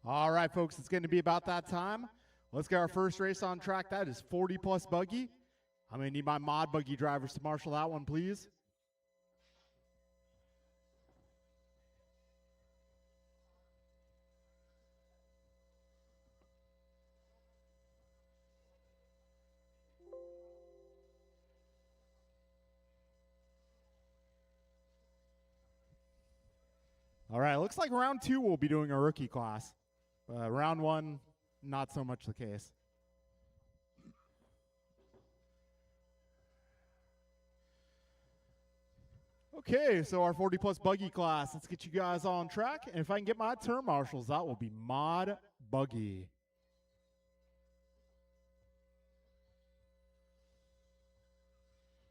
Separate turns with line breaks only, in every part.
All right, folks, it's going to be about that time. Let's get our first race on track. That is 40 plus buggy. I'm going to need my mod buggy drivers to marshal that one, please. All right, looks like round 2 we'll be doing a rookie class. Round 1, not so much the case. Okay, so our 40 plus buggy class, let's get you guys on track. And if I can get my turn marshals, that will be mod buggy.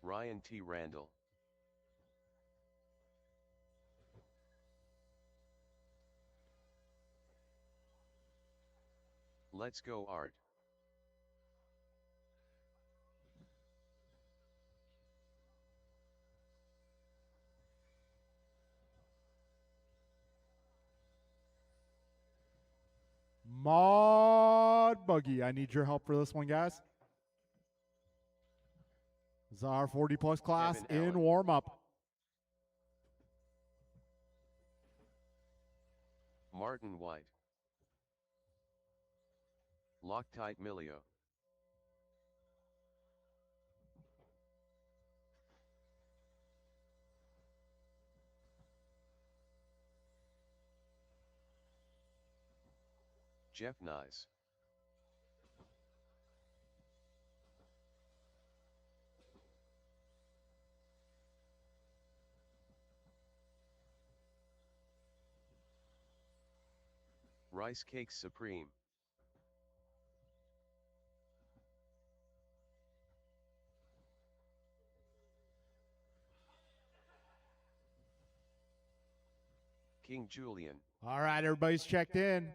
Ryan T. Randall. Let's go, Art.
Mod buggy, I need your help for this one, guys. This is our 40 plus class
Kevin
in
Allen.
warm up.
Martin White. Loctite Milio. Jeff Nice. Rice Cakes Supreme. King Julian.
All right, everybody's checked in.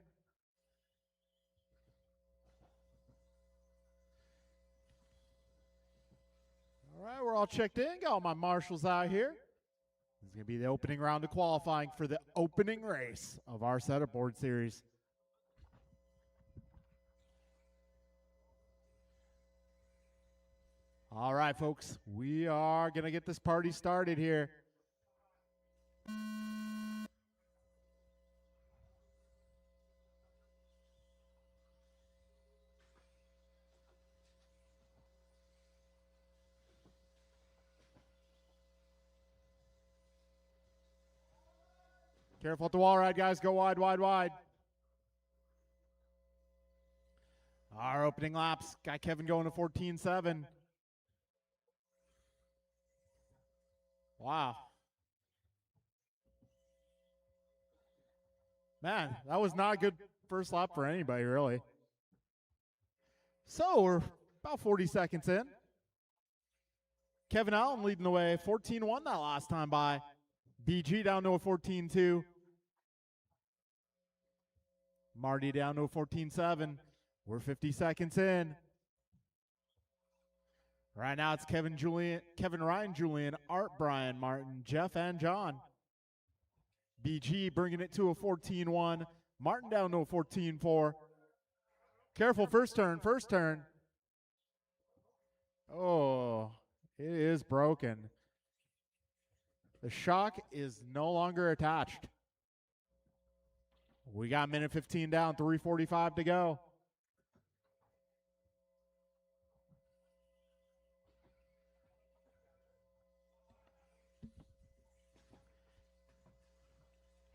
All right, we're all checked in. Got all my marshals out here. This is going to be the opening round of qualifying for the opening race of our setup board series. All right, folks, we are going to get this party started here. Careful at the wall ride, guys. Go wide, wide, wide. Our opening laps. Got Kevin going to 14.7. Wow. Man, that was not a good first lap for anybody, really. So we're about 40 seconds in. Kevin Allen leading the way, 14.1 that last time by. BG down to a 14.2. Marty down to a 14.7. We're 50 seconds in. Right now it's Kevin Ryan Julian, Art Brian Martin, Jeff and John. BG bringing it to a 14.1. Martin down to a 14.4. Careful, first turn, first turn. Oh, it is broken. The shock is no longer attached. We got minute 15 down, 3:45 to go.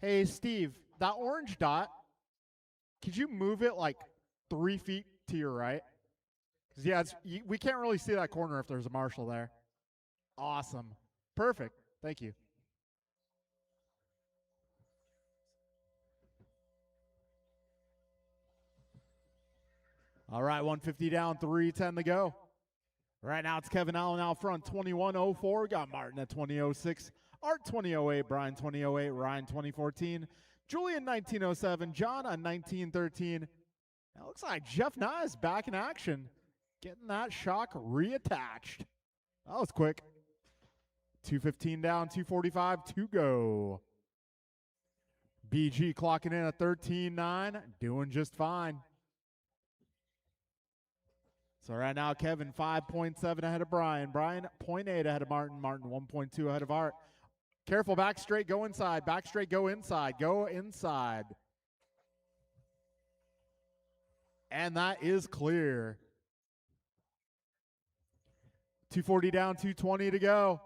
Hey, Steve, that orange dot, could you move it like 3 feet to your right? Because, yeah, we can't really see that corner if there's a marshal there. Awesome. Perfect. Thank you. All right, 150 down, 3:10 to go. Right now it's Kevin Allen out front, 21.04. Got Martin at 20.06. Art 20.08, Brian 20.08, Ryan 20.14, Julian 19.07, John on 19.13. Now looks like Jeff Nye back in action, getting that shock reattached. That was quick. 2:15 down, 2:45 to go. BG clocking in at 13.9, doing just fine. So right now, Kevin 5.7 ahead of Brian. Brian 0.8 ahead of Martin. Martin 1.2 ahead of Art. Careful, back straight, go inside. Back straight, go inside. Go inside. And that is clear. 240 down, 220 to go.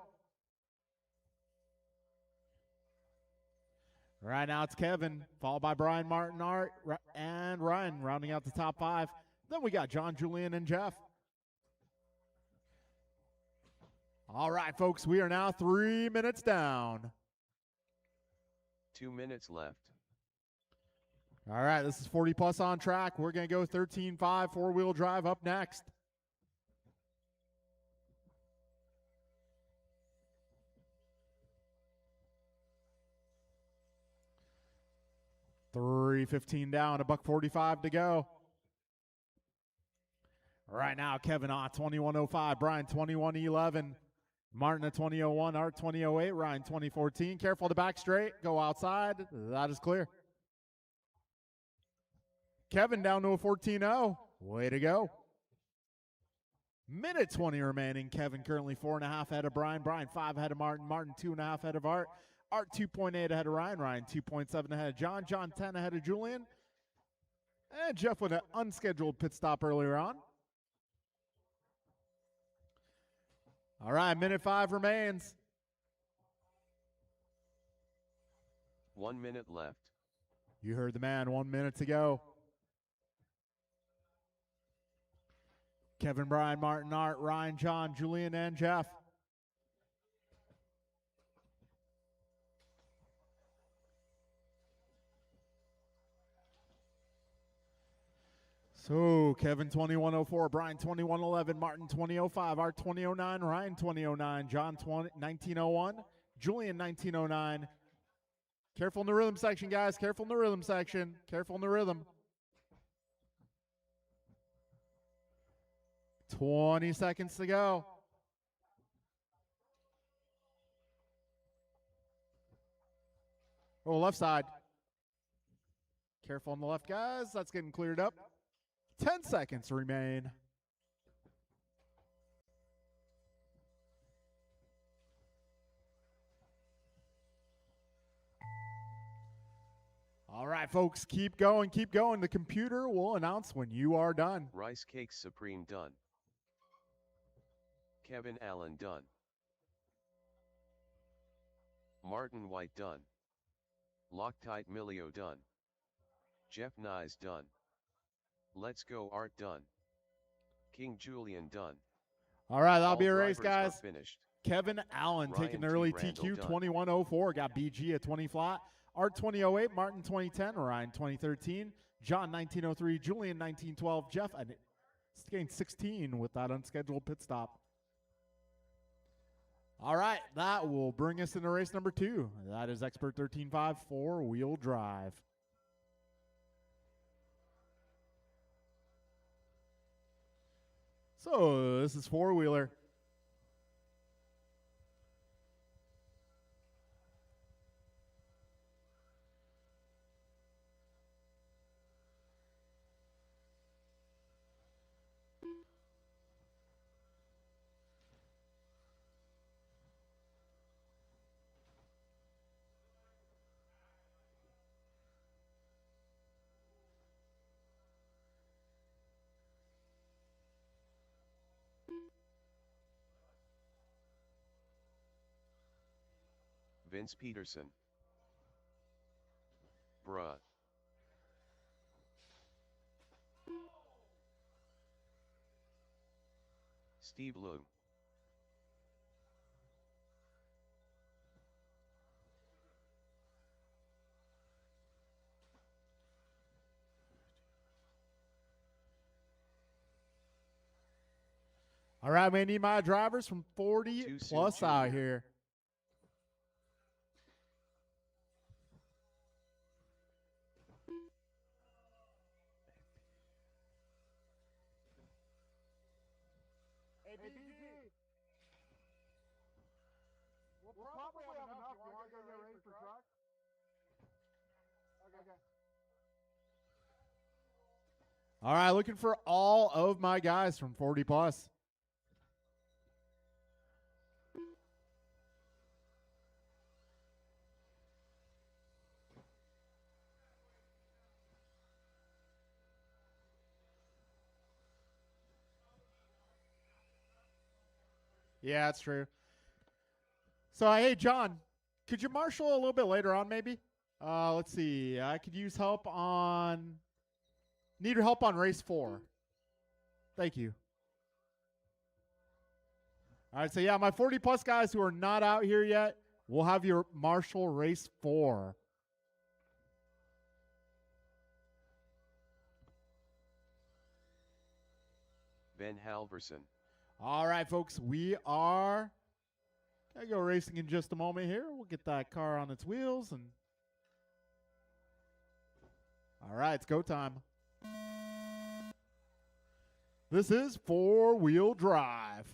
Right now it's Kevin, followed by Brian, Martin, Art, and Ryan, rounding out the top 5. Then we got John, Julian, and Jeff. All right, folks, we are now 3 minutes down.
2 minutes left.
All right, this is 40 plus on track. We're going to go 13.5 four-wheel drive up next. $3.15 down, $1.45 to go. Right now, Kevin on 21.05, Brian 21.11, Martin at 20.01, Art 20.08, Ryan 20.14. Careful to back straight, go outside. That is clear. Kevin down to a 14.0. Way to go. Minute 20 remaining. Kevin currently 4.5 ahead of Brian. Brian 5 ahead of Martin. Martin 2.5 ahead of Art. Art 2.8 ahead of Ryan. Ryan 2.7 ahead of John. John 10 ahead of Julian. And Jeff with an unscheduled pit stop earlier on. All right, minute 5 remains.
1 minute left.
You heard the man, 1 minute to go. Kevin, Brian, Martin, Art, Ryan, John, Julian, and Jeff. So, Kevin 21.04, Brian 21.11, Martin 20.05, Art 20.09, Ryan 20.09, John 19.01, Julian 19.09. Careful in the rhythm section, guys. Careful in the rhythm section. Careful in the rhythm. 20 seconds to go. Oh, left side. Careful on the left, guys. That's getting cleared up. 10 seconds remain. All right, folks, keep going, keep going. The computer will announce when you are done.
Rice Cakes Supreme done. Kevin Allen done. Martin White done. Loctite Milio done. Jeff Nyes done. Let's Go Art done. King Julian done.
All right, that'll
All
be a race,
drivers
guys.
are finished.
Kevin Allen
Ryan
taking the
T.
early
Randall
TQ,
done.
21.04. Got BG at 20 flat. Art 20.08, Martin 2010, Ryan 2013, John 19.03, Julian 19.12, Jeff gained 16 with that unscheduled pit stop. All right, that will bring us into race number 2. That is Expert 13.5 four-wheel drive. So this is four-wheeler.
Vince Peterson. Bruh. Steve Loom.
All right, we need my drivers from 40
Too soon,
plus out
Junior.
here.
We'll probably have enough. You want to go race for truck?
All right, looking for all of my guys from 40 plus. Yeah, that's true. So, hey, John, could you marshal a little bit later on, maybe? Let's see. I could use help on. Need help on race 4. Thank you. All right, so yeah, my 40 plus guys who are not out here yet, we'll have your marshal race 4.
Ben Halverson.
All right, folks, we are gonna go racing in just a moment here. We'll get that car on its wheels and. All right, it's go time. This is 4-wheel drive.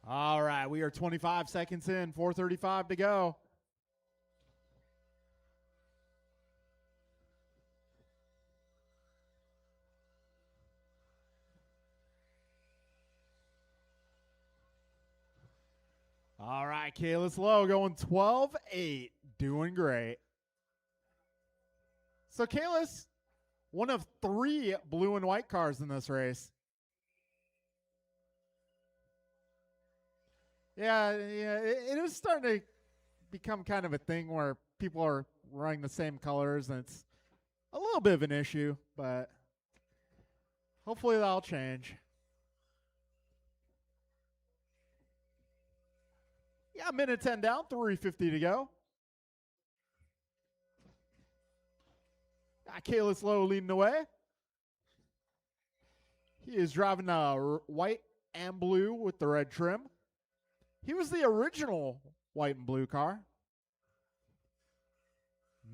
All right, we are 25 seconds in, 4:35 to go. All right, Kalis Lowe going 12-8, doing great. So Kalis, one of 3 blue and white cars in this race. Yeah, it is starting to become kind of a thing where people are running the same colors, and it's a little bit of an issue, but hopefully that'll change. Yeah, minute 10 down, 3:50 to go. Kalis Lowe leading the way. He is driving white and blue with the red trim. He was the original white and blue car.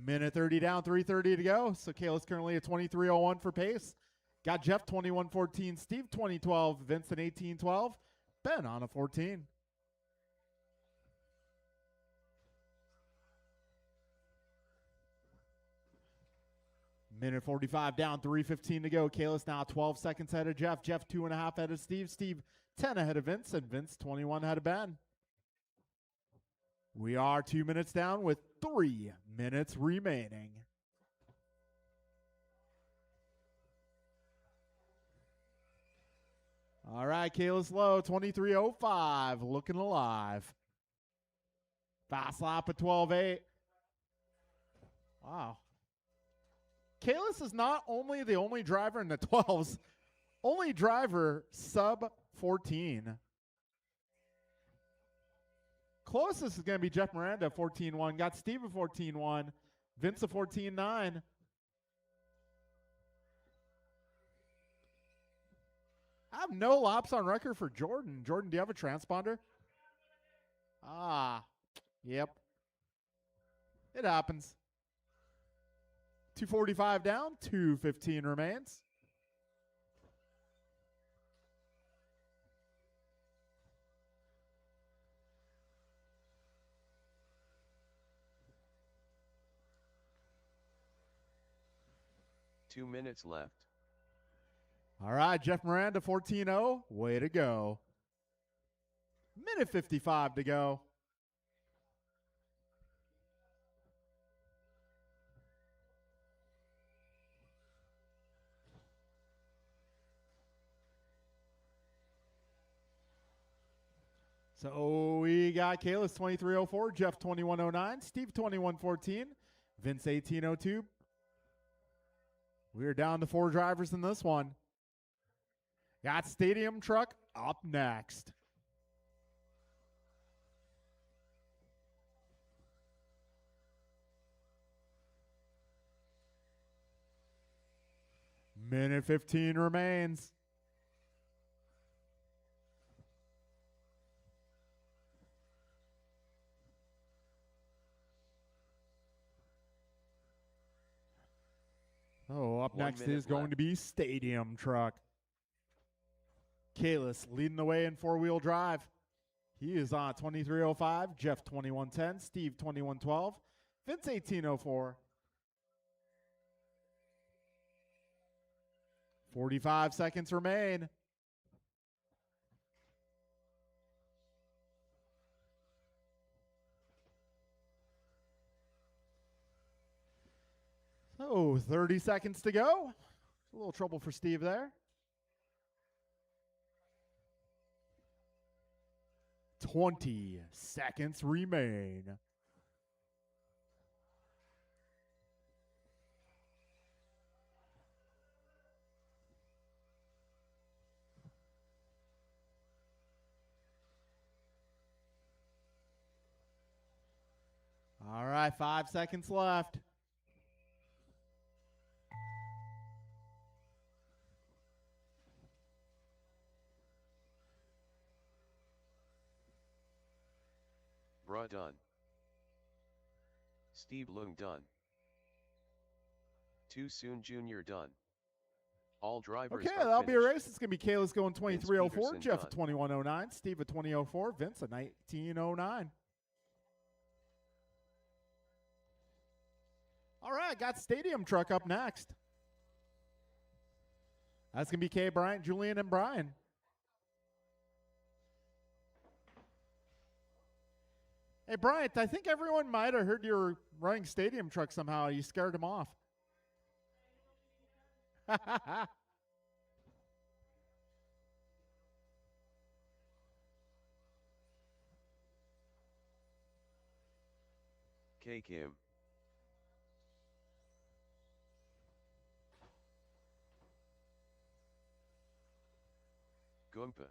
Minute 30 down, 3:30 to go. So Kalis currently at 23:01 for pace. Got Jeff 21:14, Steve 20:12, Vincent 18:12, Ben on a 14. Minute 45 down, 3:15 to go. Kalis now 12 seconds ahead of Jeff. Jeff 2.5 ahead of Steve. Steve 10 ahead of Vince, and Vince 21 ahead of Ben. We are 2 minutes down with 3 minutes remaining. All right, Kalis Lowe, 23:05, looking alive. Fast lap at 12:8. Wow. Kalis is not only the only driver in the 12s, only driver sub 14. Closest is going to be Jeff Miranda, 14:1. Got Steve at 14:1. Vince at 14:9. I have no laps on record for Jordan. Jordan, do you have a transponder? Yep. It happens. 2:45 down, 2:15 remains.
Two minutes left.
All right, Jeff Miranda, 14:0. Way to go. Minute 55 to go. So we got Kalis 23:04, Jeff 21:09, Steve 21:14, Vince 18:02. We're down to 4 drivers in this one. Got Stadium Truck up next. Minute 15 remains. Oh, up
1
next
minute
is going
left.
to be Stadium Truck. Kalis leading the way in four-wheel drive. He is on 2305, Jeff 2110, Steve 2112, Vince 1804. 45 seconds remain. So 30 seconds to go. A little trouble for Steve there. 20 seconds remain. All right, 5 seconds left.
Bruh done. Steve Lung done. Too soon Junior done. All drivers
Okay,
are
that'll be a
finished.
race. It's going to be Kalis going 2304,
Peterson
Jeff
done.
at 2109, Steve at 2004, Vince at 1909. All right, got Stadium Truck up next. That's going to be Kay Bryant, Julian, and Brian. Hey, Bryant, I think everyone might have heard you were running Stadium Truck somehow. You scared them off.
K Kim. Goompa.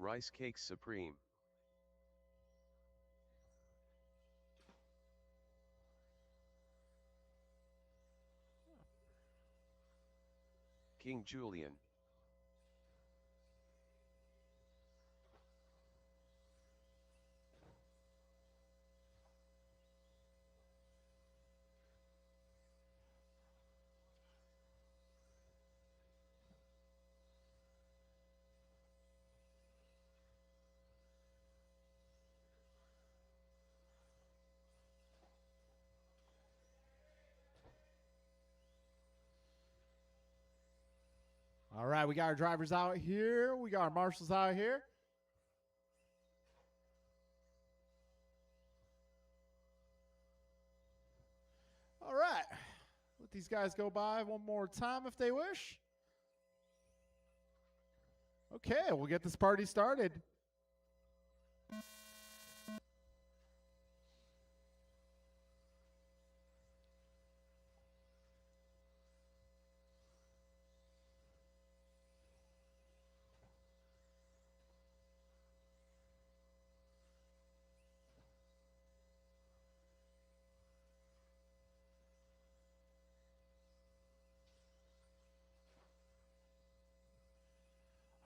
Rice Cakes Supreme. King Julian.
All right, we got our drivers out here. We got our marshals out here. All right, let these guys go by one more time if they wish. Okay, we'll get this party started.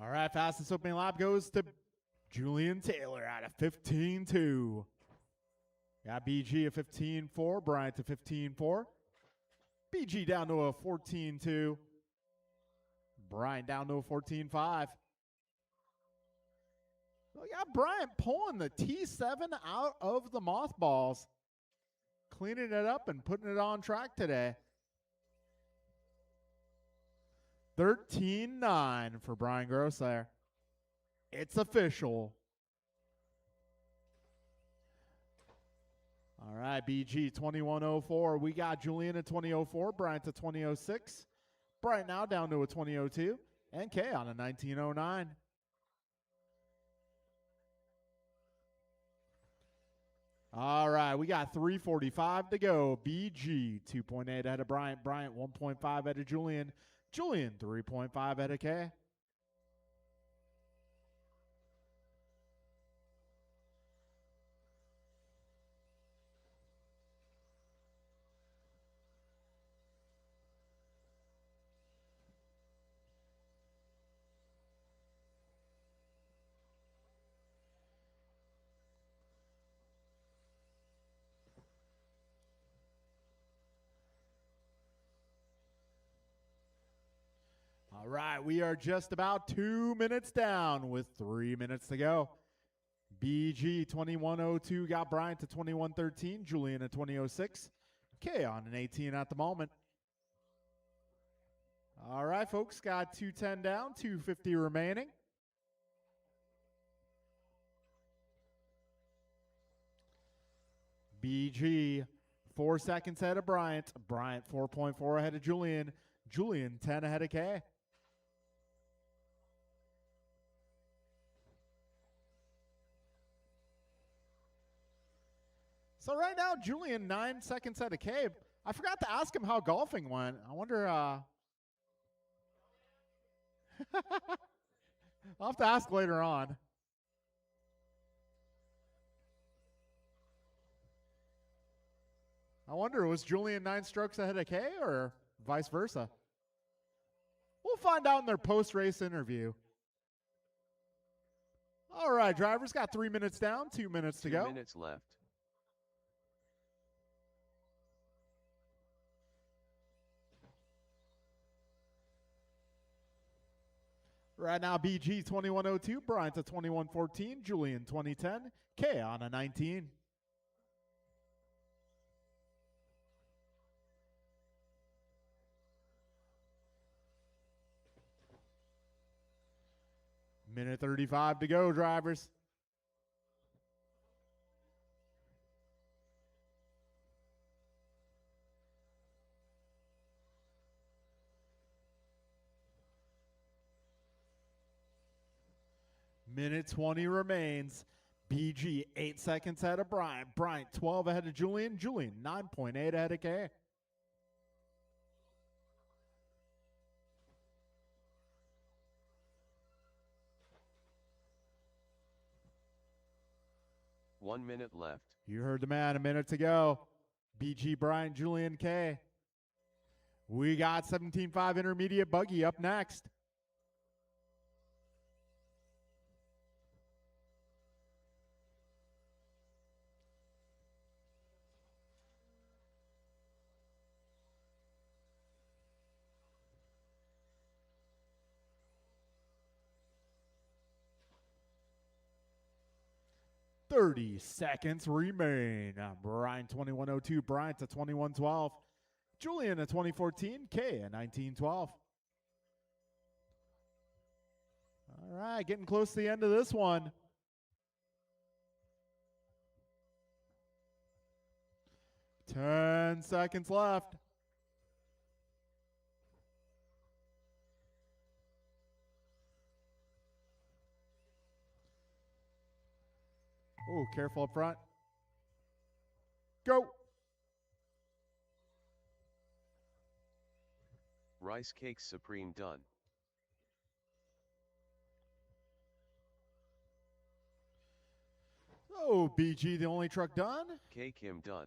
All right, fastest opening lap goes to Julian Taylor at a 15.2. Got BG at 15.4, Bryant to 15.4. BG down to a 14.2. Bryant down to a 14.5. We got Bryant pulling the T7 out of the mothballs, cleaning it up and putting it on track today. 13.9 for Brian Gross there. It's official. All right, BG 2104. We got Julian at 2004, Bryant to 2006. Bryant now down to a 2002, and K on a 1909. All right, we got 3:45 to go. BG 2.8 ahead of Bryant. Bryant 1.5 ahead of Julian. Julian 3.5 ahead of K. All right, we are just about 2 minutes down with 3 minutes to go. BG 2102 got Bryant to 2113, Julian at 2006, K on an 18 at the moment. All right, folks, got 210 down, 250 remaining. BG 4 seconds ahead of Bryant. Bryant 4.4 ahead of Julian. Julian 10 ahead of K. So right now, Julian 9 seconds ahead of K. I forgot to ask him how golfing went. I wonder. I'll have to ask later on. I wonder, was Julian 9 strokes ahead of K or vice versa? We'll find out in their post-race interview. All right, drivers, got 3 minutes down, 2 minutes to go.
2 minutes left.
Right now, BG 2102, Bryant to 2114, Julian 2010, K on a 19. Minute 35 to go, drivers. Minute 20 remains. BG 8 seconds ahead of Bryant. Bryant 12 ahead of Julian. Julian 9.8 ahead of K.
One minute left.
You heard the man, a minute to go. BG, Bryant, Julian, K. We got 17.5 intermediate buggy up next. .30 seconds remain. Bryant 2102, Bryant to 2112. Julian at 2014, K at 1912. All right, getting close to the end of this one. Ten seconds left. Oh, careful up front. Go.
Rice Cakes Supreme done.
Oh, BG, the only truck done.
K Kim done.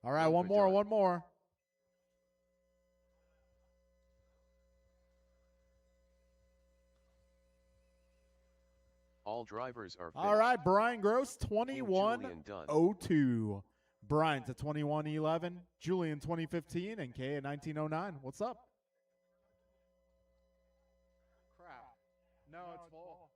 All right, one more,
done.
one more.
All drivers are finished.
All right, Brian Gross,
Julian done.
2102. Brian to 2111. Julian 2015 and K at 1909. What's up? Crap. No, it's full.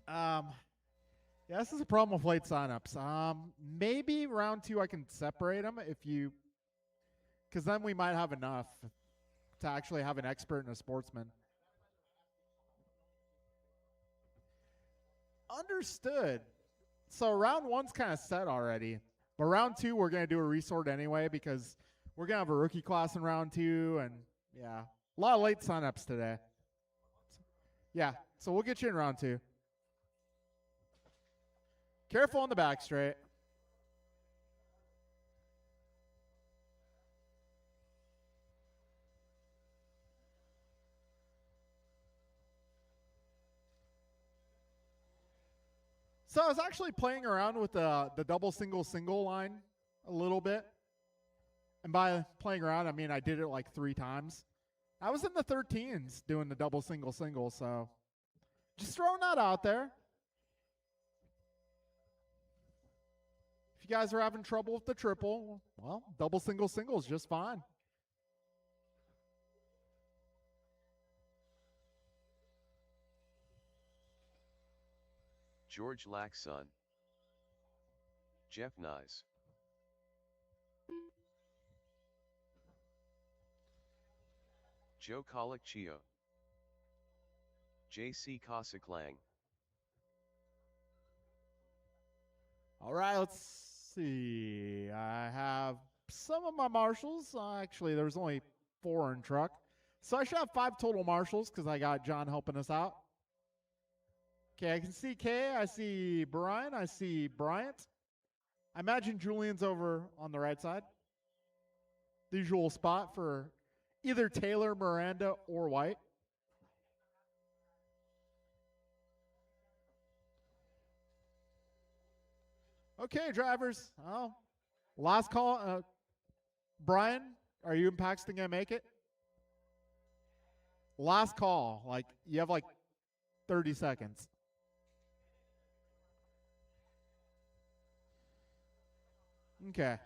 Yeah, this is a problem with late signups. Maybe round 2 I can separate them if you, because then we might have enough to actually have an expert and a sportsman. Understood. So round 1's kind of set already, but round 2 we're going to do a resort anyway because we're going to have a rookie class in round 2, and yeah, a lot of late signups today. Yeah, so we'll get you in round 2. Careful on the back straight. So I was actually playing around with the double single line a little bit. And by playing around, I mean I did it like 3 times. I was in the 13s doing the double single, so just throwing that out there. If you guys are having trouble with the triple, well, double, single, singles just fine.
George Laxon. Jeff Nyes. Joe Kolakchio. JC Kosiklang.
All right, let's see. I have some of my marshals. Actually, there's only 4 in truck. So I should have 5 total marshals because I got John helping us out. Okay, I can see Kay. I see Brian. I see Bryant. I imagine Julian's over on the right side. The usual spot for either Taylor, Miranda, or White. Okay, drivers. Oh, last call. Brian, are you and Paxton going to make it? Last call. Like, you have like 30 seconds. Okay.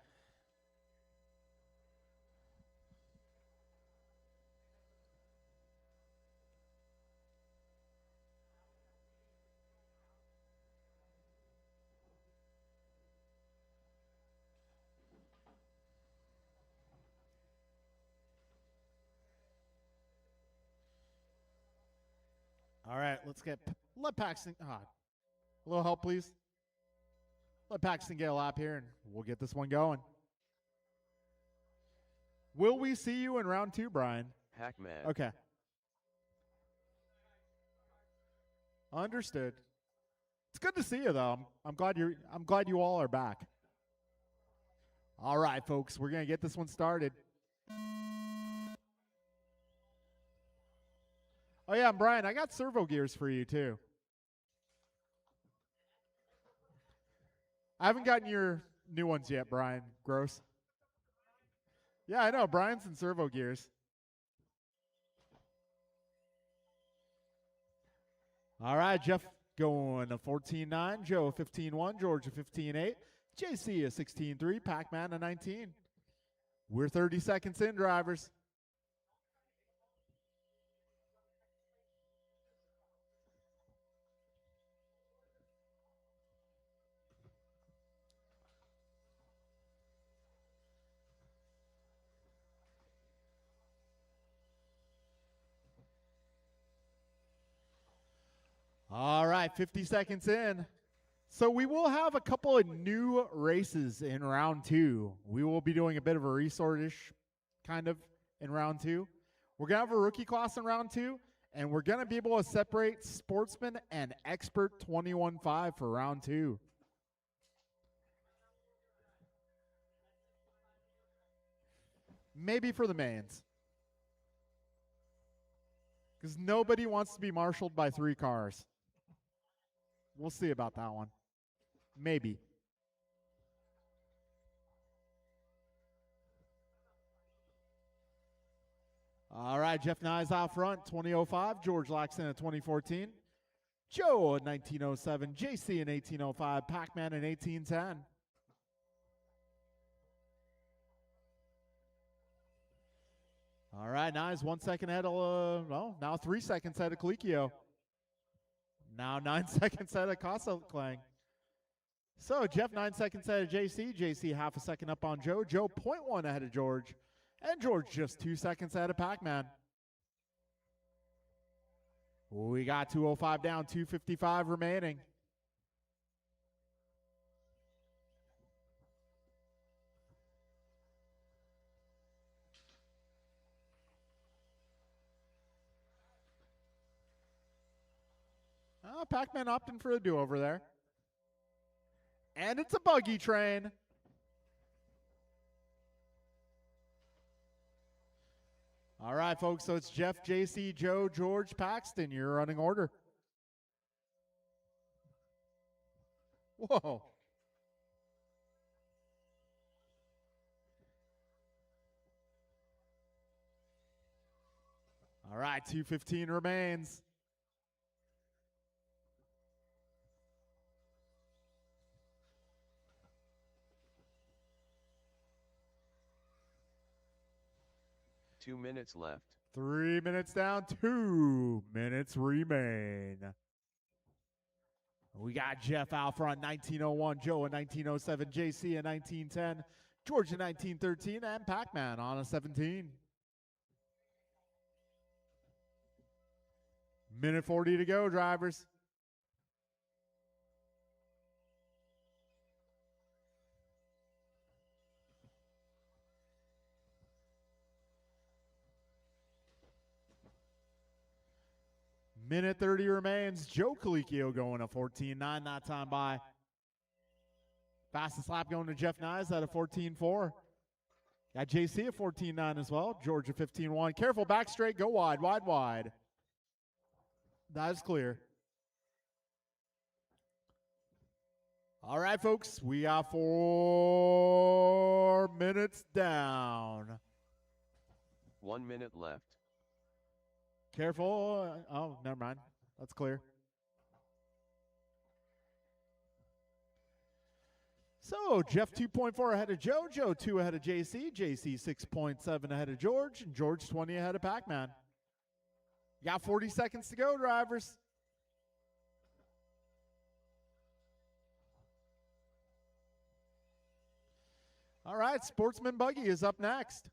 All right, let Paxton, a little help, please. Let Paxton get a lap here, and we'll get this one going. Will we see you in round 2, Brian?
Hackman.
Okay. Understood. It's good to see you, though. I'm glad you all are back. All right, folks, we're gonna get this one started. Oh yeah, and Brian, I got servo gears for you too. I haven't gotten your new ones yet, Brian. Gross. Yeah, I know. Brian's in servo gears. All right, Jeff going a 14-9, Joe a 15-1, George a 15-8, JC a 16-3, Pac-Man a 19. We're 30 seconds in, drivers. All right, 50 seconds in. So we will have a couple of new races in round 2. We will be doing a bit of a resort-ish kind of in round 2. We're going to have a rookie class in round 2, and we're going to be able to separate sportsman and expert 21.5 for round 2. Maybe for the mains. Because nobody wants to be marshaled by 3 cars. We'll see about that one. Maybe. All right, Jeff Nyes out front, 2005. George Laxon at 2014. Joe at 1907. JC in 1805. Pac-Man in 1810. All right, Nyes 1 second ahead of, now 3 seconds ahead of Colicchio. Now 9 seconds ahead of Kosiklang. So Jeff 9 seconds ahead of JC. JC half a second up on Joe. Joe 0.1 ahead of George. And George just 2 seconds ahead of Pac-Man. We got 205 down, 255 remaining. Pac-Man opting for a do-over there. And it's a buggy train. All right, folks, so it's Jeff, JC, Joe, George, Paxton. You're running order. Whoa. All right, 2:15 remains.
2 minutes left.
3 minutes down, 2 minutes remain. We got Jeff out front, 1901, Joe in 1907, JC in 1910, George in 1913, and Pac-Man on a 17. Minute 40 to go, drivers. Minute 30 remains. Joe Colicchio going a 14.9 that time by. Fastest lap going to Jeff Nyes at a 14.4. Got JC at 14.9 as well. George at 15.1. Careful, back straight, go wide, wide, wide. That is clear. All right, folks, we got 4 minutes down.
1 minute left.
Careful. Oh, never mind. That's clear. So, Jeff 2.4 ahead of Joe. Joe 2 ahead of JC. JC 6.7 ahead of George. And George 20 ahead of Pac-Man. You got 40 seconds to go, drivers. All right, Sportsman Buggy is up next.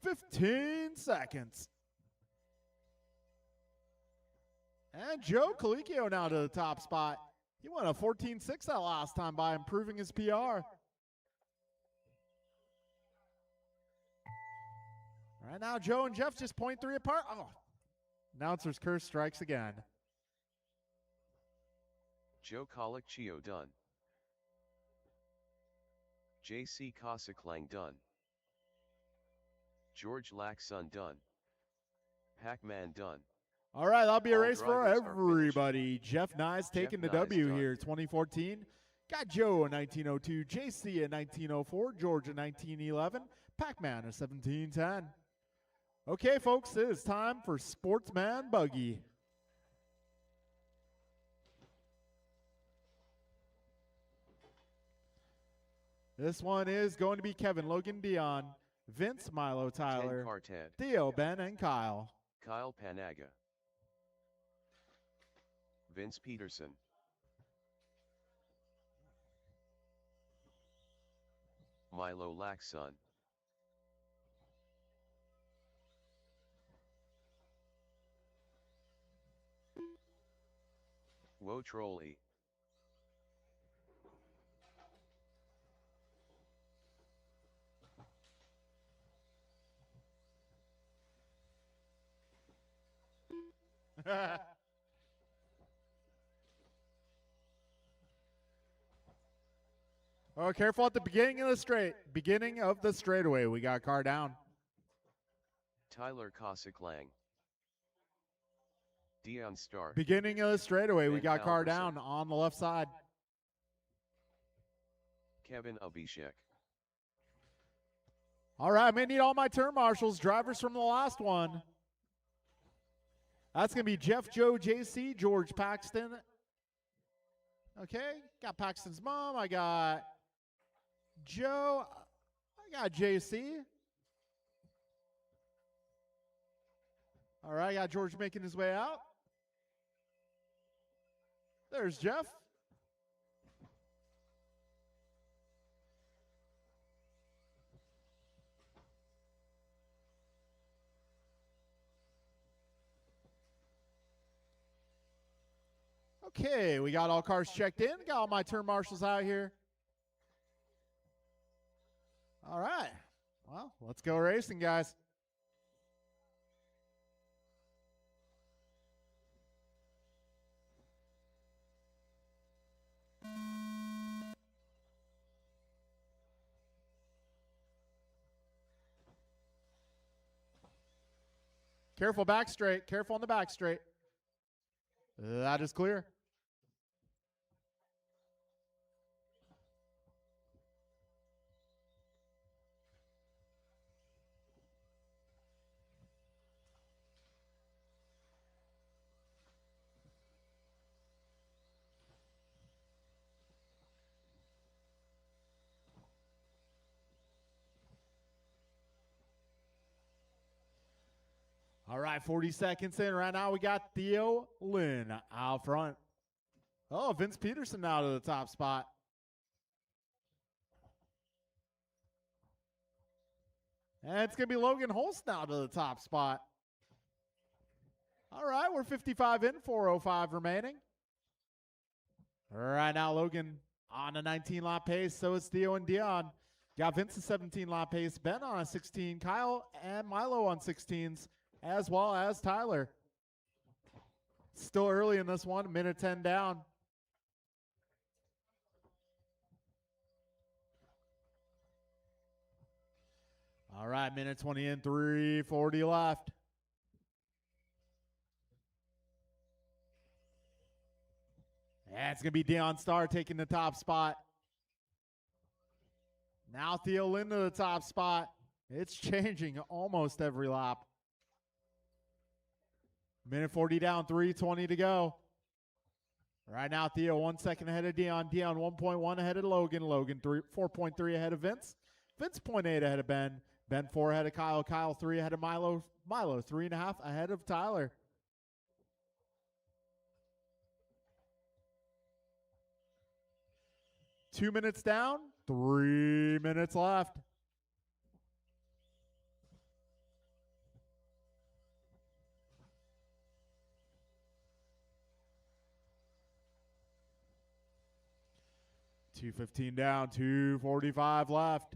"15 seconds. And Joe Colicchio now to the top spot. He won a 14.6 that last time by improving his PR. Right now, Joe and Jeff just 0.3 apart. Oh, announcer's curse strikes again.
Joe Colicchio done. JC Cosiclang done. George Laxon done. Pac-Man done.
All right, that'll be a
All
race for
drivers are
everybody. Jeff Nyes taking the
Nyes
W
done.
here, 2014. Got Joe in 1902, JC in 1904, George in 1911, Pac-Man in 1710. Okay, folks, it is time for Sportsman Buggy. This one is going to be Kevin, Logan, Dion, Vince, Milo, Tyler,
Ken Carted.
Theo, Ben, and Kyle.
Kyle Panaga. Vince Peterson. Milo Laxon. Wo Trolley.
Oh, careful at the beginning of the straightaway. We got car down.
Tyler Cosiclang. Dion Stark.
Beginning of the straightaway. We
Ben
got car
Halverson.
down on the left side.
Kevin Abhishek.
All right, I may need all my turn marshals, drivers from the last one. That's going to be Jeff, Joe, JC, George, Paxton. Okay, got Paxton's mom. I got Joe. I got JC. All right, I got George making his way out. There's Jeff. Okay, we got all cars checked in. Got all my turn marshals out here. All right. Well, let's go racing, guys. Careful back straight. Careful on the back straight. That is clear. All right, 40 seconds in. Right now we got Theo Lynn out front. Oh, Vince Peterson now to the top spot. And it's going to be Logan Holst now to the top spot. All right, we're 55 in, 4:05 remaining. All right, now Logan on a 19-lap pace. So is Theo and Dion. Got Vince a 17-lap pace, Ben on a 16, Kyle and Milo on 16s, as well as Tyler. Still early in this one, minute 10 down. All right, minute 20 in, 3:40 left. Yeah, it's going to be Dion Starr taking the top spot. Now Theo Lynn to the top spot. It's changing almost every lap. Minute 40 down, 3:20 to go. Right now, Theo 1 second ahead of Dion. Dion 1.1 ahead of Logan. Logan 4.3 ahead of Vince. Vince 0.8 ahead of Ben. Ben 4 ahead of Kyle. Kyle 3 ahead of Milo. Milo 3.5 ahead of Tyler. Two minutes down, 3 minutes left. $2:15 down, 2:45 left.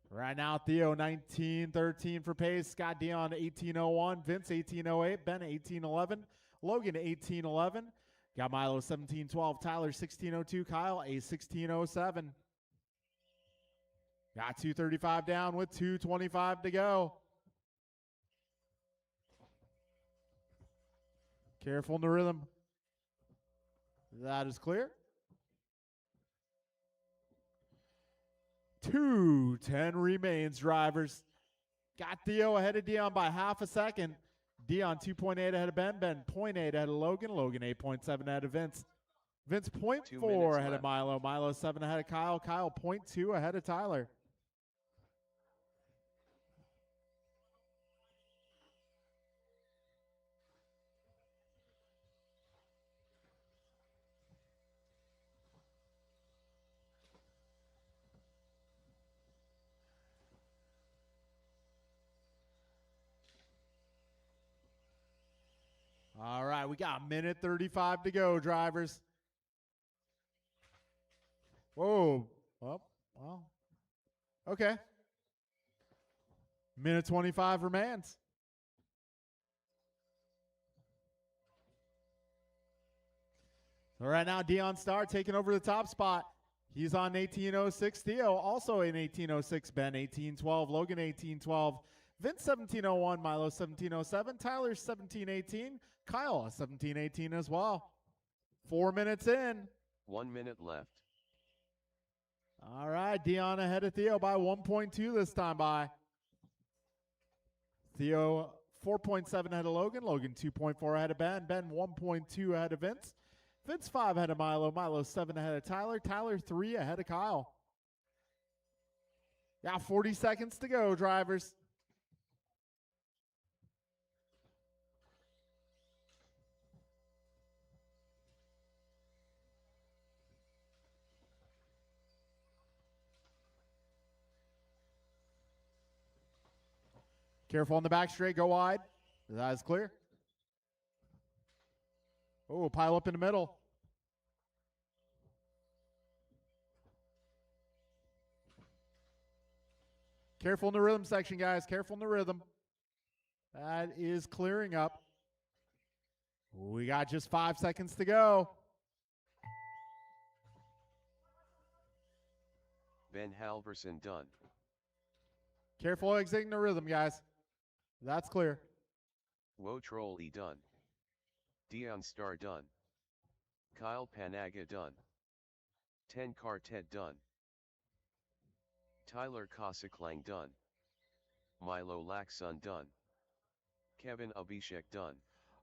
Right now, Theo 19:13 for pace. Scott Dion 18:01. Vince 18:08. Ben 18:11. Logan 18:11. Got Milo 17:12. Tyler 16:02. Kyle a 16:07. Got 2:35 down with 2:25 to go. Careful in the rhythm. That is clear. 2:10 remains, drivers. Got Theo ahead of Dion by half a second. Dion 2.8 ahead of Ben. Ben 0.8 ahead of Logan. Logan 8.7 ahead of Vince. Vince 0.4 ahead of Milo. Milo 7 ahead of Kyle. Kyle 0.2 ahead of Tyler. All right, we got a minute 35 to go, drivers. Whoa. Well. Okay. Minute 25 remains. So right now, Dion Starr taking over the top spot. He's on 18:06. Theo also in 18:06. Ben 18:12. Logan 18:12. Vince 17:01. Milo 17:07. Tyler 17:18. Kyle 17:18 as well. 4 minutes in.
1 minute left.
All right, Dion ahead of Theo by 1.2 this time by. Theo 4.7 ahead of Logan. Logan 2.4 ahead of Ben. Ben 1.2 ahead of Vince. Vince 5 ahead of Milo. Milo 7 ahead of Tyler. Tyler 3 ahead of Kyle. Yeah, 40 seconds to go, drivers. Careful on the back straight, go wide. That is clear. Oh, pile up in the middle. Careful in the rhythm section, guys. Careful in the rhythm. That is clearing up. We got just 5 seconds to go.
Ben Halverson done.
Careful exiting the rhythm, guys. That's clear.
Wo Trolley done. Dion Starr done. Kyle Panaga done. 10 Quartet done. Tyler Kosiklang done. Milo Laxon done. Kevin Abhishek done.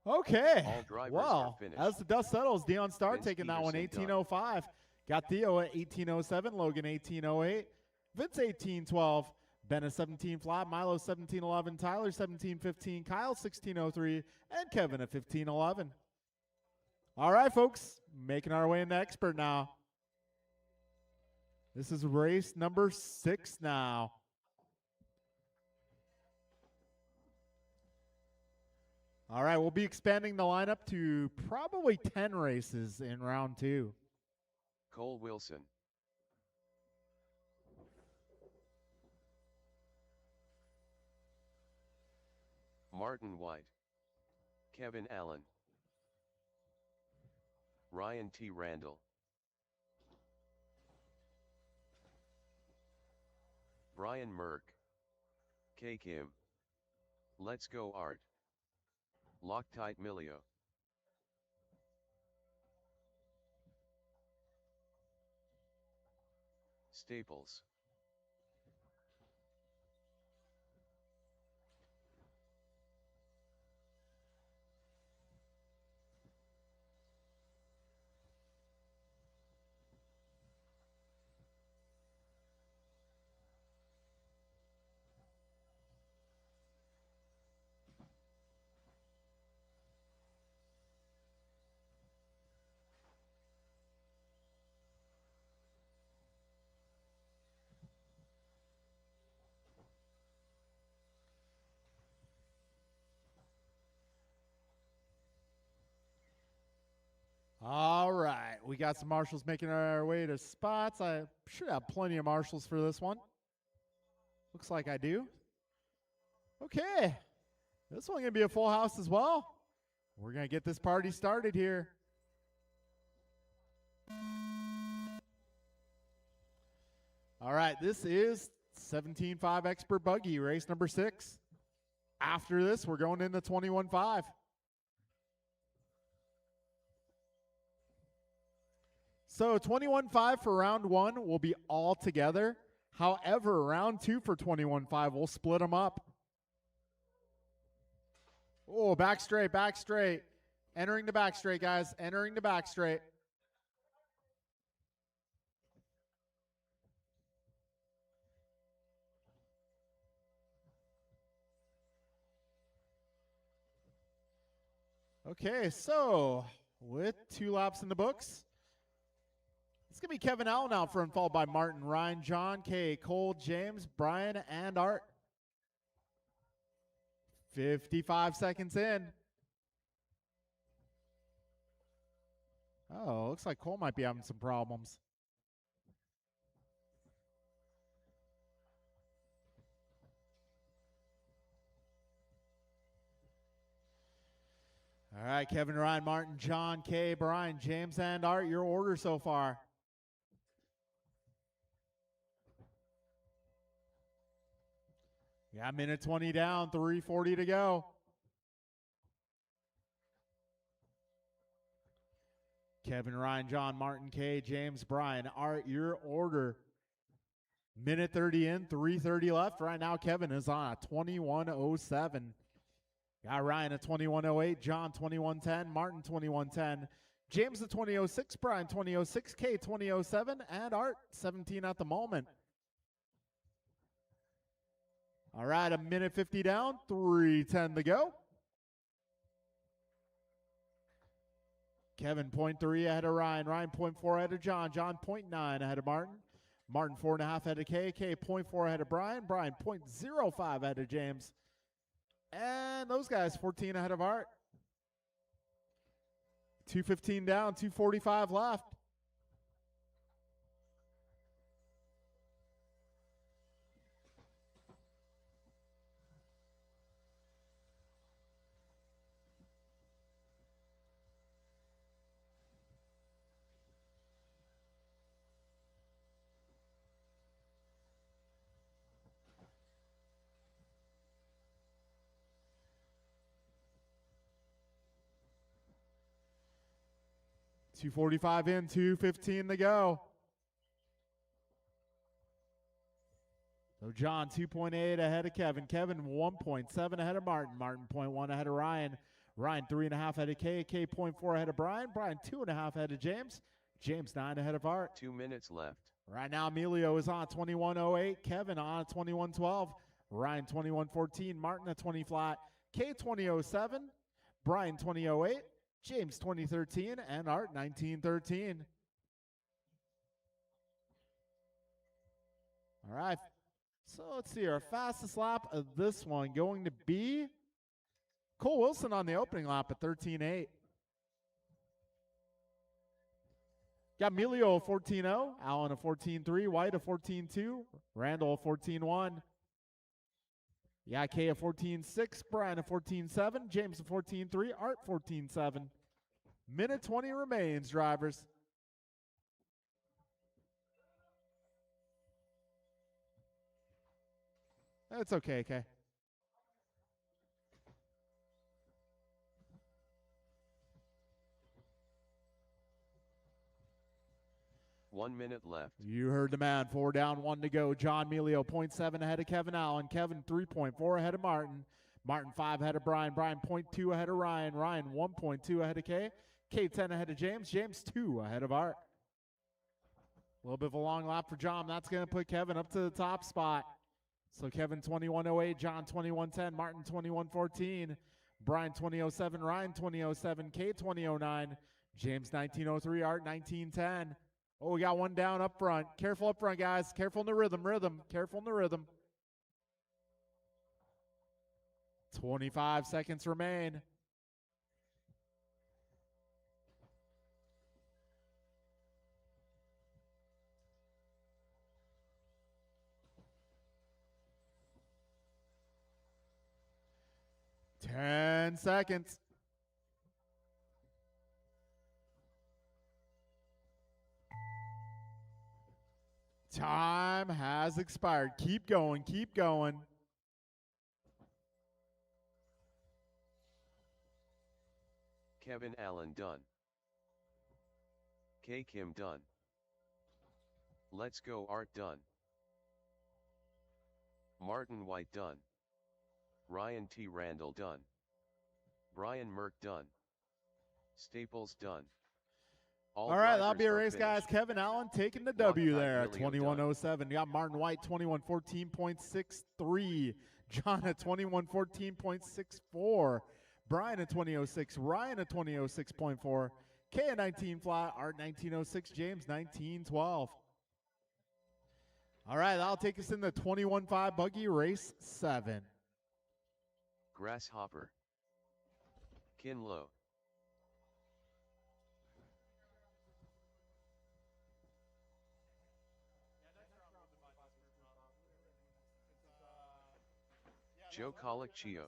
Okay.
All drivers
well,
are finished.
as the dust settles, Dion Starr
Vince
taking that one
Peterson
18:05. Got Theo at 18:07. Logan 18:08. Vince 18:12. Ben a 17 flat, Milo 17-11, Tyler 17-15, Kyle 16-03, and Kevin a 15-11. All right, folks, making our way into expert now. This is race number 6 now. All right, we'll be expanding the lineup to probably 10 races in round 2.
Cole Wilson. Martin White. Kevin Allen. Ryan T. Randall. Brian Merck. K. Kim. Let's Go Art. Loctite Milio. Staples.
All right, we got some marshals making our way to spots. I should have plenty of marshals for this one. Looks like I do. Okay, this one's gonna be a full house as well. We're gonna get this party started here. All right, this is 17.5 Expert Buggy, race number 6. After this, we're going into 21.5. So 21.5 for round 1 will be all together. However, round 2 for 21.5, we'll split them up. Oh, back straight, back straight. Entering the back straight, guys. Entering the back straight. Okay, so with 2 laps in the books, it's going to be Kevin Allen out front, followed by Martin, Ryan, John, K, Cole, James, Brian, and Art. 55 seconds in. Oh, looks like Cole might be having some problems. All right, Kevin, Ryan, Martin, John, K, Brian, James, and Art, your order so far. Yeah, minute 20 down, 3:40 to go. Kevin, Ryan, John, Martin, K, James, Brian, Art, your order. Minute 30 in, 3:30 left. Right now, Kevin is on a 21:07. Got Ryan at 21:08, John 21:10, Martin 21:10, James at 20:06, Brian 20:06, K 20:07, and Art 17 at the moment. All right, a minute 50 down, 3:10 to go. Kevin 0.3 ahead of Ryan, Ryan 0.4 ahead of John, John 0.9 ahead of Martin, Martin 4.5 ahead of K, K 0.4 ahead of Brian, Brian 0.05 ahead of James, and those guys 14 ahead of Art. 2:15 down, 2:45 left. .245 in, 2:15 to go. So John 2.8 ahead of Kevin. Kevin 1.7 ahead of Martin. Martin 0.1 ahead of Ryan. Ryan 3.5 ahead of K. K 0.4 ahead of Brian. Brian 2.5 ahead of James. James 9 ahead of Art.
2 minutes left.
Right now, Emilio is on 21.08. Kevin on 21.12. Ryan 21.14. Martin at 20 flat. K 20.07. Brian 20.08. James 20.13. And Art 19.13. All right. So let's see. Our fastest lap of this one going to be Cole Wilson on the opening lap at 13.8. Got Emilio a 14.0, Allen a 14.3, White a 14.2, Randall a 14.1. Yeah, Kay a 14.6, Brian a 14.7, James a 14.3, Art 14.7. Minute 20 remains, drivers. That's okay, Kay.
One minute left.
You heard the man. 4 down, 1 to go. John Melio, 0.7 ahead of Kevin Allen. Kevin, 3.4 ahead of Martin. Martin, 5 ahead of Brian. Brian, 0.2 ahead of Ryan. Ryan, 1.2 ahead of Kay. Kay, 10 ahead of James. James, 2 ahead of Art. A little bit of a long lap for John. That's going to put Kevin up to the top spot. So Kevin, 21.08. John, 21.10. Martin, 21.14. Brian, 20.07. Ryan, 20.07. Kay, 20.09. James, 19.03. Art, 19.10. Oh, we got one down up front. Careful up front, guys. Careful in the rhythm. Careful in the rhythm. 25 seconds remain. Ten seconds. Time has expired. Keep going. Keep going.
Kevin Allen done. K Kim done. Let's go Art done. Martin White done. Ryan T. Randall done. Brian Merck done. Staples done.
All right, that'll be a race, guys. Kevin Allen taking the W there at 21.07. You got Martin White, 21.14.63. John at 21.14.64. Brian at 20.06. Ryan at 20.06.4. K at 19 flat. Art 19.06. James 19.12. All right, that'll take us in the 21.5 buggy race 7.
Grasshopper. Kinlow. Joe Colicchio.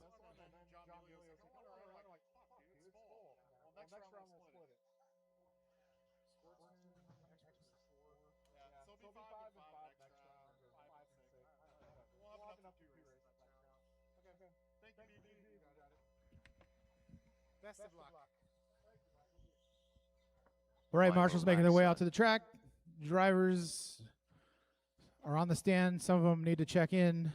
Best of luck. All right, marshals making their way out to the track. Drivers are on the stand. Some of them need to check in.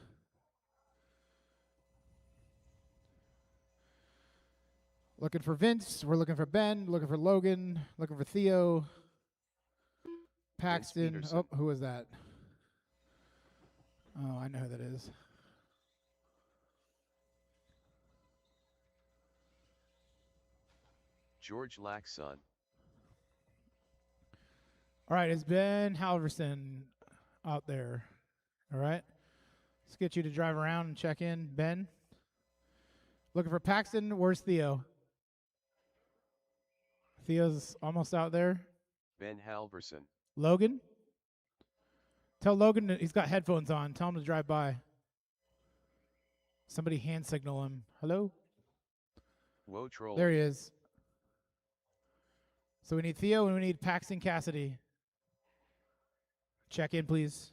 Looking for Vince. We're looking for Ben. Looking for Logan. Looking for Theo. Paxton. Oh, who was that? Oh, I know who that is.
George Laxon.
All right, it's Ben Halverson out there. All right. Let's get you to drive around and check in. Ben. Looking for Paxton. Where's Theo? Theo's almost out there.
Ben Halverson.
Logan. Tell Logan that he's got headphones on. Tell him to drive by. Somebody hand signal him. Hello?
Whoa, troll.
There he is. So we need Theo and we need Paxton Cassidy. Check in, please.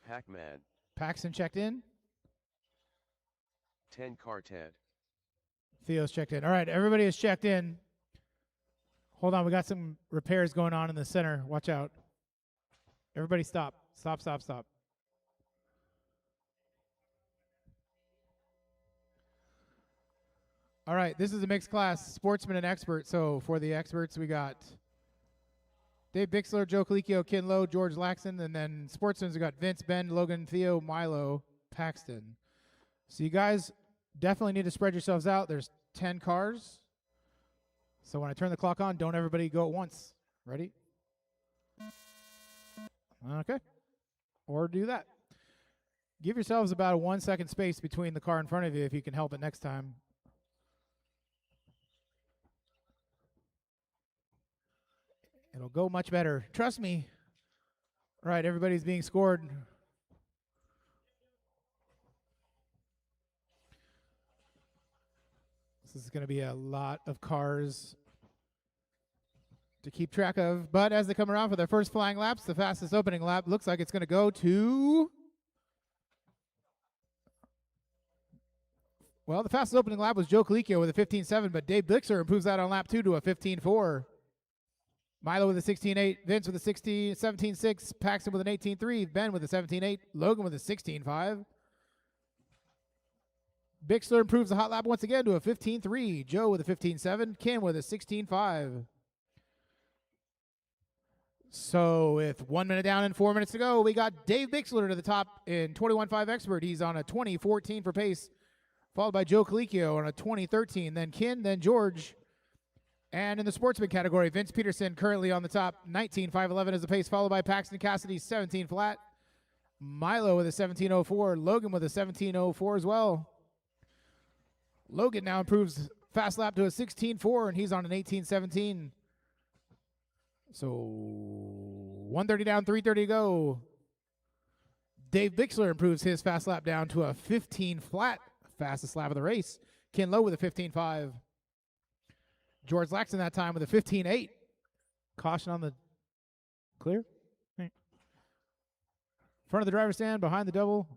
Pac-Man.
Paxton checked in.
10 car Ted.
Theo's checked in. All right, everybody is checked in. Hold on, we got some repairs going on in the center. Watch out. Everybody stop. Stop, stop, stop. All right, this is a mixed class, sportsman and expert. So for the experts, we got Dave Bixler, Joe Colicchio, Ken Lowe, George Laxton, and then Sportsman's we got Vince, Ben, Logan, Theo, Milo, Paxton. So you guys definitely need to spread yourselves out. There's 10 cars. So when I turn the clock on, don't everybody go at once. Ready? Okay. Or do that. Give yourselves about a 1 second space between the car in front of you if you can help it next time. It'll go much better. Trust me. All right, everybody's being scored. This is going to be a lot of cars to keep track of. But as they come around for their first flying laps, the fastest opening lap looks like it's going to go to... Well, the fastest opening lap was Joe Colicchio with a 15.7, but Dave Bixler improves that on lap 2 to a 15.4. Milo with a 16.8, Vince with a 17.6, Paxton with an 18.3, Ben with a 17.8, Logan with a 16.5. Bixler improves the hot lap once again to a 15.3, Joe with a 15.7, Kim with a 16.5. So with 1 minute down and 4 minutes to go, we got Dave Bixler to the top in 21.5 Expert. He's on a 20.14 for pace, followed by Joe Colicchio on a 20.13, then Ken, then George. And in the sportsman category, Vince Peterson currently on the top, 19.511 is the pace, followed by Paxton Cassidy, 17 flat. Milo with a 17.04, Logan with a 17.04 as well. Logan now improves fast lap to a 16.4, and he's on an 18.17. So 1:30 down, 3:30 to go. Dave Bixler improves his fast lap down to a 15 flat, fastest lap of the race. Ken Lowe with a 15.5. George Laxton that time with a 15.8. Caution on the clear. Front of the driver's stand, behind the double.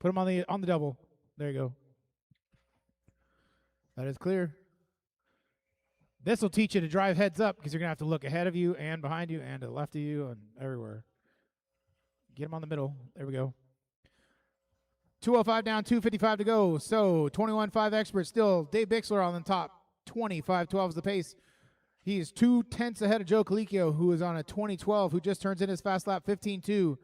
Put him on the double. There you go. That is clear. This will teach you to drive heads up because you're going to have to look ahead of you and behind you and to the left of you and everywhere. Get him on the middle. There we go. 2:05 down, 2:55 to go. So 21.5 Expert still. Dave Bixler on the top. 25.12 is the pace. He is 2/10 ahead of Joe Colicchio, who is on a 20.12, who just turns in his fast lap 15.2.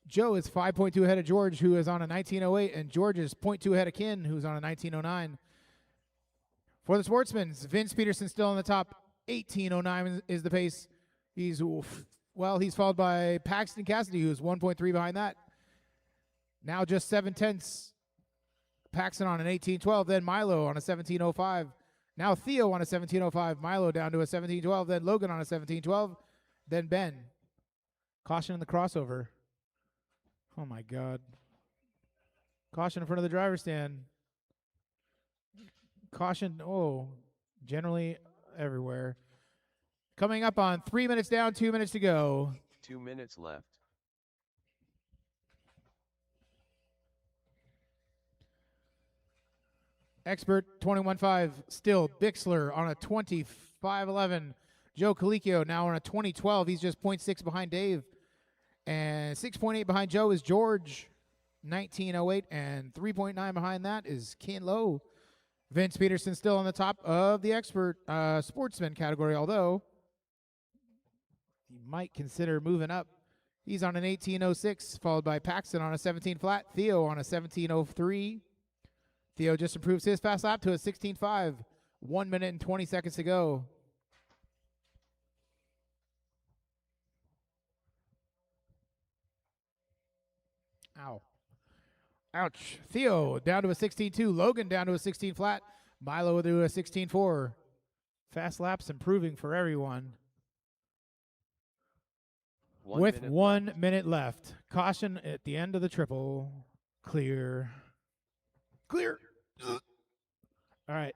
Joe is 5.2 ahead of George, who is on a 19.08, and George is 0.2 ahead of Ken, who's on a 19.09. For the sportsmen, Vince Peterson still on the top. 18.09 is the pace. He's followed by Paxton Cassidy, who's 1.3 behind that. Now just 7/10. Paxton on an 18.12, then Milo on a 17.05. Now Theo on a 17.05, Milo down to a 17.12, then Logan on a 17.12, then Ben. Caution in the crossover. Oh, my God. Caution in front of the driver's stand. Caution, generally everywhere. Coming up on 3 minutes down, 2 minutes to go.
2 minutes left.
Expert 21.5, still Bixler on a 25.11. Joe Colicchio now on a 20.12. He's just 0.6 behind Dave. And 6.8 behind Joe is George, 19.08. And 3.9 behind that is Ken Lowe. Vince Peterson still on the top of the Expert sportsman category, although he might consider moving up. He's on an 18.06, followed by Paxton on a 17 flat. Theo on a 17.03. Theo just improves his fast lap to a 16.5. 1 minute and 20 seconds to go. Ow. Ouch. Theo down to a 16.2. Logan down to a 16 flat. Milo to a 16.4. Fast laps improving for everyone. With 1 minute left. Caution at the end of the triple. Clear. Clear. All right.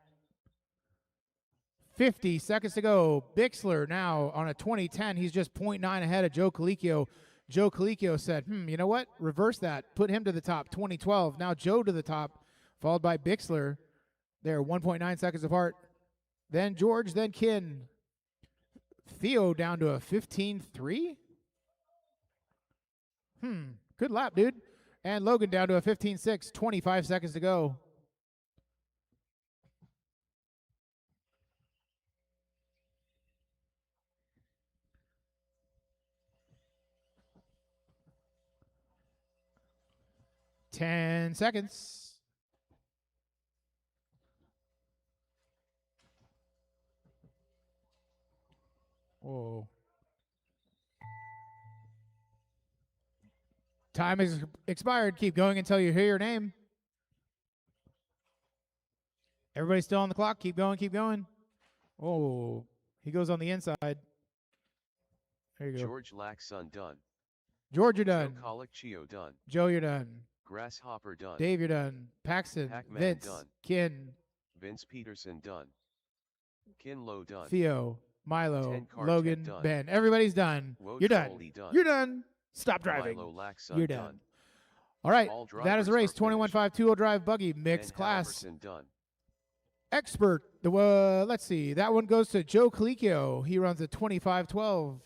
50 seconds to go. Bixler now on a 20.10. He's just 0.9 ahead of Joe Colicchio. Joe Colicchio said, you know what? Reverse that. Put him to the top, 20.12. Now Joe to the top, followed by Bixler. They're 1.9 seconds apart. Then George, then Ken. Theo down to a 15.3. Good lap, dude. And Logan down to a 15.6. 25 seconds to go. 10 seconds. Whoa. Time is expired. Keep going until you hear your name. Everybody still on the clock. Keep going, keep going. Oh, he goes on the inside. There you go.
George Laxon done.
George, you're done.
Joe Colicchio done.
Joe, you're done.
Grasshopper done.
Dave, you're done. Paxton,
Pac-Man
Vince,
done.
Kin,
Vince Peterson done. Kinlo done.
Theo, Milo,
10 Kartik
Logan,
done.
Ben. Everybody's done. You're done.
Wotrolli done.
You're done. Stop driving.
Milo Laxon
You're done. All right,
All
that is a
drivers
race.
are
21.5 2-wheel drive buggy
Ben
mixed class.
Halverson done.
Expert. Let's see. That one goes to Joe Colicchio. He runs a 25.12.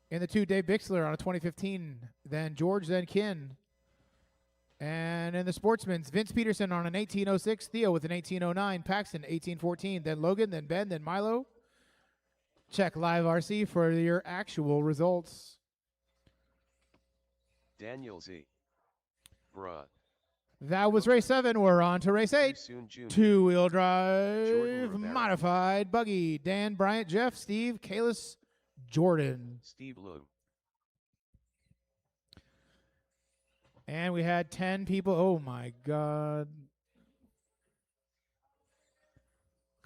In the 2, Dave Bixler on a 2015. Then George, then Kin. And in the Sportsman's, Vince Peterson on an 18.06. Theo with an 18.09. Paxton, 18.14. Then Logan, then Ben, then Milo. Check Live RC for your actual results.
Daniel Z. Bruh.
That was race 7. We're on to race 8.
Soon Jr.
2-wheel
Jordan
drive
Rivera.
modified buggy. Dan, Bryant, Jeff, Steve, Kalis, Jordan.
Steve Lou.
And we had 10 people. Oh, my God.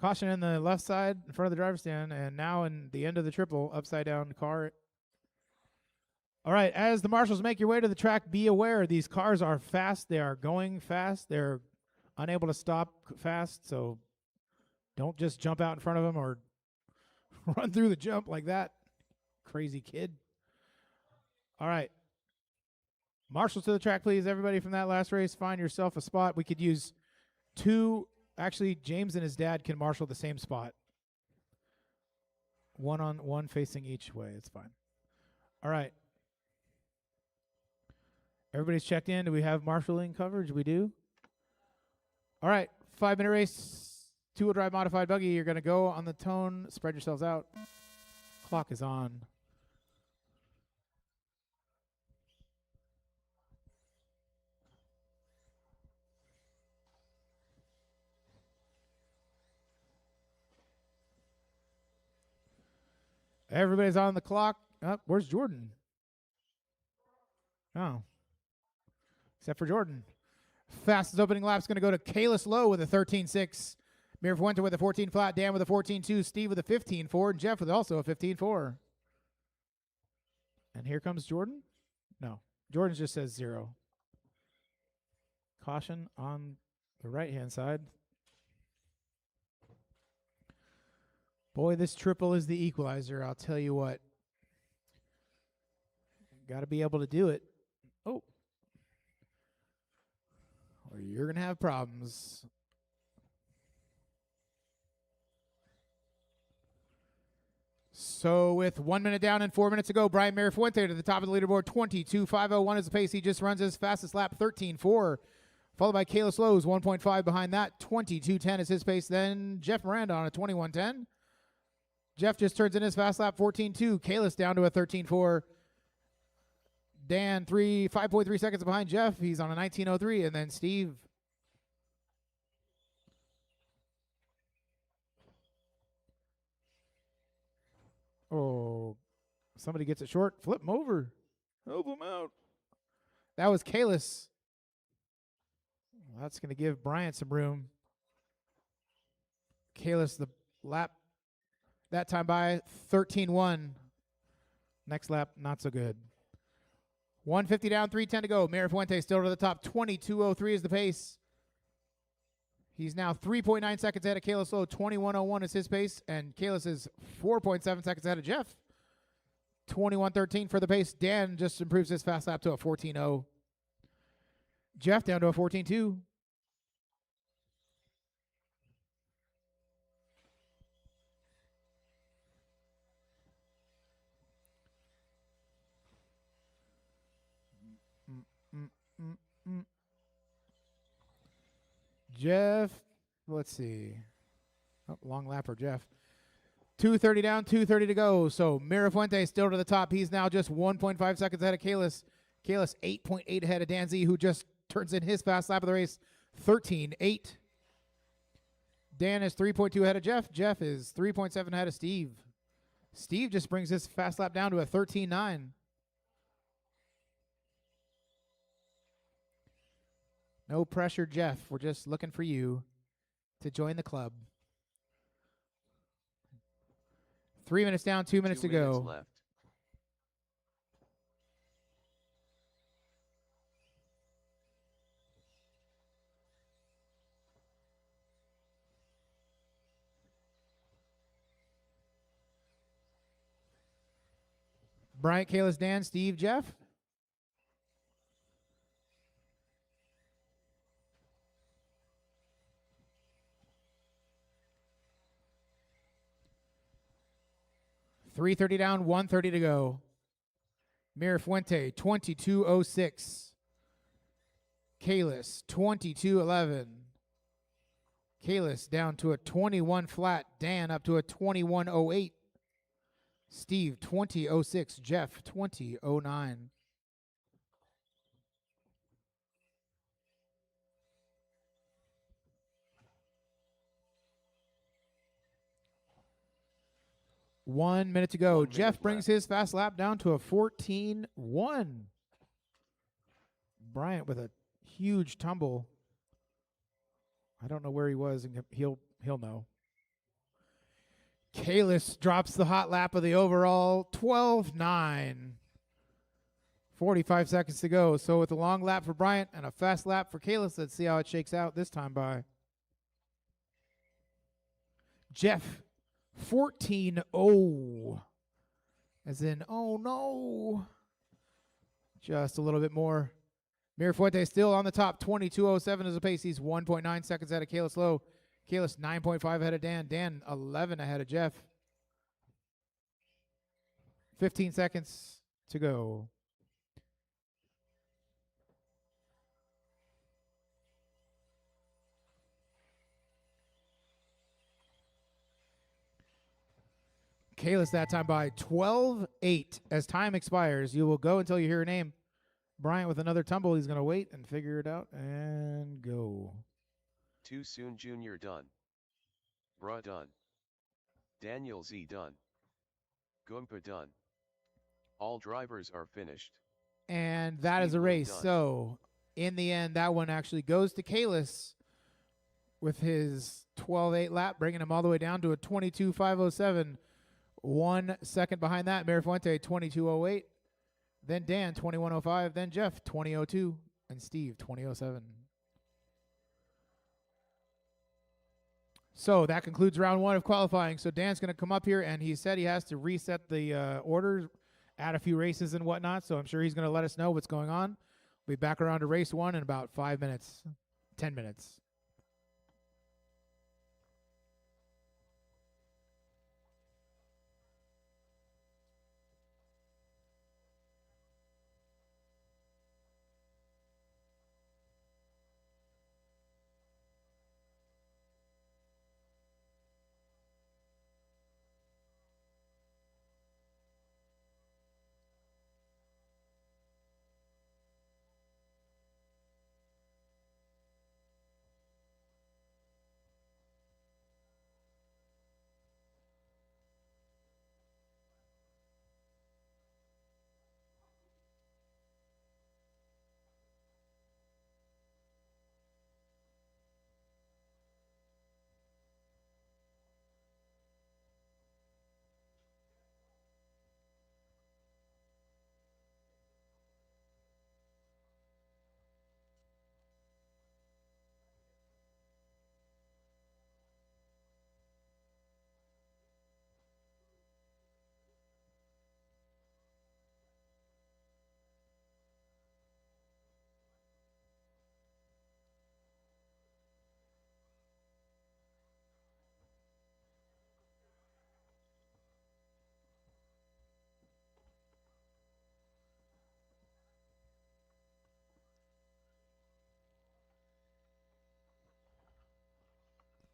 Caution in the left side in front of the driver's stand. And now in the end of the triple, upside down car. All right, as the marshals make your way to the track, be aware these cars are fast. They are going fast. They're unable to stop fast. So don't just jump out in front of them or run through the jump like that. Crazy kid. All right. Marshals to the track, please. Everybody from that last race, find yourself a spot. We could use 2. Actually, James and his dad can marshal the same spot. One facing each way. It's fine. All right. Everybody's checked in. Do we have marshaling coverage? We do. All right. 5-minute race. 2-wheel drive modified buggy. You're going to go on the tone. Spread yourselves out. Clock is on. Everybody's on the clock. Oh, where's Jordan? Oh. Except for Jordan. Fastest opening lap's going to go to Kalis Lowe with a 13.6. Mir Fuente with a 14 flat. Dan with a 14.2. Steve with a 15.4. And Jeff with also a 15.4. And here comes Jordan. No. Jordan just says 0. Caution on the right-hand side. Boy, this triple is the equalizer. I'll tell you what. Got to be able to do it. Oh. Or you're going to have problems. So with 1 minute down and 4 minutes to go, Brian Mirafuente to the top of the leaderboard. 22.501 is the pace. He just runs his fastest lap, 13.4. Followed by Kalis Lowe's, 1.5 behind that. 22.10 is his pace. Then Jeff Miranda on a 21.10. Jeff just turns in his fast lap, 14.2. Kalis down to a 13.4. Dan, 5.3 seconds behind Jeff. He's on a 19.03. And then Steve. Oh, somebody gets it short. Flip him over. Help him out. That was Kalis. Well, that's going to give Bryant some room. Kalis, the lap that time by 13.1. Next lap, not so good. 150 down, 3:10 to go. Mirafuente still to the top. 22.03 is the pace. He's now 3.9 seconds ahead of Kalis Lowe. 21.01 is his pace. And Kalis is 4.7 seconds ahead of Jeff. 21.13 for the pace. Dan just improves his fast lap to a 14.0. Jeff down to a 14.2. Jeff, let's see. Oh, long lapper, Jeff. 2:30 down, 2:30 to go. So Mirafuente still to the top. He's now just 1.5 seconds ahead of Kalis. Kalis 8.8 ahead of Dan Z, who just turns in his fast lap of the race, 13.8. Dan is 3.2 ahead of Jeff. Jeff is 3.7 ahead of Steve. Steve just brings his fast lap down to a 13.9. No pressure, Jeff. We're just looking for you to join the club. 3 minutes down, 2 minutes to go.
Left.
Bryant, Kalis, Dan, Steve, Jeff. .330 down, 1:30 to go. Mirafuente, 22:06. Kalis, 22:11. Kalis down to a 21 flat. Dan up to a 21:08. Steve, 20:06. Jeff, 20:09. One minute to go. Jeff brings his fast lap down to a 14:1. Bryant with a huge tumble. I don't know where he was, and he'll know. Kalis drops the hot lap of the overall, 12:9. 45 seconds to go. So with a long lap for Bryant and a fast lap for Kalis, let's see how it shakes out this time by. Jeff, 14:0. As in, oh no. Just a little bit more. Mirafuente still on the top, 22:07 is the pace. He's 1.9 seconds ahead of Kalis Lowe. Kalis 9.5 ahead of Dan. Dan 11 ahead of Jeff. 15 seconds to go. Kalis that time by 12:8. As time expires, you will go until you hear a name. Bryant with another tumble. He's going to wait and figure it out and go.
Too Soon Jr. done. Bra done. Daniel Z done. Gumpa done. All drivers are finished.
And that is a race.
Done.
So in the end, that one actually goes to Kalis with his 12:8 lap, bringing him all the way down to a 22:507. 1 second behind that, Mirafuente 22:08. Then Dan 21:05. Then Jeff 20:02. And Steve 20:07. So that concludes round one of qualifying. So Dan's going to come up here, and he said he has to reset the orders, add a few races and whatnot. So I'm sure he's going to let us know what's going on. We'll be back around to race one in about 5 minutes, 10 minutes.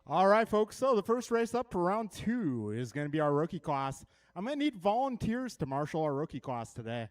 All right, folks. So the first race up for round two is going to be our rookie class. I'm going to need volunteers to marshal our rookie class today.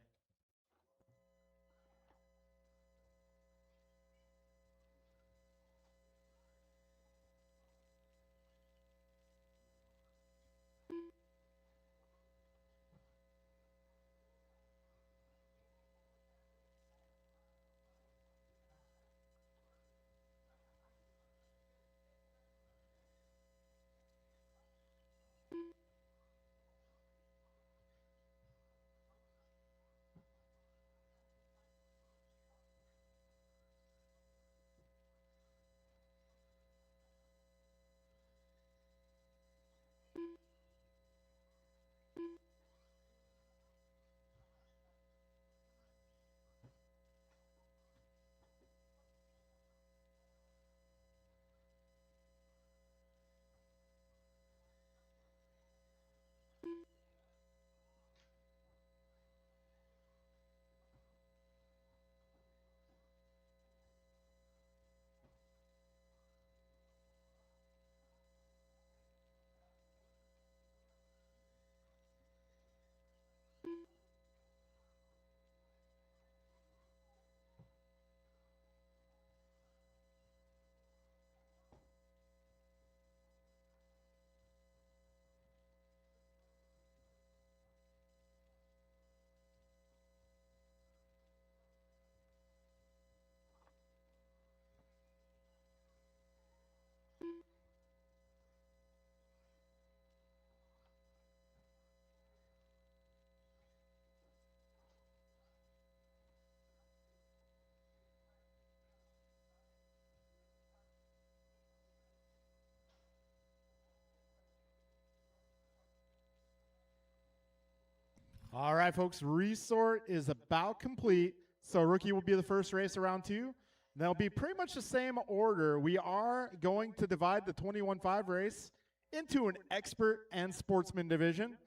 All right, folks, resort is about complete. So rookie will be the first race of round 2. They'll be pretty much the same order. We are going to divide the 21.5 race into an expert and sportsman division.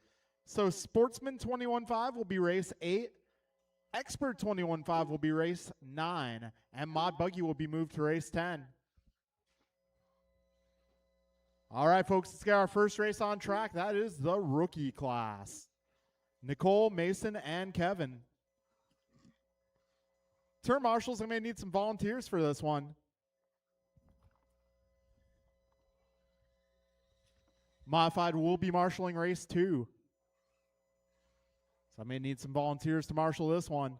So sportsman 21.5 will be race 8. Expert 21.5 will be race 9. And mod buggy will be moved to race 10. All right, folks, let's get our first race on track. That is the rookie class. Nicole, Mason, and Kevin. Turn marshals, I may need some volunteers for this one. Modified will be marshaling race 2. So I may need some volunteers to marshal this one.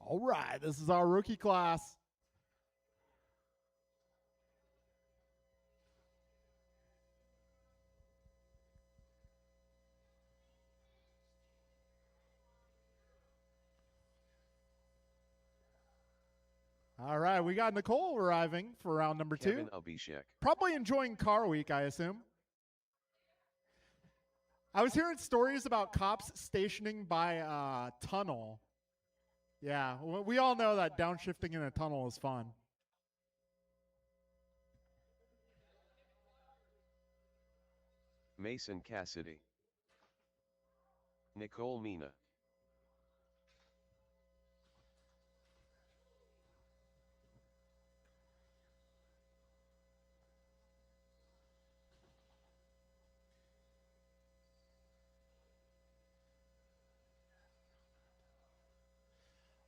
All right, this is our rookie class. All right, we got Nicole arriving for round number 2.
Kevin Abhishek.
Probably enjoying car week, I assume. I was hearing stories about cops stationing by a tunnel. Yeah, we all know that downshifting in a tunnel is fun.
Mason Cassidy. Nicole Mina.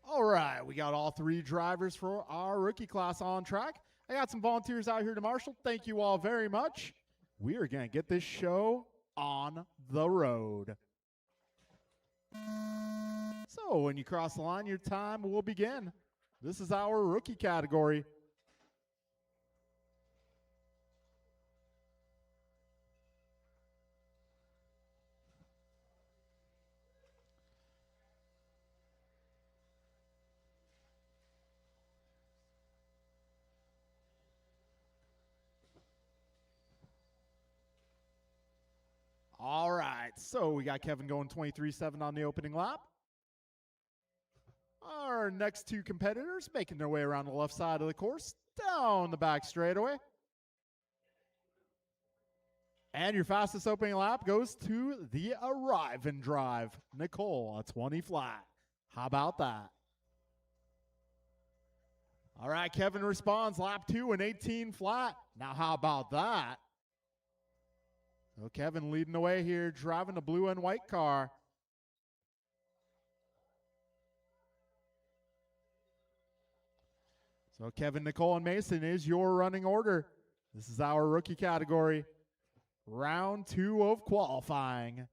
All right, we got all 3 drivers for our rookie class on track. I got some volunteers out here to marshal. Thank you all very much. We are going to get this show on the road. So when you cross the line, your time will begin. This is our rookie category. All right, so we got Kevin going 23.7 on the opening lap. Our next 2 competitors making their way around the left side of the course, down the back straightaway. And your fastest opening lap goes to the Arrive and Drive, Nicole, a 20 flat. How about that? All right, Kevin responds, lap 2, an 18 flat. Now how about that? So Kevin leading the way here, driving the blue and white car. So Kevin, Nicole, and Mason is your running order. This is our rookie category. Round 2 of qualifying.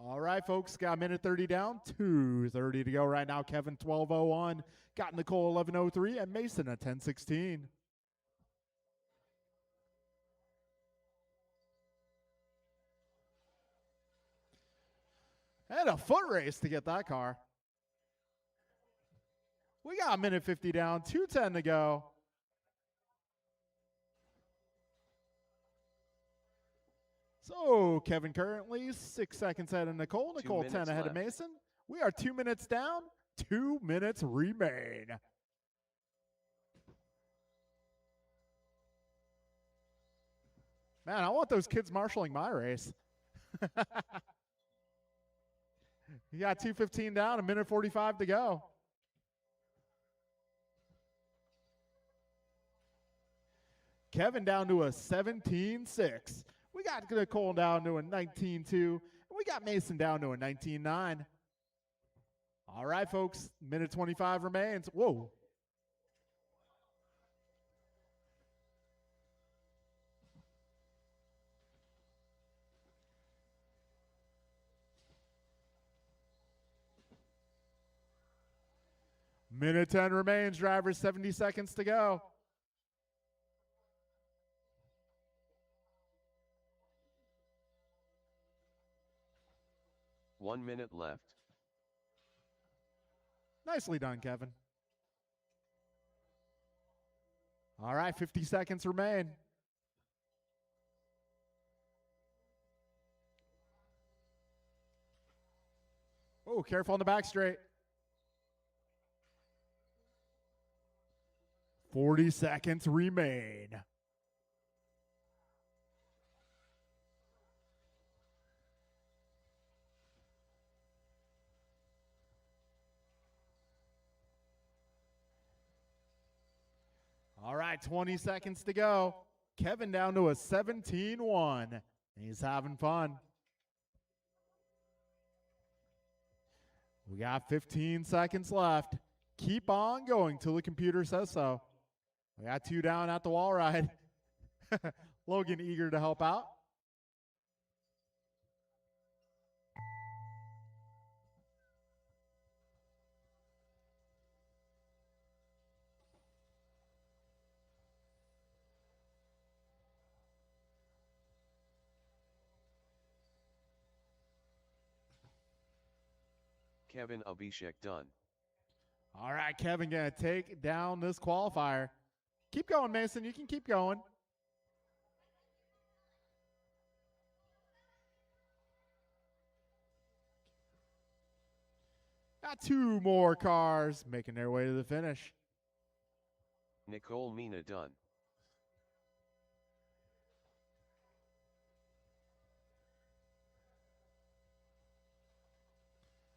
All right, folks, got a minute 30 down, 2:30 to go right now. Kevin 12:01, got Nicole 11:03, and Mason at 10:16. And a foot race to get that car. We got a minute 50 down, 2:10 to go. So Kevin currently 6 seconds ahead of Nicole. Nicole 10 ahead of Mason. We are 2 minutes down. 2 minutes remain. Man, I want those kids marshaling my race. You got 2:15 down, a minute 45 to go. Kevin down to a 17.6. We got Nicole down to a 19.2, and we got Mason down to a 19.9. All right, folks, minute 25 remains. Whoa. Minute 10 remains, drivers, 70 seconds to go.
One minute left.
Nicely done, Kevin. All right, 50 seconds remain. Oh, careful on the back straight. 40 seconds remain. All right, 20 seconds to go. Kevin down to a 17.1. He's having fun. We got 15 seconds left. Keep on going till the computer says so. We got 2 down at the wall ride. Logan eager to help out.
Kevin Abhishek done.
All right, Kevin gonna take down this qualifier. Keep going, Mason. You can keep going. Got 2 more cars making their way to the finish.
Nicole Mina done.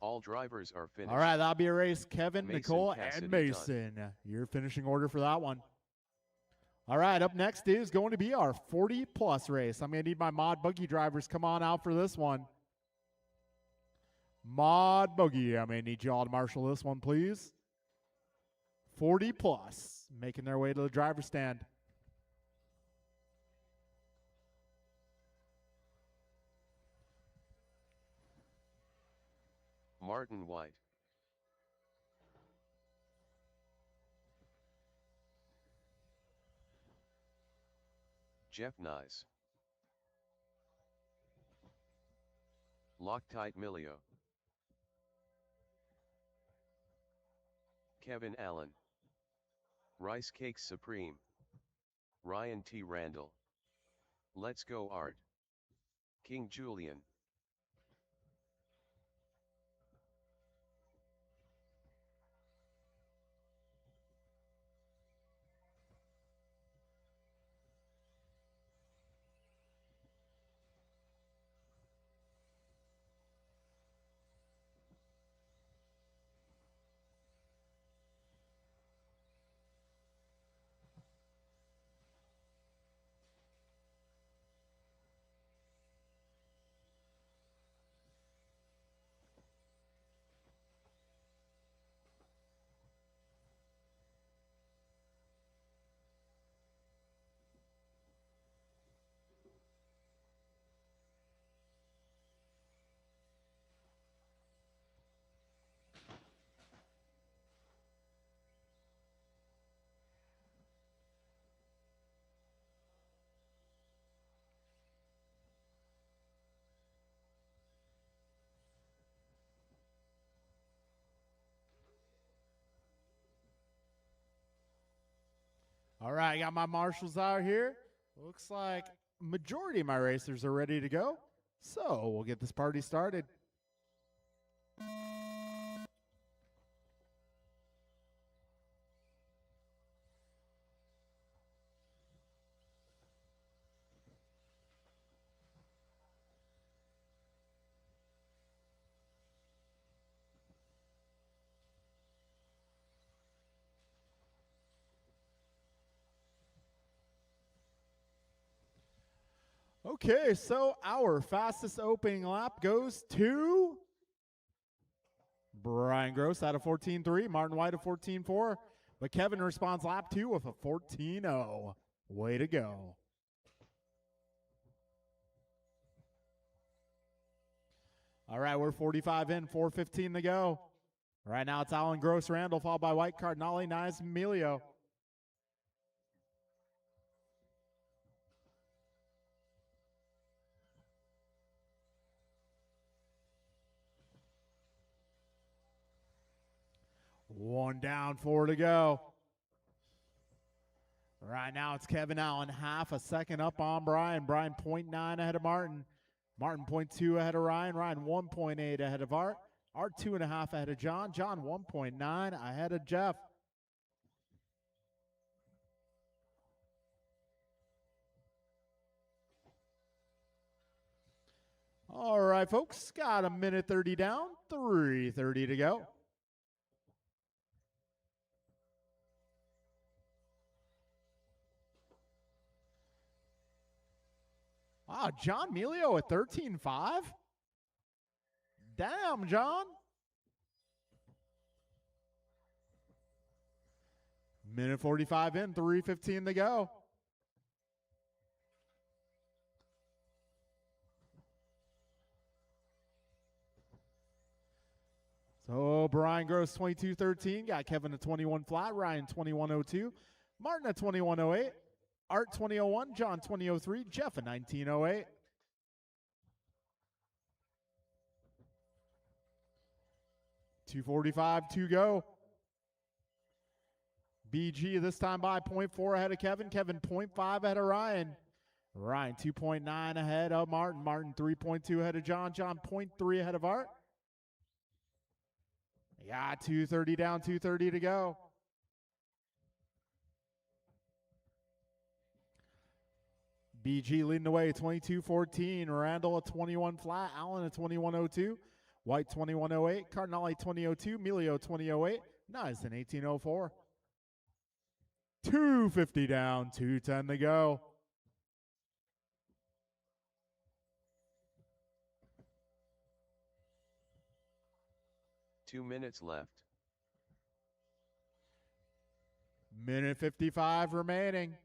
All drivers are finished.
All right, that'll be a race. Kevin,
Mason
Nicole,
Cassidy
and Mason. Your finishing order for that one. All right, up next is going to be our 40-plus race. I'm going to need my Mod Buggy drivers come on out for this one. Mod Buggy, I'm going to need you all to marshal this one, please. 40-plus, making their way to the driver's stand.
Martin White. Jeff Nyes. Loctite Milio. Kevin Allen. Rice Cakes Supreme. Ryan T. Randall. Let's Go Art. King Julian.
All right, I got my marshals out here. Looks like majority of my racers are ready to go. So we'll get this party started. Okay, so our fastest opening lap goes to Brian Gross out of 14.3, Martin White of 14.4, but Kevin responds lap 2 with a 14.0. Way to go. All right, we're 45 in, 4:15 to go. Right now it's Alan Gross, Randall, followed by White, Cardinale, Nice, Emilio. One down, 4 to go. Right now it's Kevin Allen, half a second up on Brian. Brian 0.9 ahead of Martin. Martin 0.2 ahead of Ryan. Ryan 1.8 ahead of Art. Art 2.5 ahead of John. John 1.9 ahead of Jeff. All right, folks, got a minute 30 down, 3:30 to go. Wow, John Melio at 13.5? Damn, John. Minute 45 in, 3:15 to go. So Brian Gross 22.13, got Kevin at 21 flat, Ryan 21.02, Martin at 21.08, Art 20.01, John 20.03, Jeff at 19.08. .245 to go. BG this time by 0.4 ahead of Kevin. Kevin 0.5 ahead of Ryan. Ryan 2.9 ahead of Martin. Martin 3.2 ahead of John. John 0.3 ahead of Art. Yeah, 2:30 down, 2:30 to go. BG leading the way, 22.14. Randall at 21 flat. Allen at 21.02. White 21.08. Cardinale 20.02. Melio 20.08. Nice and 18.04. 2:50 down, 2:10 to go.
Two minutes left.
Minute 55 remaining.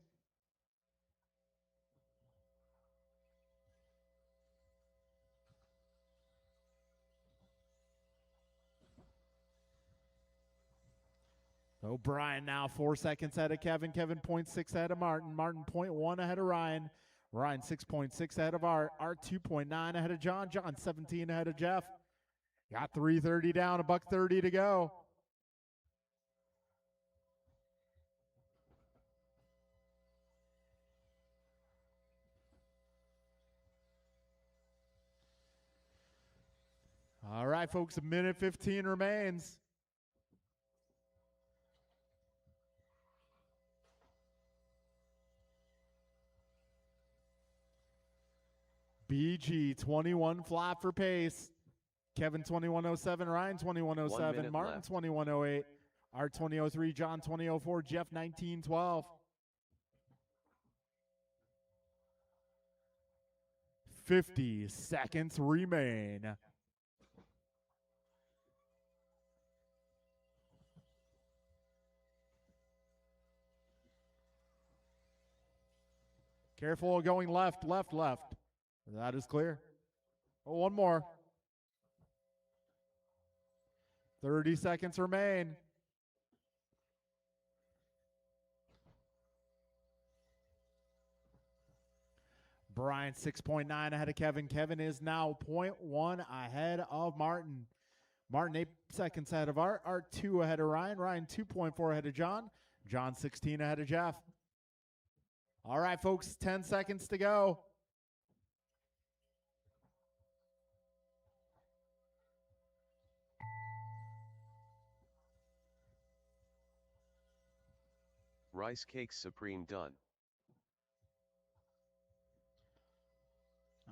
So Brian now 4 seconds ahead of Kevin. Kevin 0.6 ahead of Martin. Martin 0.1 ahead of Ryan. Ryan 6.6 ahead of Art. Art 2.9 ahead of John. John 17 ahead of Jeff. Got 3:30 down, $1:30 to go. All right, folks, a minute 15 remains. BG 21 flat for pace. Kevin 21.07, Ryan 21.07, Martin 21.08, Art 20.03, John 20.04, Jeff 19.12. 50 seconds remain. Careful of going left, left, left. That is clear. Oh, one more. 30 seconds remain. Brian 6.9 ahead of Kevin. Kevin is now 0.1 ahead of Martin. Martin 8 seconds ahead of Art. Art 2 ahead of Ryan. Ryan 2.4 ahead of John. John 16 ahead of Jeff. All right, folks, 10 seconds to go.
Rice Cakes Supreme done.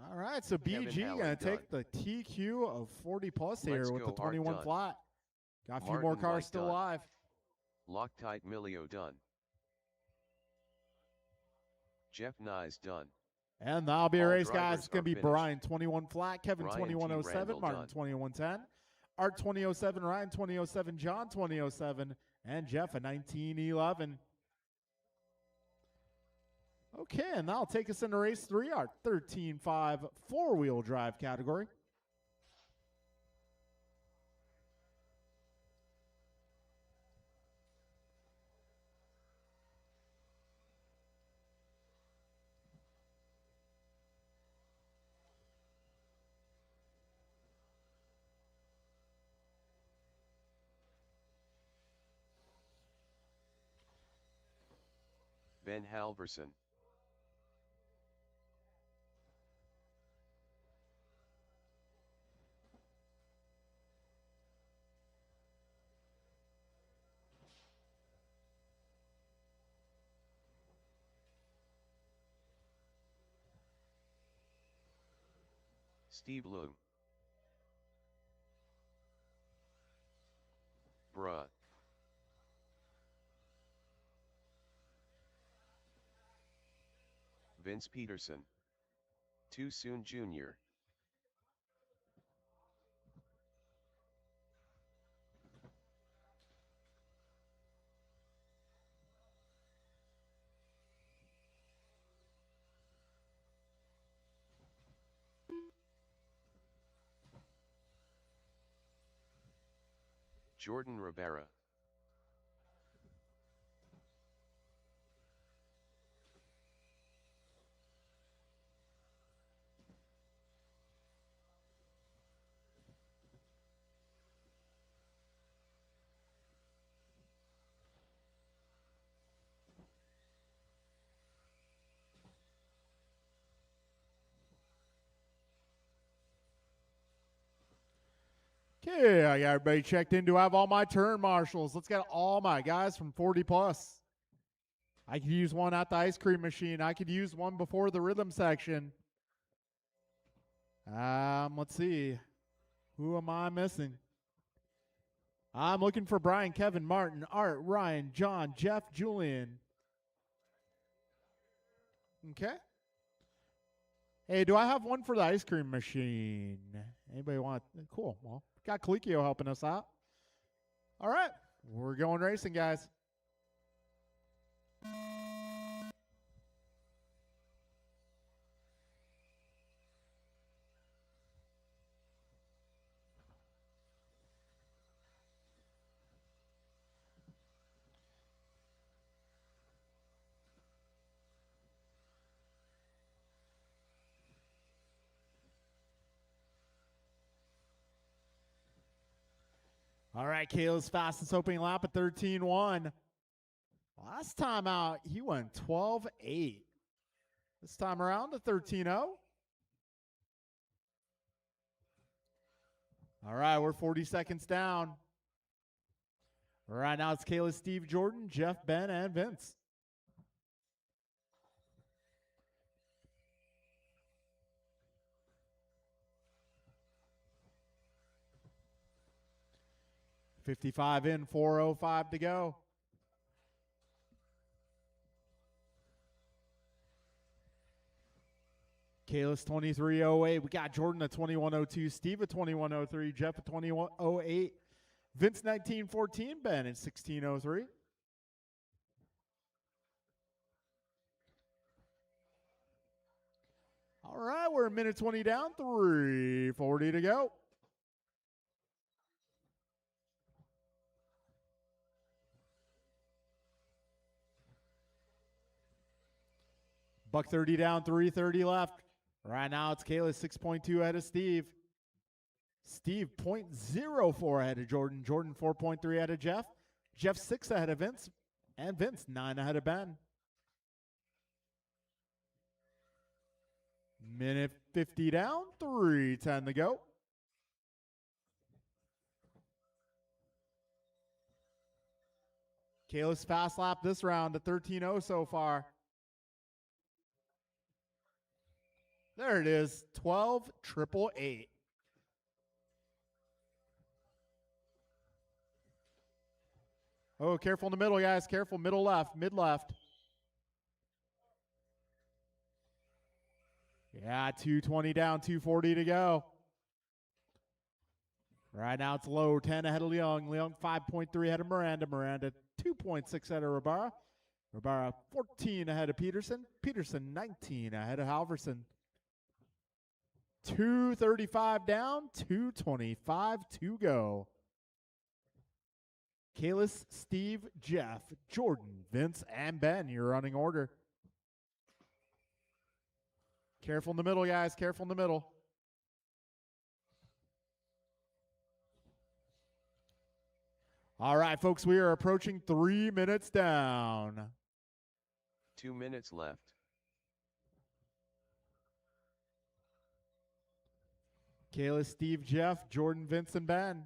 All right, so BG going to take the TQ of 40 plus here with the 21 flat. Got a few more cars still alive.
Loctite Milio done. Jeff Nyes done.
And that'll be a
All
race, guys.
drivers
It's going to
are
be
finished.
Brian 21 flat, Kevin
Ryan T.
2107,
Randall
Martin
done.
2110, Art 2007, Ryan 2007, John 2007, and Jeff a 1911. Okay, and that'll take us into race 3, our 13.5 four-wheel drive category.
Ben Halverson. Steve Loom. Bruh. Vince Peterson. Too soon Jr. Jordan Rivera.
Okay, I got everybody checked in. Do I have all my turn marshals? Let's get all my guys from 40 plus. I could use one at the ice cream machine. I could use one before the rhythm section. Let's see. Who am I missing? I'm looking for Brian, Kevin, Martin, Art, Ryan, John, Jeff, Julian. Okay. Hey, do I have one for the ice cream machine? Anybody want? Cool. Well, got Colicchio helping us out. All right. We're going racing, guys. All right, Kayla's fastest opening lap at 13.1. Last time out, he went 12.8. This time around, a 13.0. All right, we're 40 seconds down. Right now, it's Kayla, Steve, Jordan, Jeff, Ben, and Vince. .55 in, 4:05 to go. Kayla's 23.08. We got Jordan at 21.02, Steve at 21.03, Jeff at 21.08, Vince 19.14, Ben at 16.03. All right, we're a minute 20 down, 3:40 to go. $1.30 down, 3:30 left. Right now, it's Kayla 6.2 ahead of Steve. Steve 0.04 ahead of Jordan. Jordan 4.3 ahead of Jeff. Jeff 6 ahead of Vince. And Vince 9 ahead of Ben. Minute 50 down, 3:10 to go. Kayla's fast lap this round at 13.0 so far. There it is, 12.888. Oh, careful in the middle, guys. Careful, middle left, mid left. Yeah, 220 down, 240 to go. Right now it's low, 10 ahead of Leung. Leung 5.3 ahead of Miranda. Miranda 2.6 ahead of Ribara. Ribara 14 ahead of Peterson. Peterson 19 ahead of Halverson. 235 down, 225 to go. Kalis, Steve, Jeff, Jordan, Vince, and Ben, your running order. Careful in the middle, guys. Careful in the middle. All right, folks, we are approaching 3 minutes down.
2 minutes left.
Kayla, Steve, Jeff, Jordan, Vince, and Ben.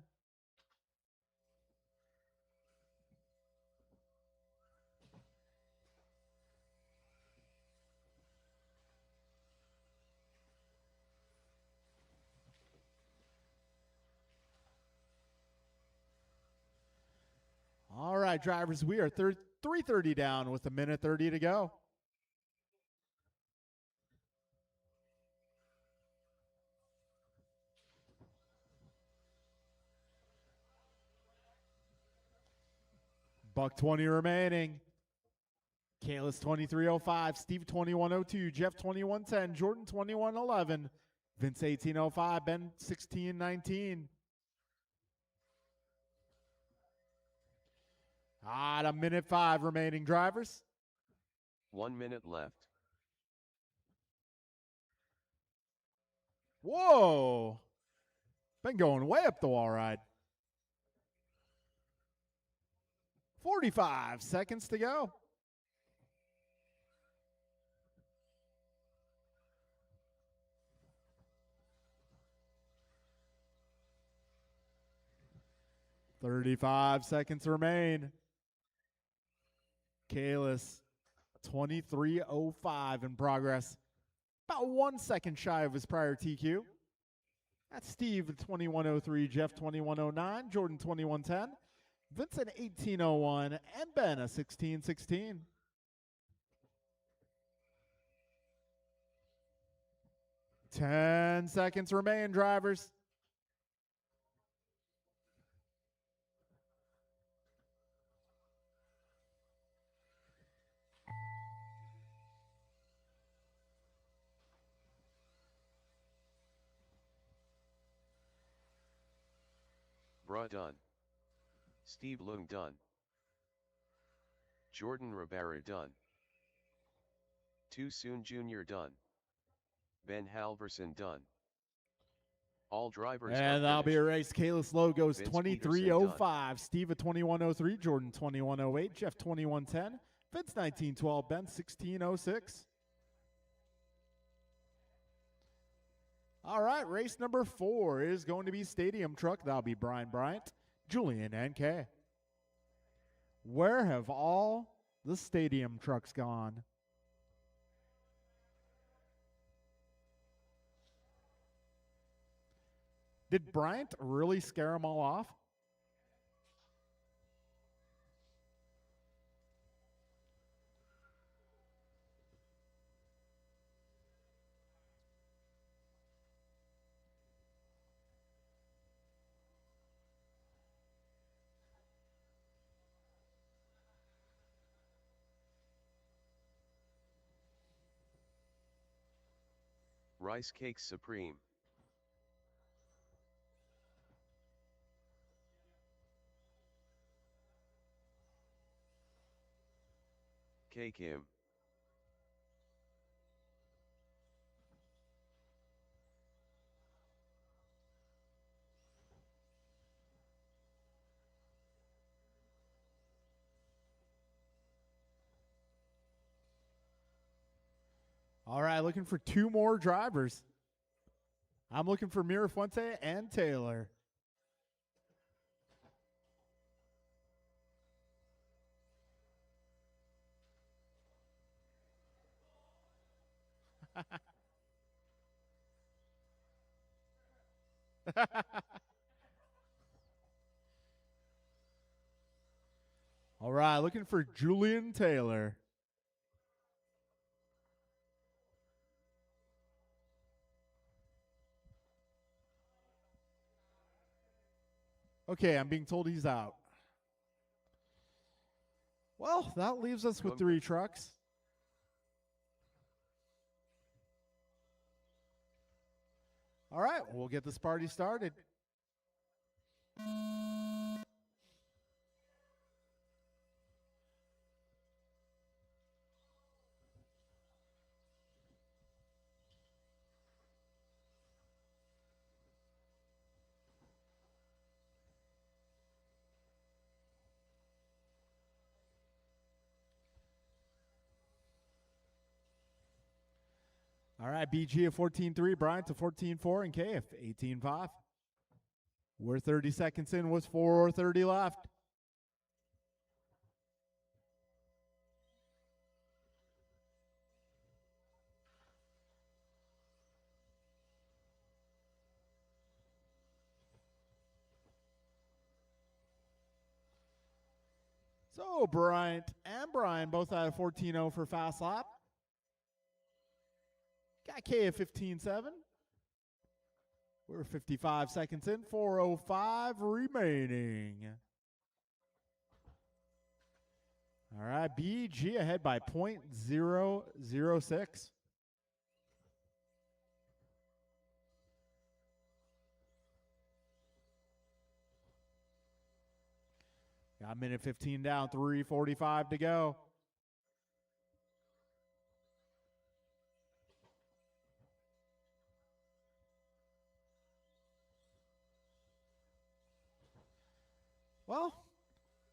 All right, drivers, we are 3:30 down with 1:30 to go. $120 remaining. Kalis 23:05, Steve 21:02, Jeff 21:10, Jordan 21:11, Vince 18:05, Ben 16:19. At 1:05 remaining, drivers.
1 minute left.
Whoa! Been going way up the wall ride. 45 seconds to go. $35 seconds remain. Kalis, 23:05 in progress. About 1 second shy of his prior TQ. That's Steve at 21:03, Jeff 21:09, Jordan 21:10, Vincent 18:01, and Ben a 16:16. Ten seconds remain, drivers.
Bra done. Steve Leung done. Jordan Ribera done. Too Soon Jr. done. Ben Halverson done. All drivers
And that'll be a race. Kalis Lowe goes
Vince
23:05. Steve at 21:03. Jordan 21:08. Jeff 21:10. Vince 19:12. Ben 16:06. All right, race number 4 is going to be Stadium Truck. That'll be Brian Bryant, Julian, and Kay. Where have all the Stadium Trucks gone? Did Bryant really scare them all off?
Rice Cakes Supreme. K Kim.
All right, looking for 2 more drivers. I'm looking for Mirafuente and Taylor. All right, looking for Julian Taylor. Okay, I'm being told he's out. Well, that leaves us with
Gumper.
3 trucks. All right, we'll get this party started. All right, BG at 14.3, Bryant to 14.4, and KF 18.5. We're 30 seconds in with 4:30 left. So Bryant and Brian both out of 14.0 for fast lap. Got K at 15.7. We're 55 seconds in, 4:05 remaining. All right, BG ahead by 0.006. Got a minute 15 down, 3:45 to go. Well,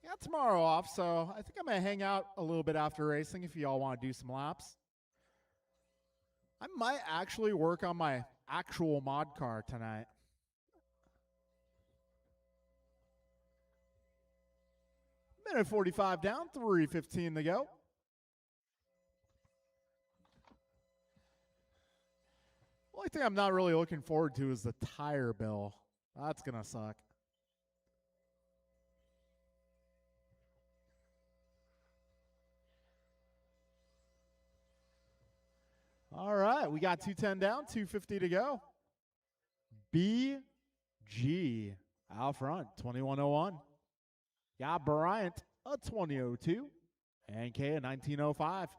got tomorrow off, so I think I'm going to hang out a little bit after racing if y'all want to do some laps. I might actually work on my actual mod car tonight. Minute 45 down, 3:15 to go. Only thing I'm not really looking forward to is the tire bill. That's going to suck. All right, we got 2:10 down, 2:50 to go. BG out front, 21:01. Got Bryant a 20:02 and K a 19:05.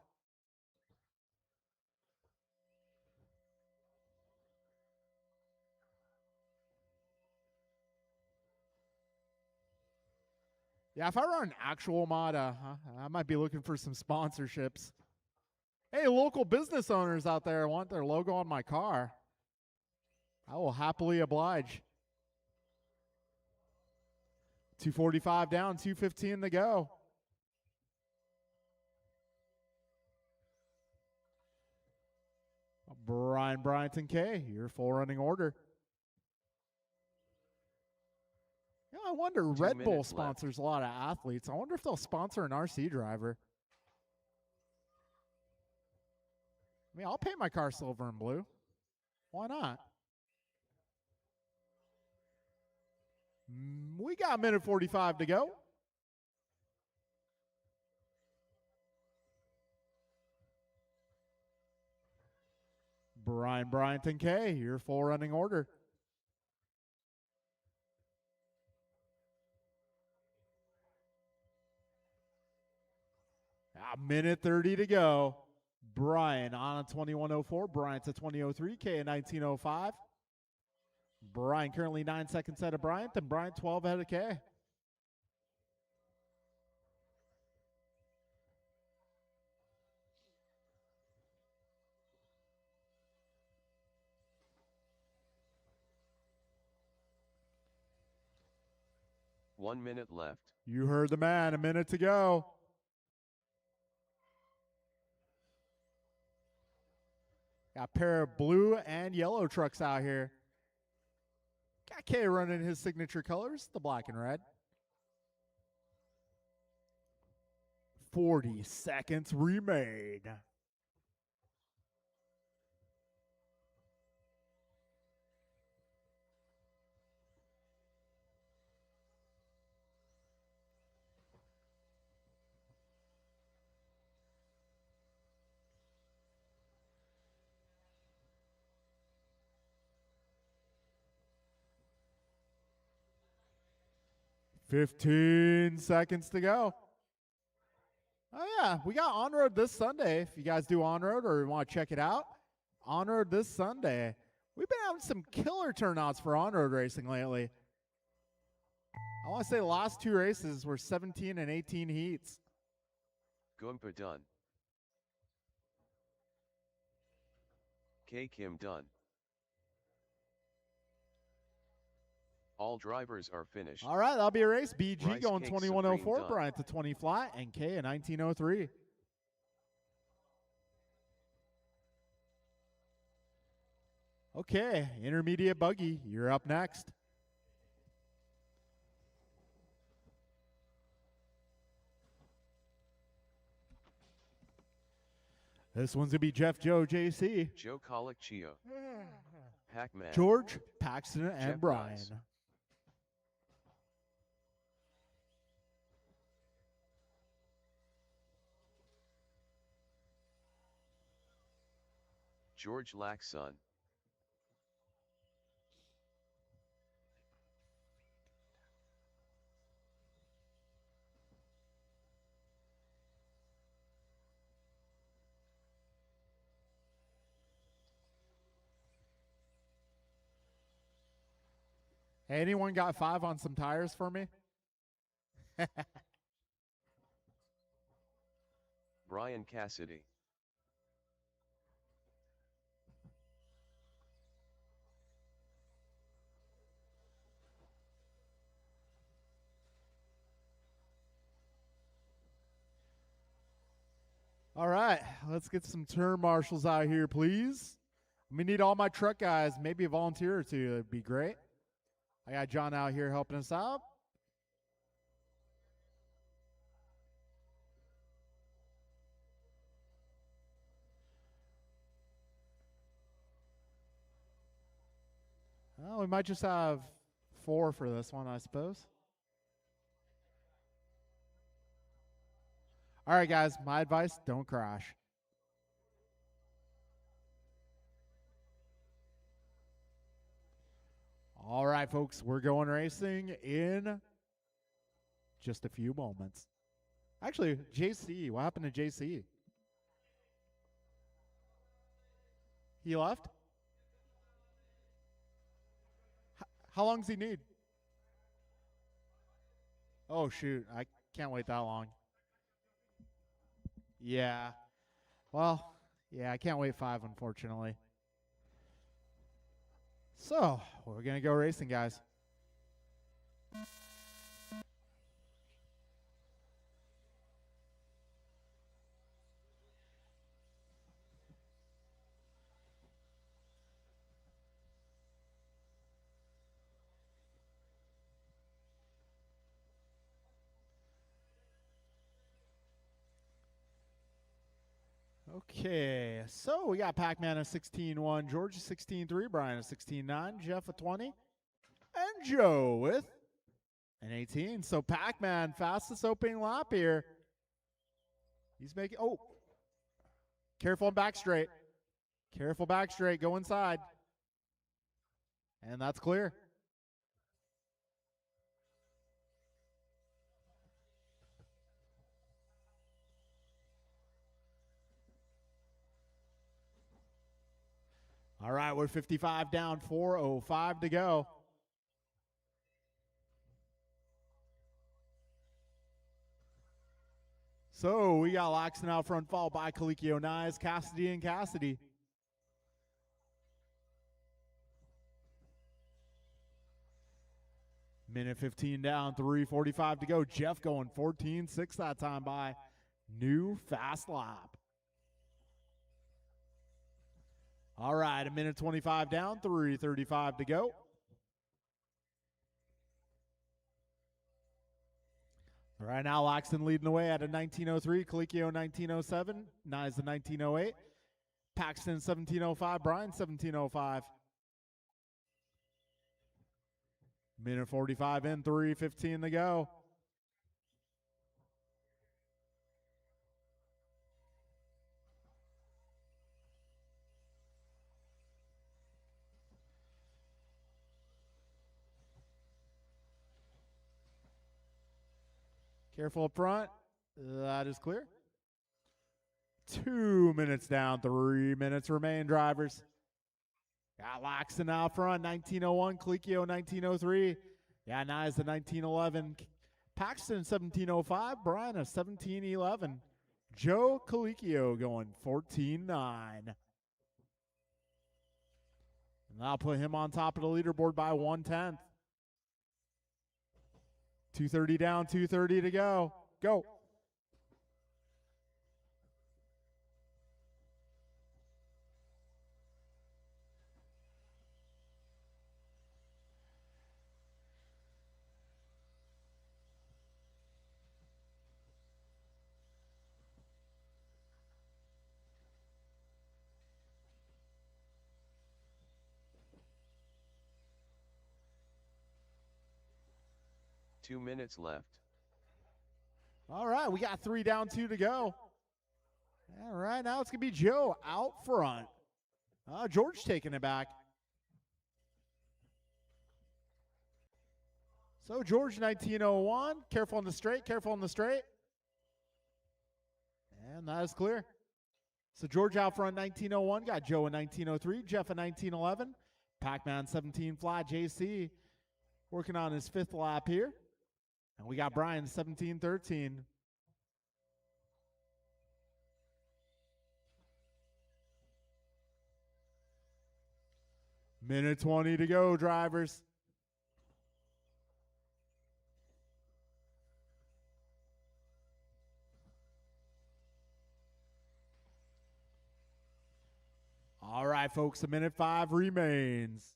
Yeah, if I run an actual mod, I might be looking for some sponsorships. Hey, local business owners out there want their logo on my car. I will happily oblige. 2:45 down, 2:15 to go. Brian Bryant K, your full running order. You know, I wonder,
2
Red Bull
minutes left.
sponsors a lot of athletes. I wonder if they'll sponsor an RC driver. I mean, I'll paint my car silver and blue. Why not? We got a minute 45 to go. Brian Bryant K, your full running order. A minute 30 to go. Brian on a 21:04. Bryant's a 20:03. K a 19:05. Brian currently 9 seconds ahead of Bryant, and Bryant 12 ahead of K.
One minute left.
You heard the man. A minute to go. Got a pair of blue and yellow trucks out here. Got K running his signature colors, the black and red. 40 seconds remain. 15 seconds to go. Oh, yeah, we got On Road this Sunday. If you guys do On Road or you want to check it out, On Road this Sunday. We've been having some killer turnouts for On Road racing lately. I want to say the last 2 races were 17 and 18 heats.
Goompa done. K Kim done. All drivers are finished.
All right, that'll be a race. BG
Rice
going
Cake
2104,
Supreme done.
Bryant to 20 flat, and K at 1903. Okay, intermediate buggy, you're up next. This one's going to be Jeff Joe JC,
Joe Colic Chio. Pac-Man.
George, Paxton, and
Jeff
Brian.
Rice. George Laxson.
Hey, anyone got 5 on some tires for me?
Brian Cassidy.
All right, let's get some turn marshals out here, please. We need all my truck guys, maybe a volunteer or two. That'd be great. I got John out here helping us out. Well, we might just have 4 for this one, I suppose. All right, guys, my advice, don't crash. All right, folks, we're going racing in just a few moments. Actually, JC, what happened to JC? He left? How long does he need? Oh, shoot, I can't wait that long. Yeah. Well, yeah, I can't wait 5, unfortunately. So, we're going to go racing, guys. Okay, so we got Pac-Man at 16-1, George at 16-3, Brian at 16-9, Jeff at 20, and Joe with an 18. So Pac-Man, fastest opening lap here. He's making, oh, careful on back straight. Careful back straight, go inside. And that's clear. All right, we're 55 down, 4:05 to go. So we got Laxton out front, followed by Colicchio Nyes, Cassidy, and Cassidy. Minute 15 down, 3:45 to go. Jeff going 14.6 that time by new fast lap. All right, a minute 25 down, 3:35 to go. All right, now Laxton leading the way at a 19:03, Colicchio 19:07, Nyes a 19:08, Paxton 17:05, Brian 17:05. Minute 45 in, 3:15 to go. Careful up front. That is clear. 2 minutes down, 3 minutes remain, drivers. Got Laxton out front, 1901, Colicchio 1903. Yeah, Nyes the 1911. Paxton 1705, Brian a 1711. Joe Colicchio going 14-9. And that'll put him on top of the leaderboard by 1/10. 2:30 down, 2:30 to go. Go.
Two minutes left.
All right, we got 3 down, 2 to go. All right, now it's going to be Joe out front. George taking it back. So George 1901, careful on the straight, careful on the straight. And that is clear. So George out front 1901, got Joe in 1903, Jeff in 1911, Pac-Man 17 fly, JC working on his 5th lap here. And we got Brian 1713. Minute 20 to go, drivers. All right, folks, a minute 5 remains.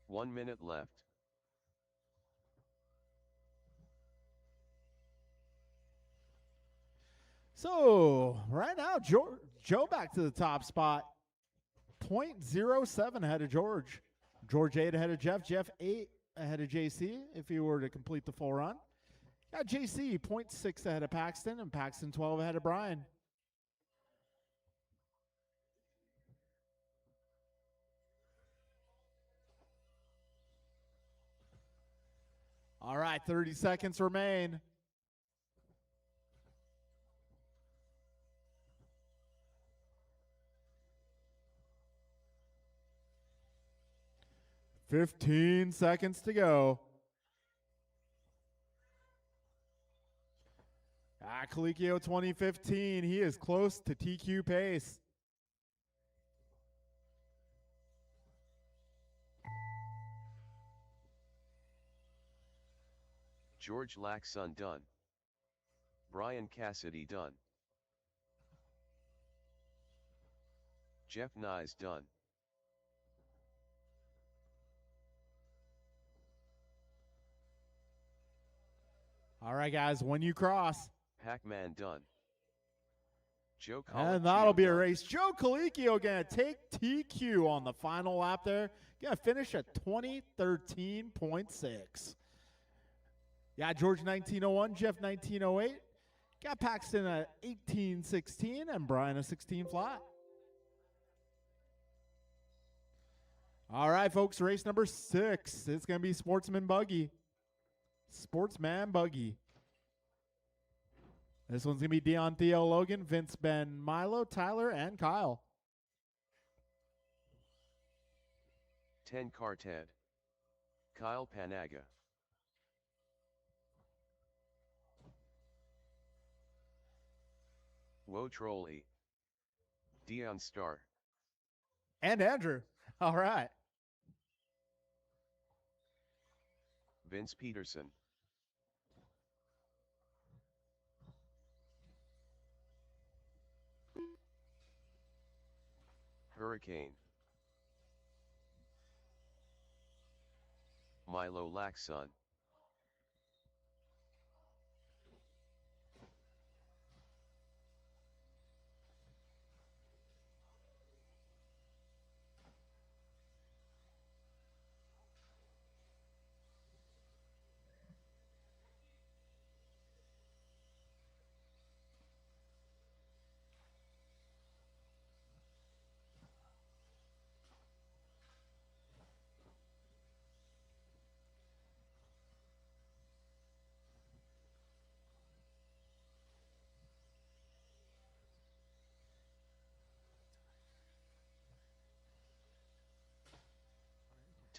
1 minute left.
So right now, Joe back to the top spot. 0.07 ahead of George. George 8 ahead of Jeff. Jeff 8 ahead of JC if he were to complete the full run. Got JC 0.6 ahead of Paxton, and Paxton 12 ahead of Brian. All right, 30 seconds remain. $15 seconds to go. Colicchio 2015, he is close to TQ pace.
George Laxton done. Brian Cassidy done. Jeff Nyes done.
All right, guys, when you cross.
Pac-Man done. Joe
And that'll be a
done.
race. Joe Colicchio going to take TQ on the final lap there. Going to finish at 2013.6. Yeah, George 1901, Jeff 1908. Got Paxton at 1816 and Brian a 16 flat. All right, folks, race number 6. It's going to be Sportsman Buggy. Sportsman Buggy. This one's going to be Dion Theo Logan, Vince Ben Milo, Tyler, and Kyle.
10 car Ted. Kyle Panaga. Woe Trolley. Dion Star.
And Andrew. All right.
Vince Peterson. Hurricane. Milo Laxton.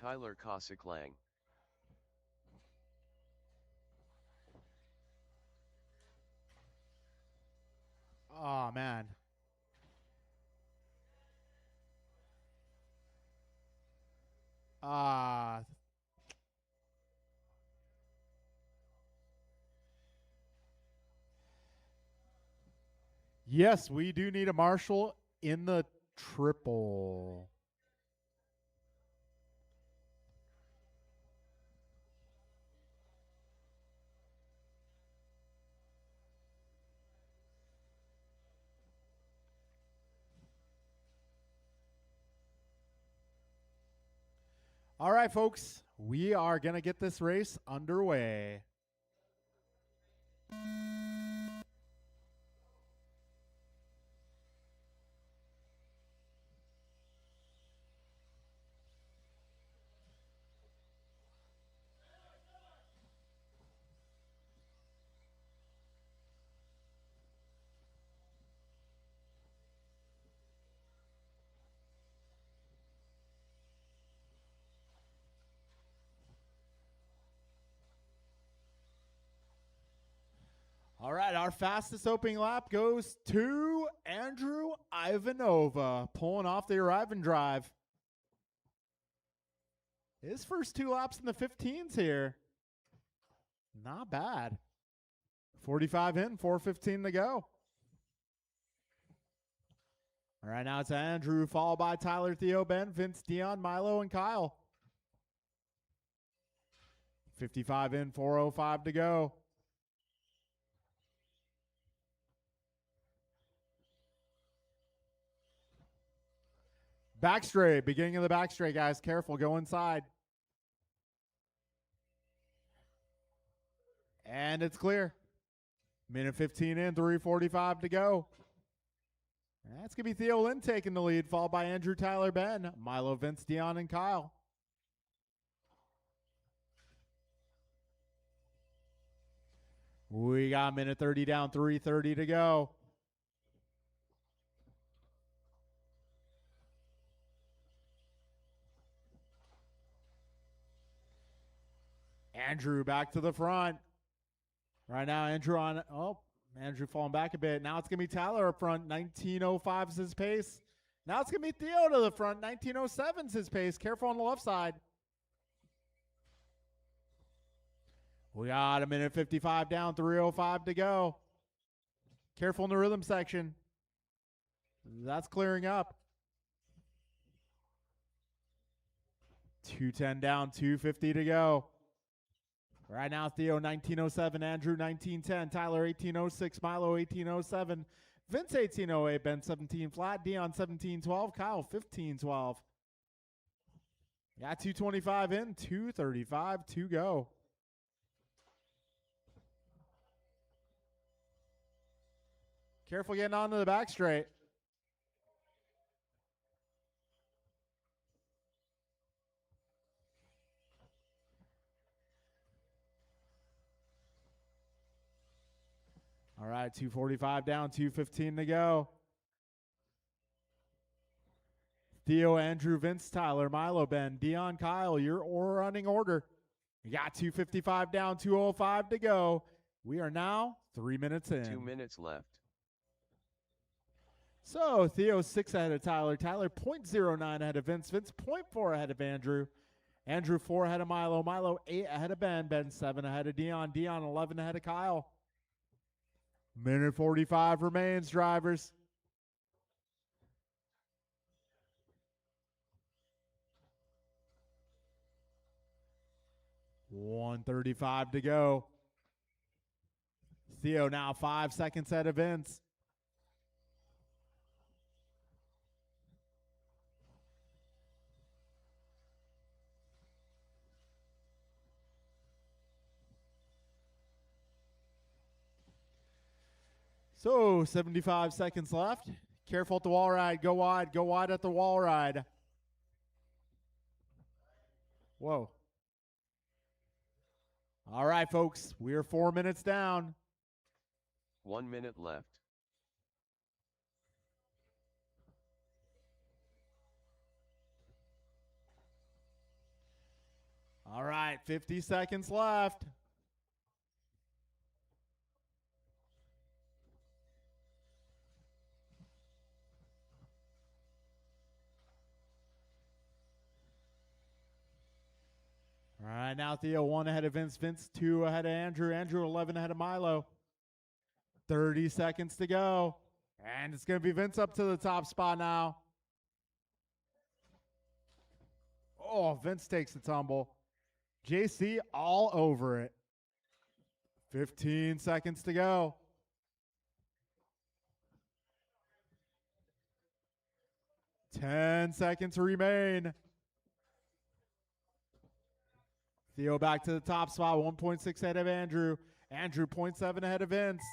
Tyler Cossack Lang.
Oh, man. Ah. Yes, we do need a marshal in the triple. All right, folks, we are going to get this race underway. All right, our fastest opening lap goes to Andrew Ivanova, pulling off the arrive and drive. His first 2 laps in the 15s here. Not bad. 45 in, 4:15 to go. All right, now it's Andrew, followed by Tyler, Theo, Ben, Vince, Dion, Milo, and Kyle. 55 in, 4:05 to go. Back straight, beginning of the back straight, guys. Careful, go inside. And it's clear. Minute 15 in, 3:45 to go. That's going to be Theo Lynn taking the lead, followed by Andrew, Tyler, Ben, Milo, Vince, Dion, and Kyle. We got minute 30 down, 3:30 to go. Andrew back to the front. Right now, Andrew Andrew falling back a bit. Now it's going to be Tyler up front. 19:05 is his pace. Now it's going to be Theo to the front. 19:07 is his pace. Careful on the left side. We got a minute 55 down, 3:05 to go. Careful in the rhythm section. That's clearing up. 2:10 down, 2:50 to go. Right now, Theo 19:07, Andrew 19:10, Tyler 18:06, Milo 18:07, Vince 18:08, Ben 17 flat, Dion 17:12, Kyle 15:12. Got 2:25 in, 2:35 to go. Careful getting onto the back straight. All right, 2:45 down, 2:15 to go. Theo, Andrew, Vince, Tyler, Milo, Ben, Dion, Kyle, your running order. You got 2:55 down, 2:05 to go. We are now 3 minutes in.
2 minutes left.
So Theo 6 ahead of Tyler. Tyler 0.09 ahead of Vince. Vince 0.4 ahead of Andrew. Andrew 4 ahead of Milo. Milo 8 ahead of Ben. Ben 7 ahead of Dion. Dion 11 ahead of Kyle. Minute 45 remains, drivers. $1:35 to go. Theo now 5 seconds ahead of Vince. So 75 seconds left. Careful at the wall ride. Go wide at the wall ride. Whoa. All right, folks. We are 4 minutes down.
1 minute left.
All right, 50 seconds left. All right, now Theo 1 ahead of Vince. Vince 2 ahead of Andrew. Andrew 11 ahead of Milo. 30 seconds to go. And it's going to be Vince up to the top spot now. Oh, Vince takes the tumble. JC all over it. 15 seconds to go. Ten seconds remain. Theo back to the top spot, 1.6 ahead of Andrew. Andrew 0.7 ahead of Vince.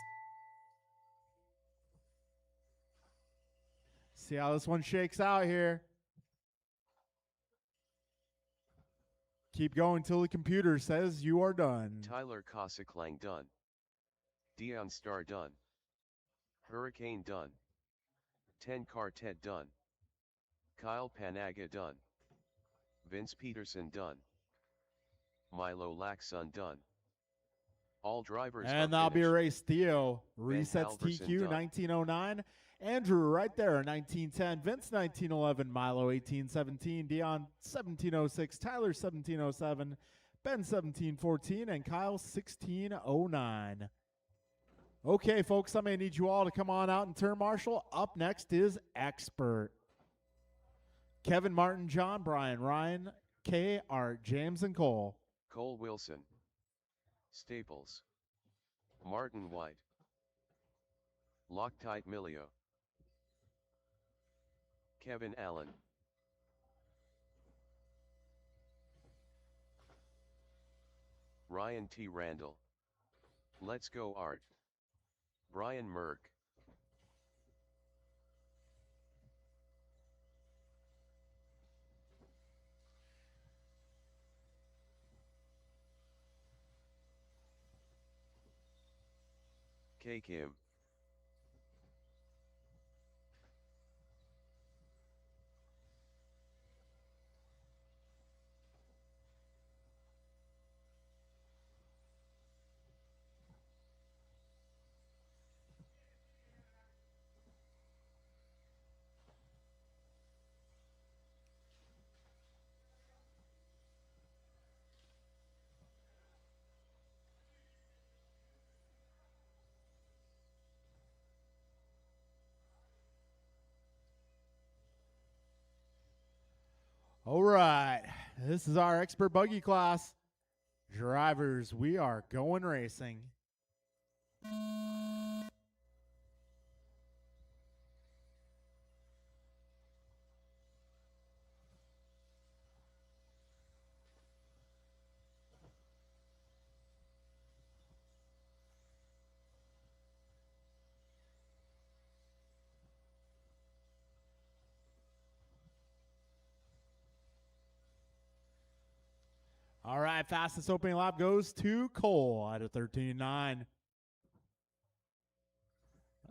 See how this one shakes out here. Keep going till the computer says you are done.
Tyler Cossacklang done. Dion Star done. Hurricane done. 10 Quartet done. Kyle Panaga done. Vince Peterson done. Milo Laxon done. All drivers
and
are
that'll be a
finished.
race. Theo resets
Halverson
TQ
done.
1909. Andrew right there 1910. Vince 1911. Milo 1817. Dion 1706. Tyler 1707. Ben 1714. And Kyle 1609. Okay, folks, I'm going to need you all to come on out and turn marshal. Up next is Expert. Kevin, Martin, John, Brian, Ryan, Kay, Art, James, and Cole.
Cole Wilson. Staples. Martin White. Loctite Milio. Kevin Allen. Ryan T. Randall. Let's Go Art. Brian Merck. K. Kim.
All right, this is our Expert Buggy class. Drivers, we are going racing. All right, fastest opening lap goes to Cole at a 13.9.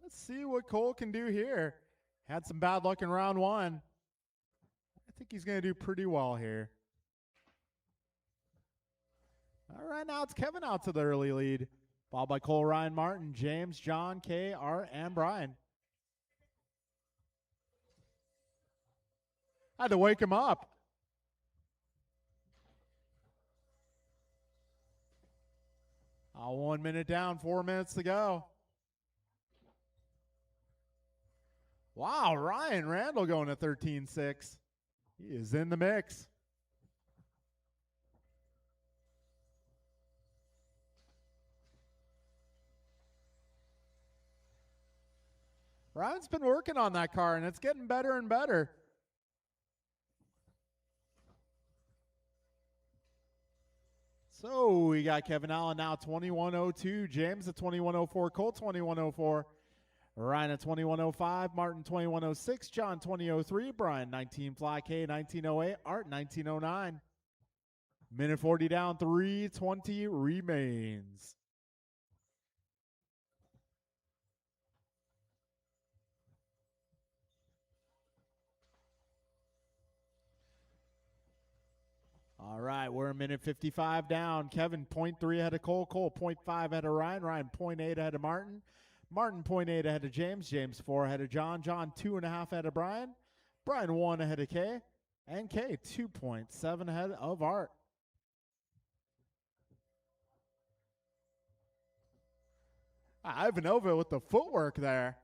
Let's see what Cole can do here. Had some bad luck in round one. I think he's going to do pretty well here. All right, now it's Kevin out to the early lead. Followed by Cole, Ryan, Martin, James, John, Kay, Art, and Brian. Had to wake him up. Oh, 1 minute down, 4 minutes to go. Wow, Ryan Randall going to 13.6. He is in the mix. Ryan's been working on that car, and it's getting better and better. So we got Kevin Allen now 21.02, James at 21.04, Cole 21.04, Ryan at 21.05, Martin 21.06, John 20.03, Brian 19, Fly K 19.08, Art 19.09. Minute 40 down, 3:20 remains. All All right, we're a minute 55 down. Kevin, 0.3 ahead of Cole. Cole, 0.5 ahead of Ryan. Ryan, 0.8 ahead of Martin. Martin, 0.8 ahead of James. James, 4 ahead of John. John, 2.5 ahead of Brian. Brian, 1 ahead of Kay. And Kay, 2.7 ahead of Art. Ivanova with the footwork there.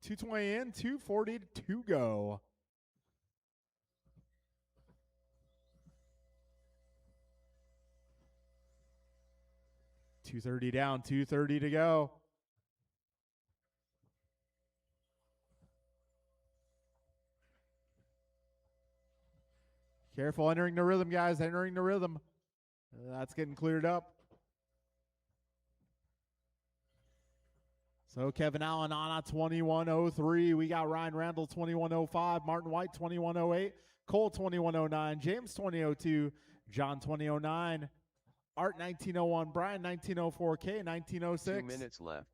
220 in, 240 to go. $230 down, $230 to go. Careful entering the rhythm, guys. Entering the rhythm. That's getting cleared up. So Kevin Allen on a 21:03. We got Ryan Randall 21:05. Martin White 21:08. Cole 21:09. James 20:02. John 20:09. Art 19:01. Brian 19:04. K 19:06.
2 minutes left.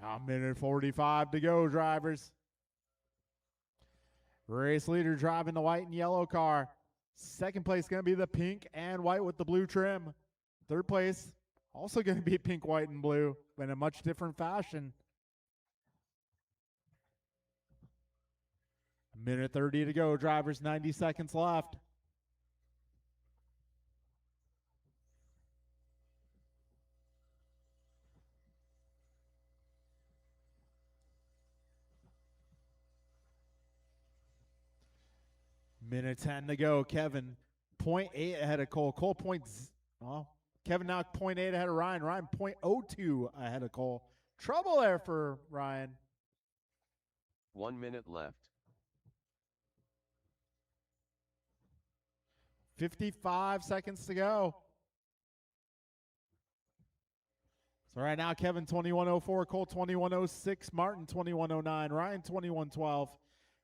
A minute 45 to go, drivers. Race leader driving the white and yellow car. Second place going to be the pink and white with the blue trim. Third place also going to be pink, white, and blue, but in a much different fashion. A minute 30 to go, drivers. 90 seconds left. Minute 10 to go. Kevin, 0.8 ahead of Cole. Cole Kevin now 0.8 ahead of Ryan. Ryan 0.02 ahead of Cole. Trouble there for Ryan.
1 minute left.
55 seconds to go. So right now, Kevin 21:04, Cole 21:06, Martin 21:09, Ryan 21:12.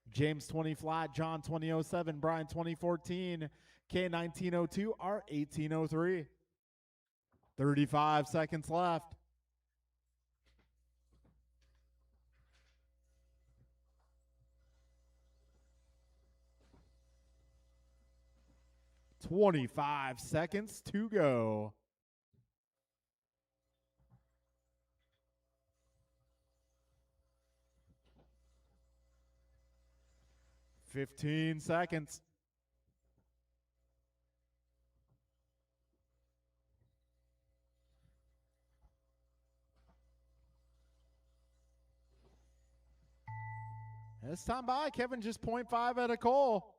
James 20 flat, John 20:07, Brian 20:14, K 19:02, Art 18:03. 35 seconds left. $25 seconds to go. $15 seconds. This time by, Kevin just 0.5 at a Cole.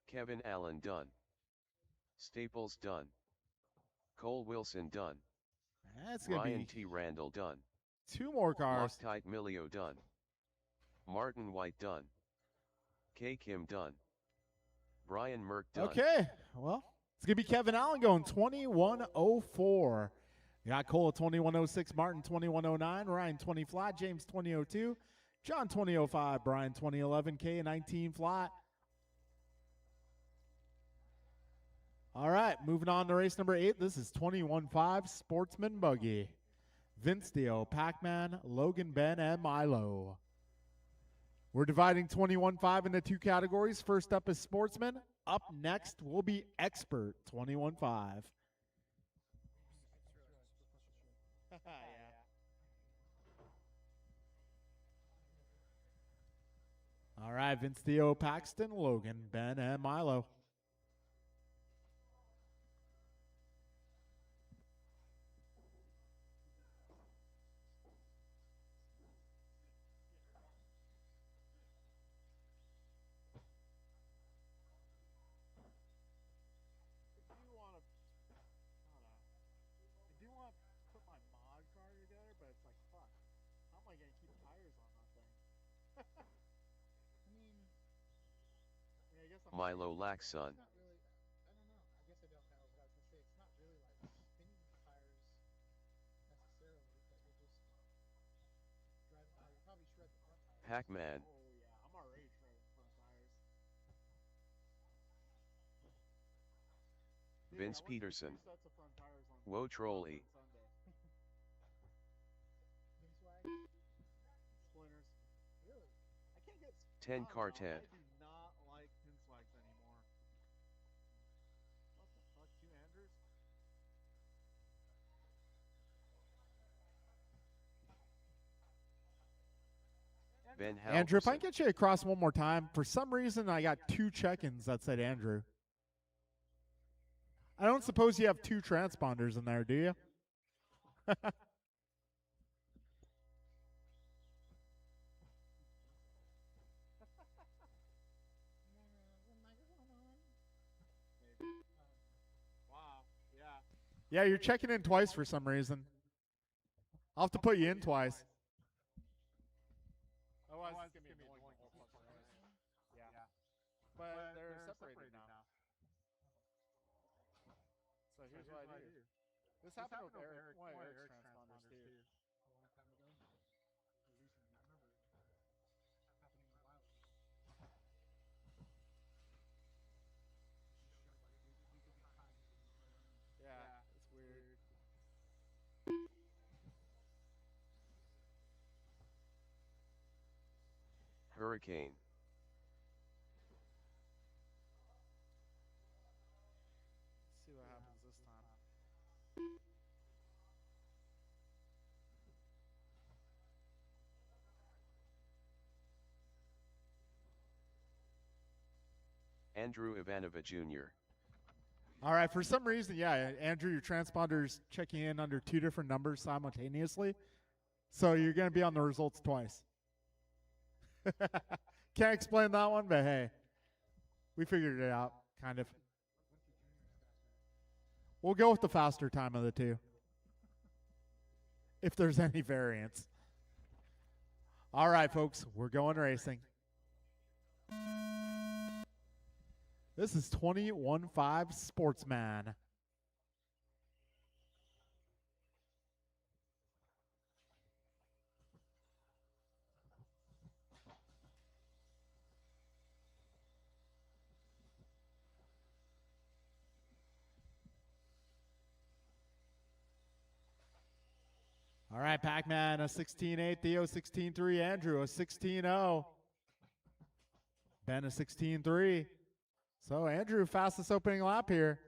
Kevin Allen done. Staples done. Cole Wilson done.
That's going to
Ryan
be
T. Randall done.
2 more cars.
Loctite Milio done. Martin White done. K. Kim done. Brian Merck done.
Okay, well, it's going to be Kevin Allen going 21:04. You got Cole at 21:06, Martin 21:09, Ryan 20 flat, James 20:02, John 20:05, Brian 20:11, K 19 flat. All right, moving on to race number 8. This is 21.5 Sportsman Buggy. Vince Dio, Pac-Man, Logan, Ben, and Milo. We're dividing 21.5 into 2 categories. First up is Sportsman. Up next will be Expert 21.5. All right, Vince Dio, Paxton, Logan, Ben, and Milo.
Milo Laxon. Pac-Man. Vince Peterson. Whoa trolley. 10 car Ted.
I do not like Pinswags anymore. What the fuck, 2 Andrews?
Ben
Andrew, if I
Halverson.
can get you across one more time, for some reason I got 2 check-ins that said Andrew. I don't suppose you have 2 transponders in there, do you? Wow, yeah, you're checking in twice for some reason. I'll have to put you in twice. Otherwise, it's gonna be annoying the whole fucking ride. Yeah. But they're separated now. So here's what I do. This happened with Eric, one of Eric's transponders too. Yeah, it's weird.
Hurricane.
Let's see what happens this time.
Andrew Ivanova Jr.
All right, for some reason, yeah, Andrew, your transponder's checking in under 2 different numbers simultaneously. So you're going to be on the results twice. Can't explain that one, but hey, we figured it out, kind of. We'll go with the faster time of the 2, if there's any variance. All right, folks, we're going racing. This is 21-5 Sportsman. All right, Pac-Man, a 16.8, Theo 16.3, Andrew a 16.0, Ben a 16.3. So Andrew, fastest opening lap here,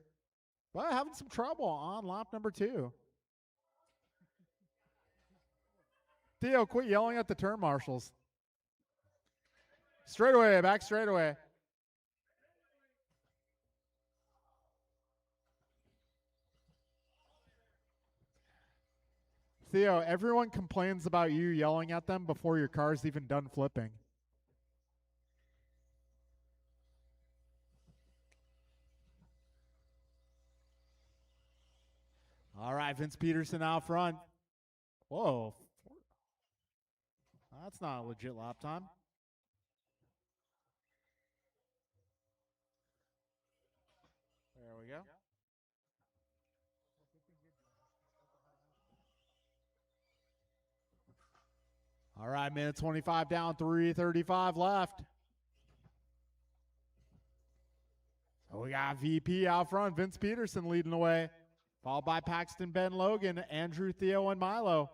but having some trouble on lap number 2. Theo, quit yelling at the turn marshals. Straightaway, back straightaway. Theo, everyone complains about you yelling at them before your car's even done flipping. All right, Vince Peterson out front. Whoa. That's not a legit lap time. There we go. All right, minute 25 down, 3:35 left. So we got VP out front, Vince Peterson leading the way, followed by Paxton, Ben Logan, Andrew, Theo, and Milo.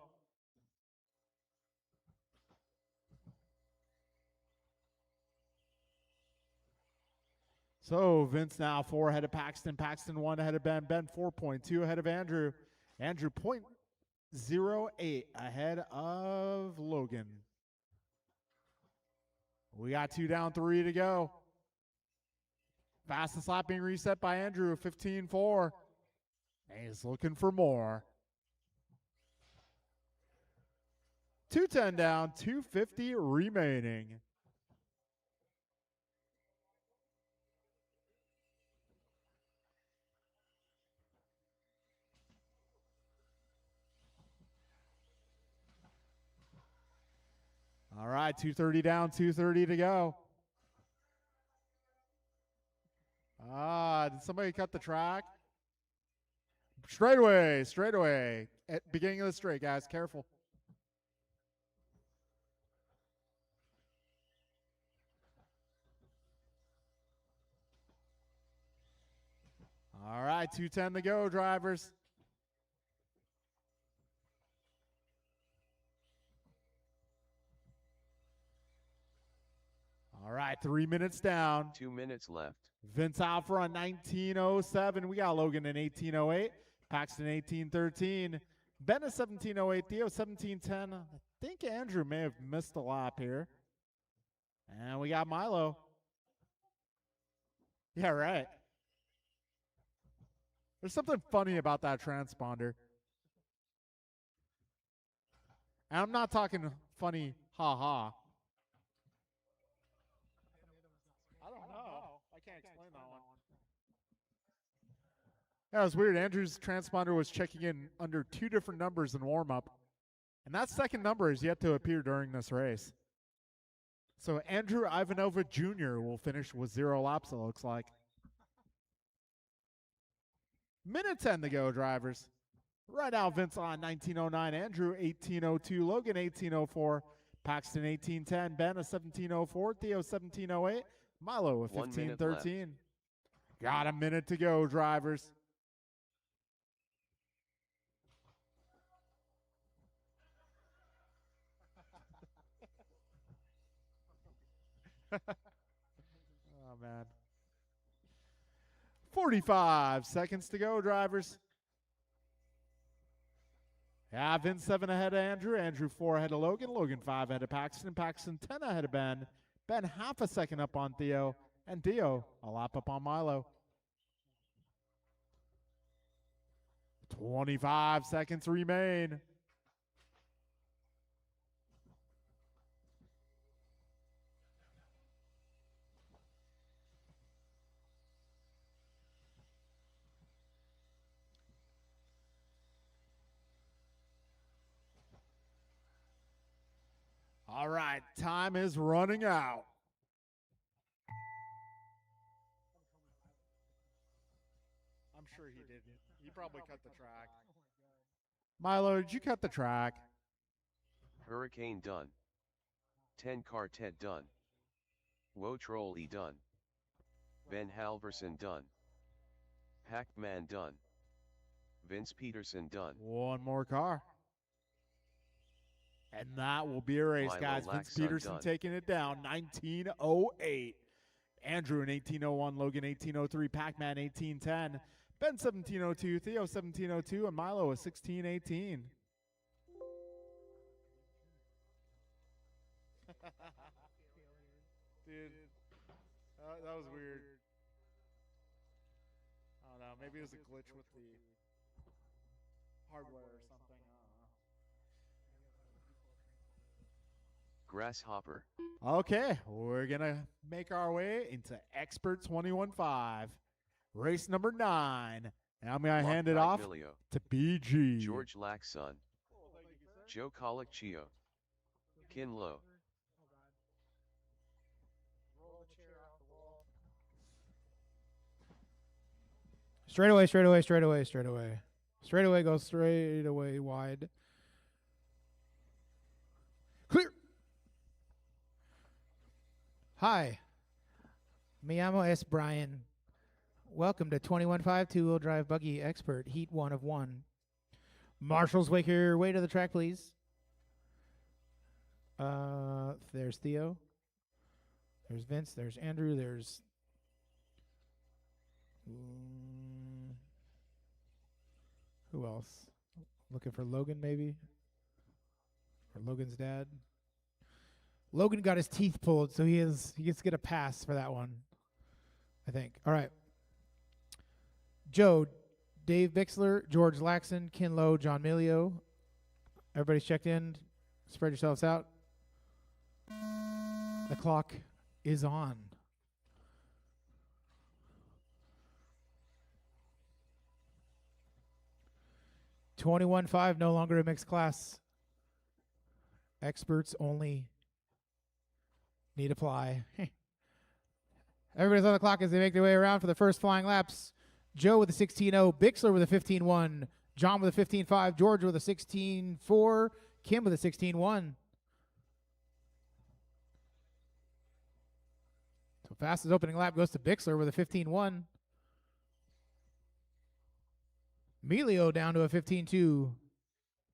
So Vince now 4 ahead of Paxton, Paxton 1 ahead of Ben, Ben 4.2 ahead of Andrew, Andrew 0.08 ahead of Logan. We got 2 down, 3 to go. Fastest lap being reset by Andrew, 15.4. And he's looking for more. 2:10 down, 2:50 remaining. All right, 2:30 down, 2:30 to go. Did somebody cut the track? Straightaway, straightaway. At beginning of the straight, guys, careful. All right, 2:10 to go, drivers. All right, 3 minutes down.
2 minutes left.
Vince out front, 19:07. We got Logan in 18:08. Paxton 18:13. Ben is 17:08. Theo 17:10. I think Andrew may have missed a lap here. And we got Milo. Yeah, right. There's something funny about that transponder. And I'm not talking funny, ha-ha. I don't know. I can't explain that one. Yeah, it was weird. Andrew's transponder was checking in under 2 different numbers in warm-up. And that second number is yet to appear during this race. So Andrew Ivanova Jr. will finish with 0 laps, it looks like. Minute 10 to go, drivers. Right now, Vince on 19:09. Andrew 18:02. Logan 18:04. Paxton 18:10. Ben a 17:04. Theo 17:08. Milo with
1 minute
15:13. Got a minute to go, drivers. Oh, man. 45 seconds to go, drivers. Yeah, Vince 7 ahead of Andrew. Andrew 4 ahead of Logan. Logan 5 ahead of Paxton. Paxton 10 ahead of Ben. Ben half a second up on Theo. And Theo a lap up on Milo. 25 seconds remain. All right, time is running out. I'm sure he didn't. He probably cut the track. Milo, did you cut the track?
Hurricane done. 10 Quartet done. Wo Trolley done. Ben Halverson done. Pac-Man done. Vince Peterson done.
One more car. And that will be a race,
Milo
guys. Vince
Laxon
Peterson
done.
taking it down, 19:08. Andrew in 18:01, Logan 18:03, Pac-Man 18:10, Ben 17:02, Theo 17:02, and Milo is 16:18. Dude, that was weird. I don't know. Maybe it was a glitch with the hardware or something. I don't know.
Grasshopper.
Okay, we're going to make our way into Expert 21.5, race number 9. And I'm going to hand it off
Milio.
to BG.
George Laxon. Joe Colicchio. Kin Lo.
Straightaway, straightaway, straightaway, straightaway. Straightaway goes straight away wide. Clear. Hi. Me llamo es Brian. Welcome to 21.5 two-wheel drive buggy expert, heat 1 of 1. Marshals, wake your way to the track, please. There's Theo. There's Vince. There's Andrew. There's... who else? Looking for Logan, maybe? Or Logan's dad? Logan got his teeth pulled, so he gets to get a pass for that one, I think. All right. Joe, Dave Bixler, George Laxon, Ken Lowe, John Milio. Everybody's checked in. Spread yourselves out. The clock is on. $21.5, no longer a mixed class. Experts only. Need apply. Everybody's on the clock as they make their way around for the first flying laps. Joe with a 16.0, Bixler with a 15.1, John with a 15.5, George with a 16.4, Kim with a 16.1. So fastest opening lap goes to Bixler with a 15.1. Melio down to a 15-2.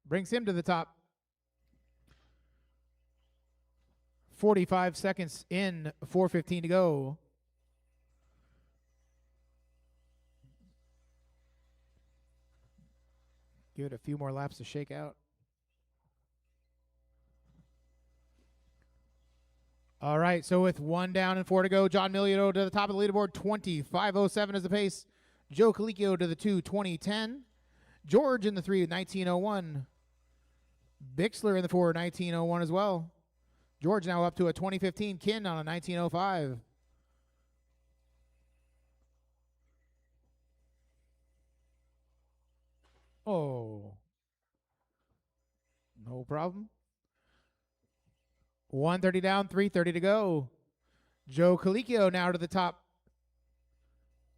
Brings him to the top. 45 seconds in, 4:15 to go. Give it a few more laps to shake out. All right, so with 1 down and 4 to go, John Milio to the top of the leaderboard, 25:07 is the pace. Joe Colicchio to the 2, 20:10. George in the 3, 19:01. Bixler in the 4, 19:01 as well. George now up to a 2015. Kin on a 19:05. Oh. No problem. 1:30 down, 3:30 to go. Joe Colicchio now to the top.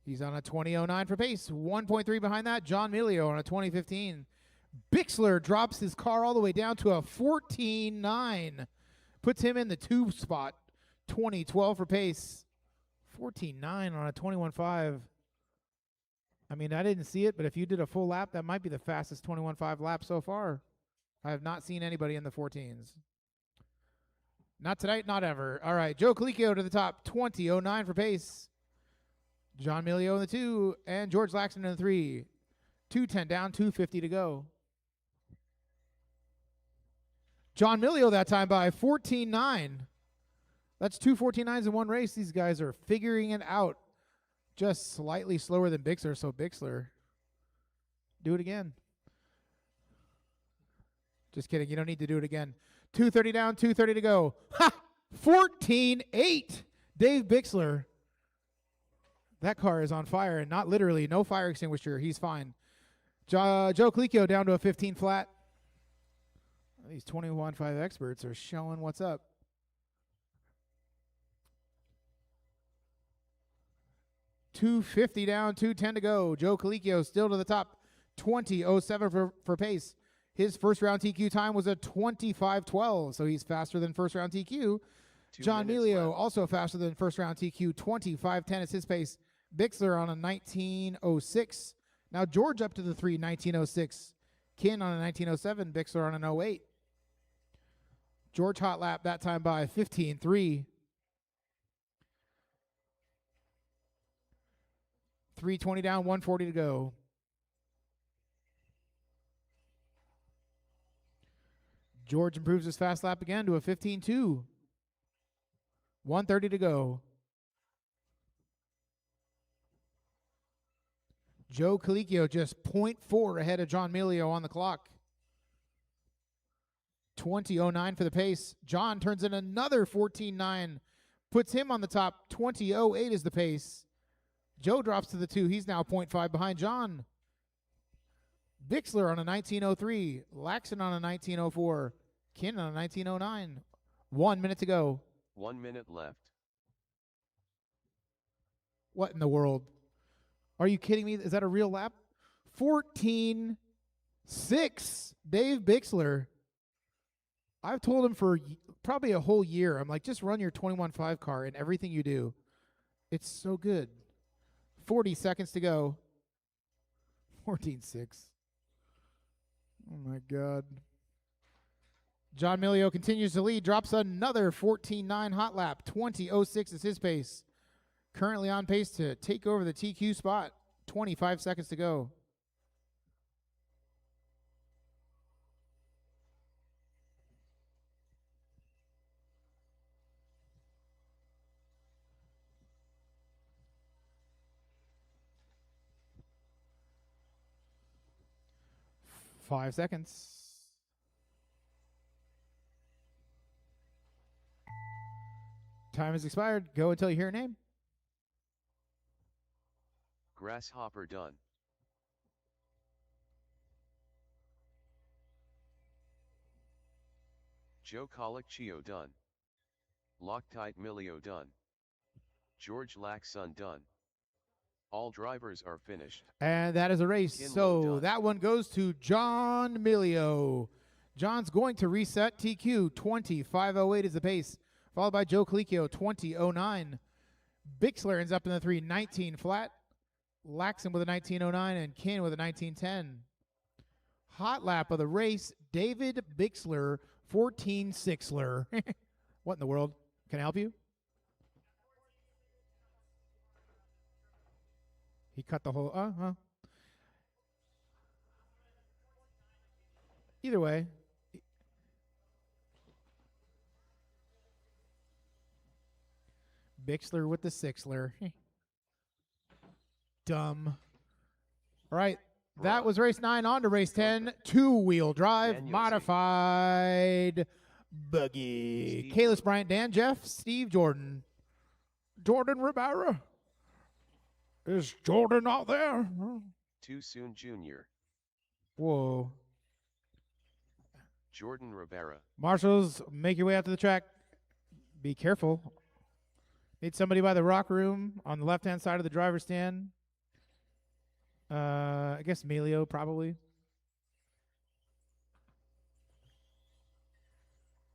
He's on a 20:09 for pace. 1.3 behind that, John Milio on a 2015. Bixler drops his car all the way down to a 14.9. Puts him in the 2 spot. 20:12 for pace. 14.9 on a 21.5. I mean, I didn't see it, but if you did a full lap, that might be the fastest 21.5 lap so far. I have not seen anybody in the 14s. Not tonight, not ever. All right, Joe Colicchio to the top. 20:09 for pace. John Milio in the 2, and George Laxton in the 3. 2:10 down, 2:50 to go. John Milio that time by 14.9. That's 2 14.9s in one race. These guys are figuring it out. Just slightly slower than Bixler, so Bixler, do it again. Just kidding. You don't need to do it again. 2:30 down, 2:30 to go. Ha! 14.8. Dave Bixler. That car is on fire, and not literally. No fire extinguisher. He's fine. Joe Colicchio down to a 15 flat. These 21.5 experts are showing what's up. $250 down, $210 to go. Joe Colicchio still to the top. 20:07 for pace. His first round TQ time was a 25:12, so he's faster than first round TQ. John Milio also faster than first round TQ. 25:10 is his pace. Bixler on a 19:06. Now George up to the 3, 19:06. Kin on a 19:07. Bixler on an 08. George hot lap that time by 15.3. 3:20 down, 1:40 to go. George improves his fast lap again to a 15.2. 1:30 to go. Joe Colicchio just 0.4 ahead of John Milio on the clock. 20:09 for the pace. John turns in another 14.9. Puts him on the top. 20:08 is the pace. Joe drops to the 2. He's now 0.5 behind John. Bixler on a 19:03. Laxton on a 19:04. Kin on a 19:09. 1 minute to go.
1 minute left.
What in the world? Are you kidding me? Is that a real lap? 14.6. Dave Bixler. I've told him for probably a whole year. I'm like, just run your 21.5 car in everything you do. It's so good. 40 seconds to go. 14.6. Oh, my God. John Milio continues to lead. Drops another 14.9 hot lap. 20:06 is his pace. Currently on pace to take over the TQ spot. 25 seconds to go. Five seconds. Time has expired. Go until you hear a name.
Grasshopper done. Joe Colicchio done. Loctite Milio done. George Laxton done. All drivers are finished.
And that is a race. So that one goes to John Milio. John's going to reset TQ. 20:508 is the pace. Followed by Joe Colicchio. 20:09. Bixler ends up in the 3. 19 flat. Laxon with a 1909, and Kin with a 1910. Hot lap of the race, David Bixler, 14 Sixler. What in the world? Can I help you? He cut the whole, Either way. Bixler with the Sixler. Dumb. All right. That was race 9. On to race 10. Two-wheel drive,
Daniel Z.
modified buggy.
Steve
Kalis Bryant, Dan Jeff, Steve Jordan. Jordan Rivera. Is Jordan out there?
Too Soon Jr.
Whoa.
Jordan Rivera.
Marshals, make your way out to the track. Be careful. Need somebody by the rock room on the left-hand side of the driver's stand. I guess Melio probably.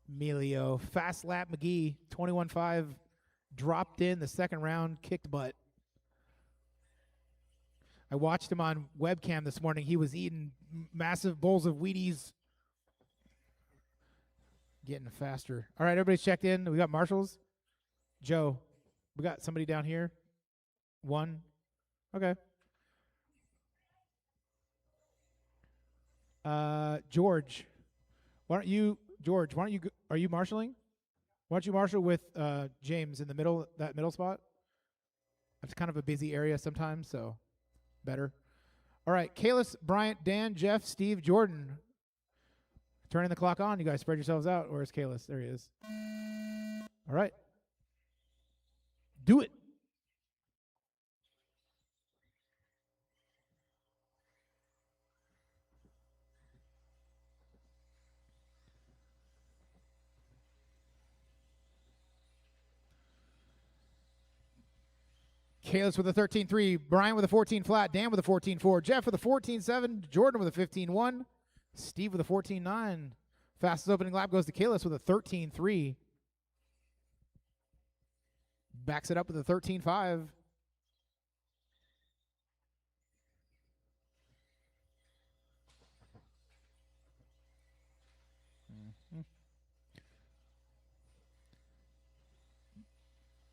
Melio. Fast lap McGee. 21.5. Dropped in the second round. Kicked butt. I watched him on webcam this morning. He was eating massive bowls of Wheaties. Getting faster. All right, everybody's checked in. We got marshals. Joe, we got somebody down here. One. Okay. George, are you marshaling? Why don't you marshal with James in the middle, that middle spot? It's kind of a busy area sometimes, so better. All right, Kalis, Bryant, Dan, Jeff, Steve, Jordan. Turning the clock on. You guys spread yourselves out. Where's Kalis? There he is. All right. Do it. Kalis with a 13.3, Brian with a 14 flat, Dan with a 14.4, Jeff with a 14.7, Jordan with a 15.1, Steve with a 14.9. Fastest opening lap goes to Kalis with a 13.3. Backs it up with a 13.5.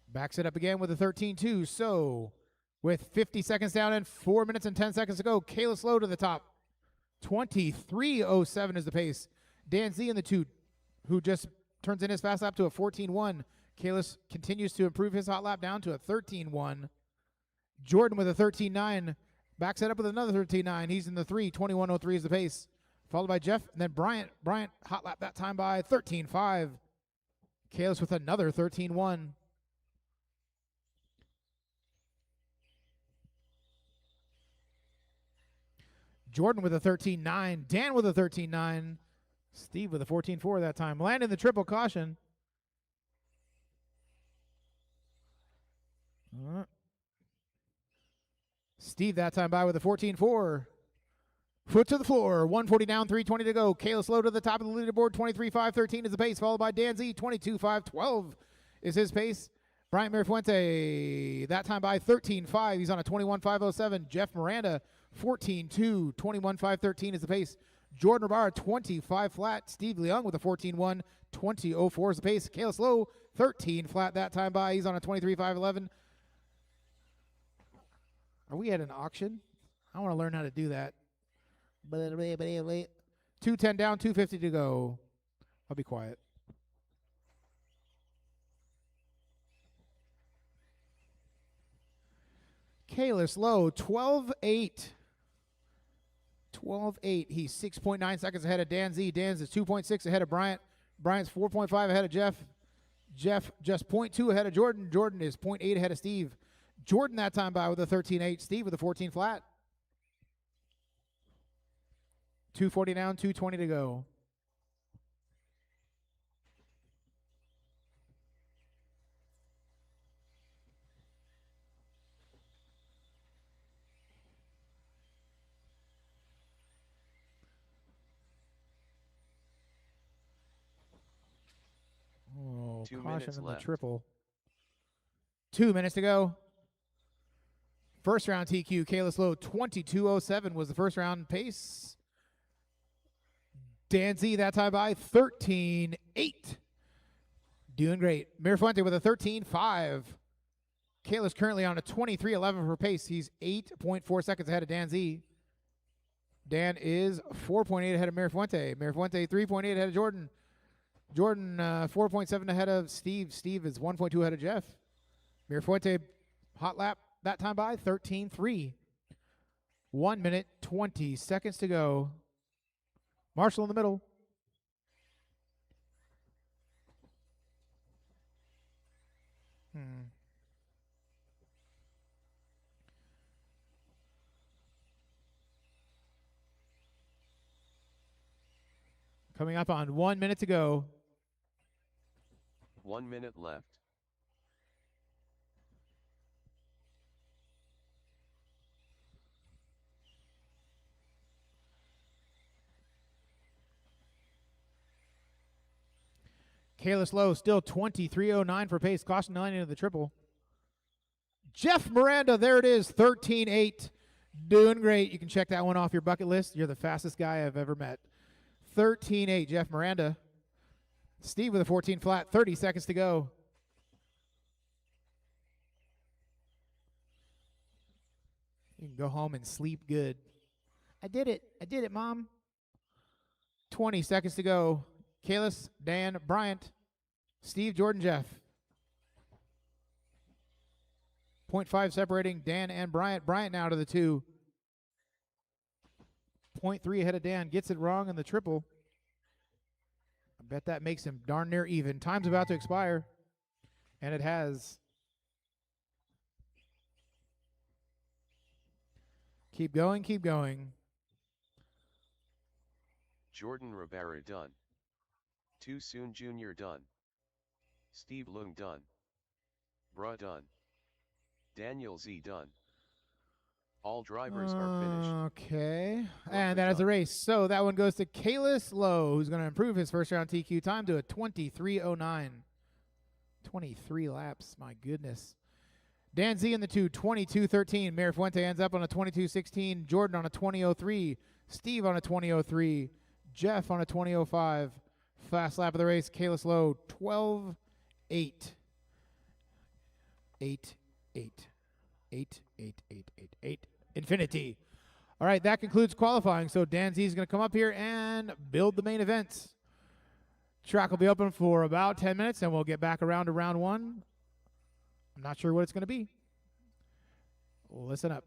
Backs it up again with a 13.2. So, with 50 seconds down and 4 minutes and 10 seconds to go, Kalis Lowe to the top. 23.07 is the pace. Dan Z in the 2, who just turns in his fast lap to a 14.1. Kalis continues to improve his hot lap down to a 13.1. Jordan with a 13.9. Backs it up with another 13.9. He's in the 3. 21.03 is the pace. Followed by Jeff, and then Bryant. Bryant hot lap that time by 13.5. Kalis with another 13.1. Jordan with a 13.9. Dan with a 13.9. Steve with a 14.4 that time. Landing the triple caution. Steve that time by with a 14.4. Foot to the floor. 140 down, 3:20 to go. Kalis Lowe to the top of the leaderboard. 23.513 is the pace, followed by Dan Z. 22.512 is his pace. Bryant Mirafuente that time by 13.5. He's on a 21.507. Jeff Miranda 14.2. 21.513 is the pace. Jordan Rivera 25 flat. Steve Leung with a 14.1. 20.04 is the pace. Kalis Lowe 13 flat that time by. He's on a 23.511. Are we at an auction? I want to learn how to do that. 2:10 down, 2:50 to go. I'll be quiet. Kalis Lowe, 12.8. 12.8. He's 6.9 seconds ahead of Dan Z. Dan's is 2.6 ahead of Bryant. Bryant's 4.5 ahead of Jeff. Jeff just 0.2 ahead of Jordan. Jordan is 0.8 ahead of Steve. Jordan that time by with a 13.8. Steve with a 14 flat. 2:40 down, 2:20 to go. Oh,
2
caution
minutes
in the
left.
triple. 2 minutes to go. First round TQ, Kalis Lowe, 22:07 was the first round pace. Dan Z, that time by 13:8. Doing great. Mirafuente with a 13:5. Kalis currently on a 23:11 for pace. He's 8.4 seconds ahead of Dan Z. Dan is 4.8 ahead of Mirafuente. Mirafuente 3.8 ahead of Jordan. Jordan 4.7 ahead of Steve. Steve is 1.2 ahead of Jeff. Mirafuente hot lap that time by 13:3. 1 minute 20 seconds to go. Marshall in the middle. Coming up on 1 minute to go.
1 minute left.
Kalis Lowe still 23:09 for pace. Caution 9 into the triple. Jeff Miranda, there it is, 13:8. Doing great. You can check that one off your bucket list. You're the fastest guy I've ever met. 13:8, Jeff Miranda. Steve with a 14 flat, 30 seconds to go. You can go home and sleep good. I did it, Mom. 20 seconds to go. Kalis, Dan, Bryant, Steve, Jordan, Jeff. 0.5 separating Dan and Bryant. Bryant now to the 2. 0.3 ahead of Dan. Gets it wrong in the triple. I bet that makes him darn near even. Time's about to expire. And it has. Keep going, keep going.
Jordan Rivera done. Too Soon Jr. done. Steve Lung done. Bra done. Daniel Z done. All drivers are finished.
Okay. And that is the race. So that one goes to Kalis Lowe, who's going to improve his first round TQ time to a 23:09. 23 laps. My goodness. Dan Z in the 2, 22:13. Mirafuente ends up on a 22:16. Jordan on a 20:03. Steve on a 20:03. Jeff on a 20:05. Fast lap of the race, Kalis Lowe, 12:8. 8, 8, 8, 8, 8, 8, 8. Infinity. All right, that concludes qualifying. So Dan Z is going to come up here and build the main events. Track will be open for about 10 minutes, and we'll get back around to round 1. I'm not sure what it's going to be. Listen up.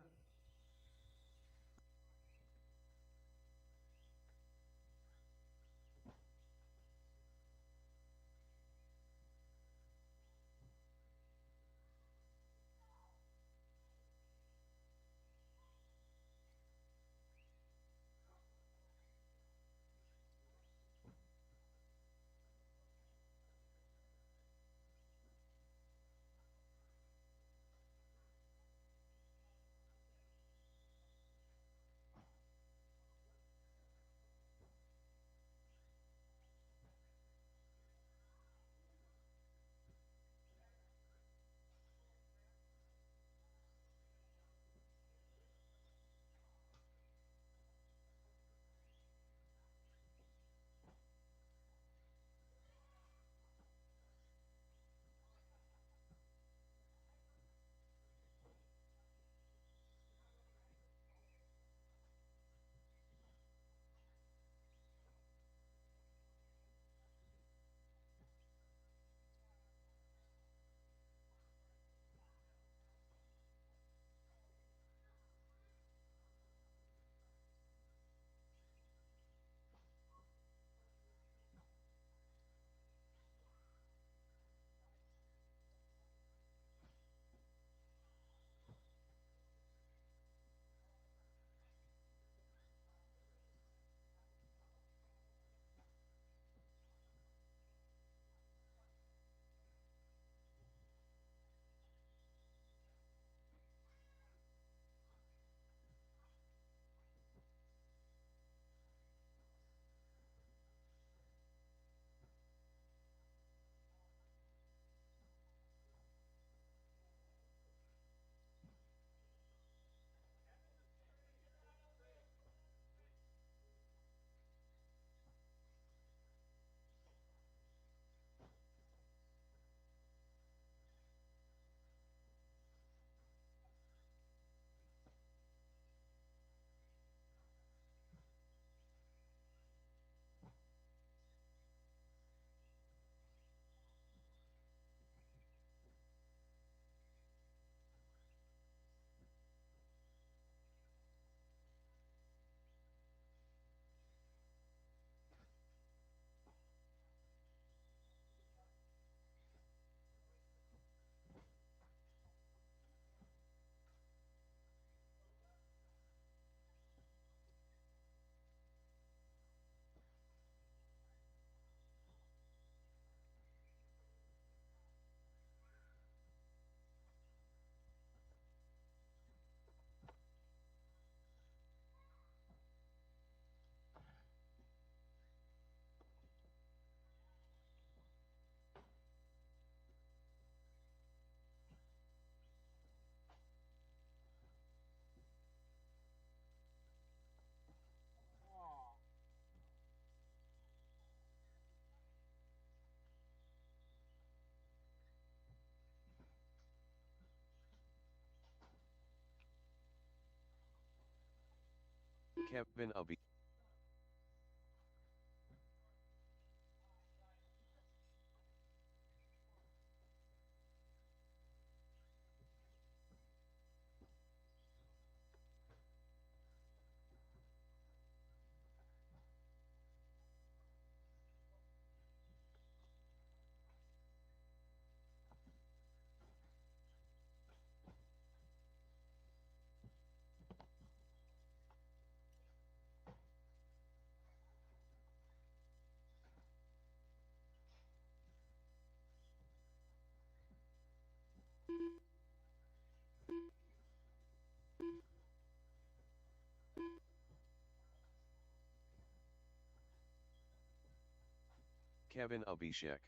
Kevin Ubby. Kevin Abhishek.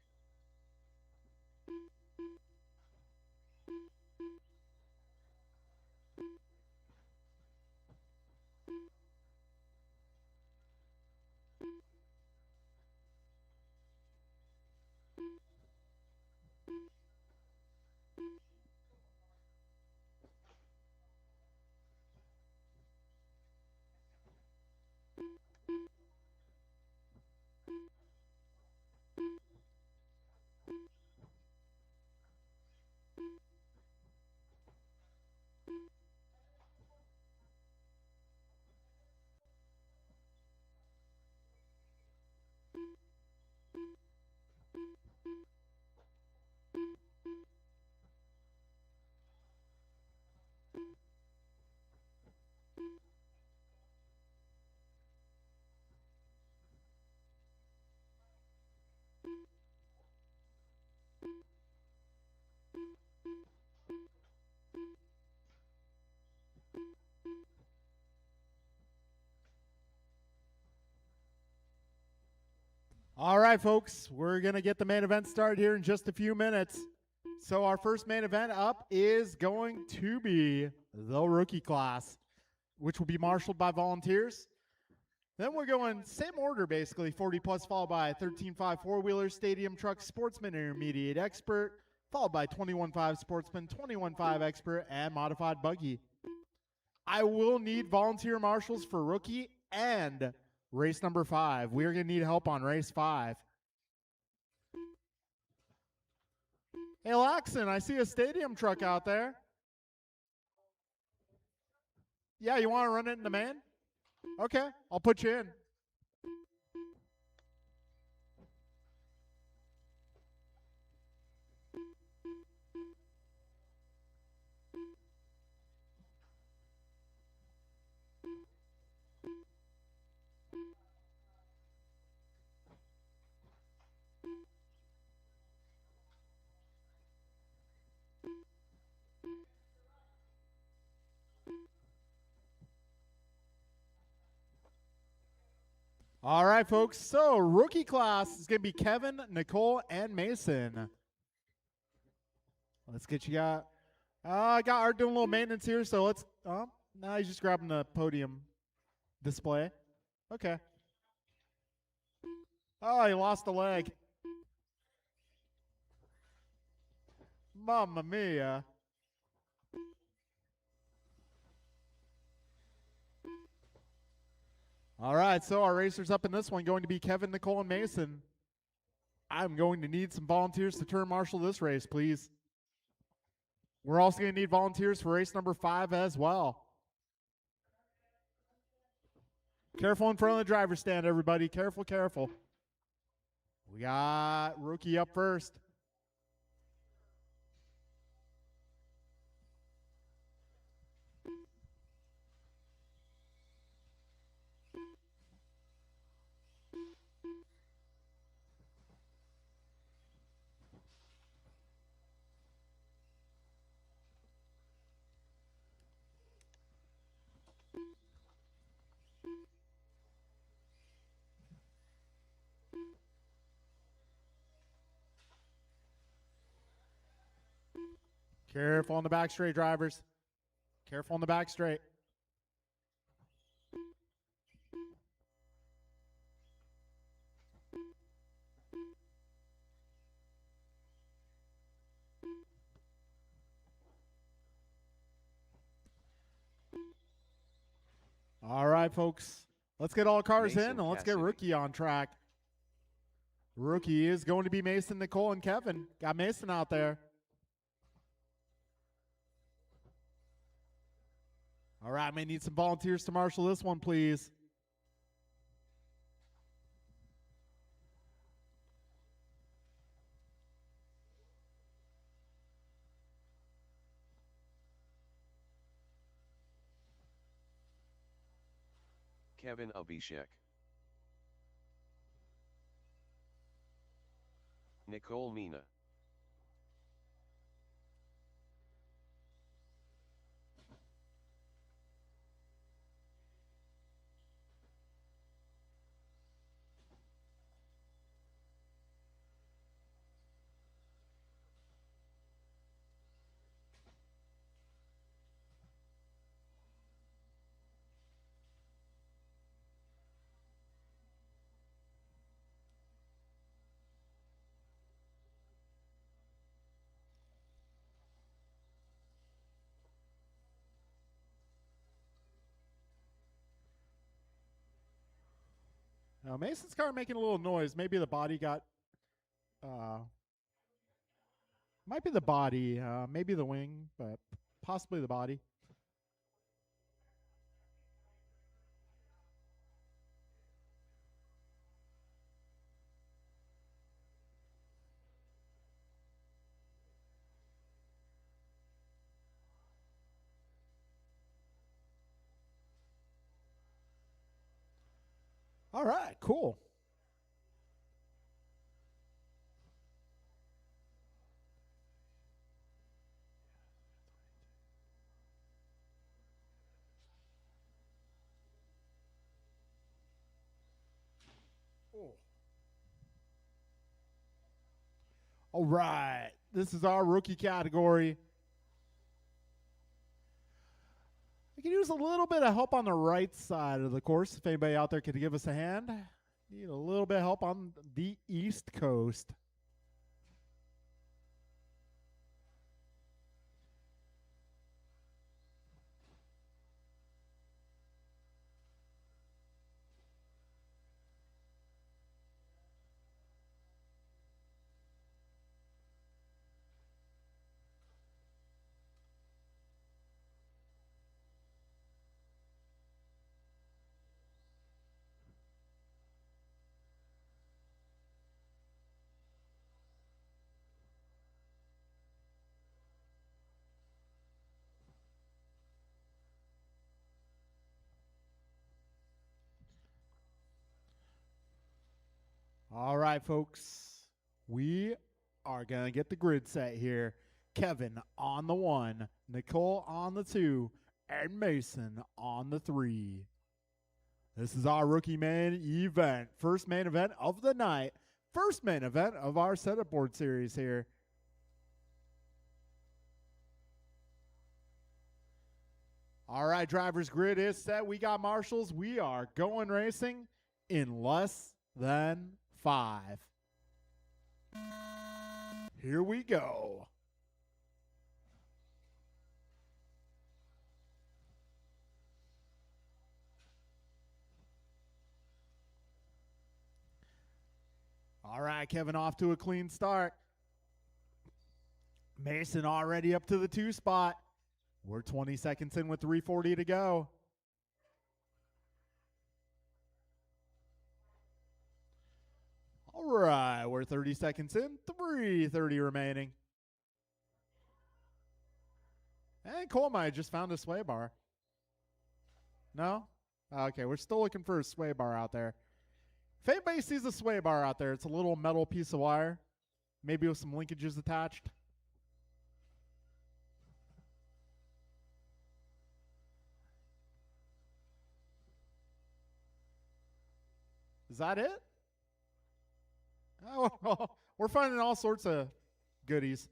All right, folks, we're going to get the main event started here in just a few minutes. So our first main event up is going to be the rookie class, which will be marshaled by volunteers. Then we're going same order, basically, 40 plus, followed by 13.5 four-wheeler, stadium truck, sportsman, intermediate, expert, followed by 21.5 sportsman, 21.5 expert, and modified buggy. I will need volunteer marshals for rookie and race number 5. We are going to need help on race 5. Hey, Laxon, I see a stadium truck out there. Yeah, you want to run it in the main? Okay, I'll put you in. All right, folks. So rookie class is going to be Kevin, Nicole, and Mason. Let's get you got. I got Art doing a little maintenance here, so let's. Now he's just grabbing the podium display. Okay. Oh, he lost a leg. Mamma mia. All right, so our racers up in this one going to be Kevin, Nicole, and Mason. I'm going to need some volunteers to turn marshal this race, please. We're also going to need volunteers for race number 5 as well. Careful in front of the driver's stand, everybody. Careful, careful. We got rookie up first. Careful on the back straight, drivers. Careful on the back straight. All right. right, folks. Let's get all cars
Mason
in and let's get
Cassidy.
Rookie on track. Rookie is going to be Mason, Nicole, and Kevin. Got Mason out there. All right, may need some volunteers to marshal this one, please.
Kevin Abhishek. Nicole Mina.
Now, Mason's car making a little noise. Maybe the body got, might be the body, maybe the wing, but possibly the body. All right, cool. All right, this is our rookie category. We can use a little bit of help on the right side of the course. If anybody out there could give us a hand. Need a little bit of help on the East Coast. All right, folks. We are going to get the grid set here. Kevin on the 1, Nicole on the 2, and Mason on the 3. This is our rookie main event. First main event of the night. First main event of our setup board series here. All right, driver's grid is set. We got marshals. We are going racing in less than 5. Here we go. All right, Kevin off to a clean start. Mason already up to the 2 spot. We're 20 seconds in with 3:40 to go. All right, we're 30 seconds in, 3:30 remaining. And Cole might have just found a sway bar. No? Okay, we're still looking for a sway bar out there. If anybody sees a sway bar out there, it's a little metal piece of wire, maybe with some linkages attached. Is that it? Oh, well, we're finding all sorts of goodies.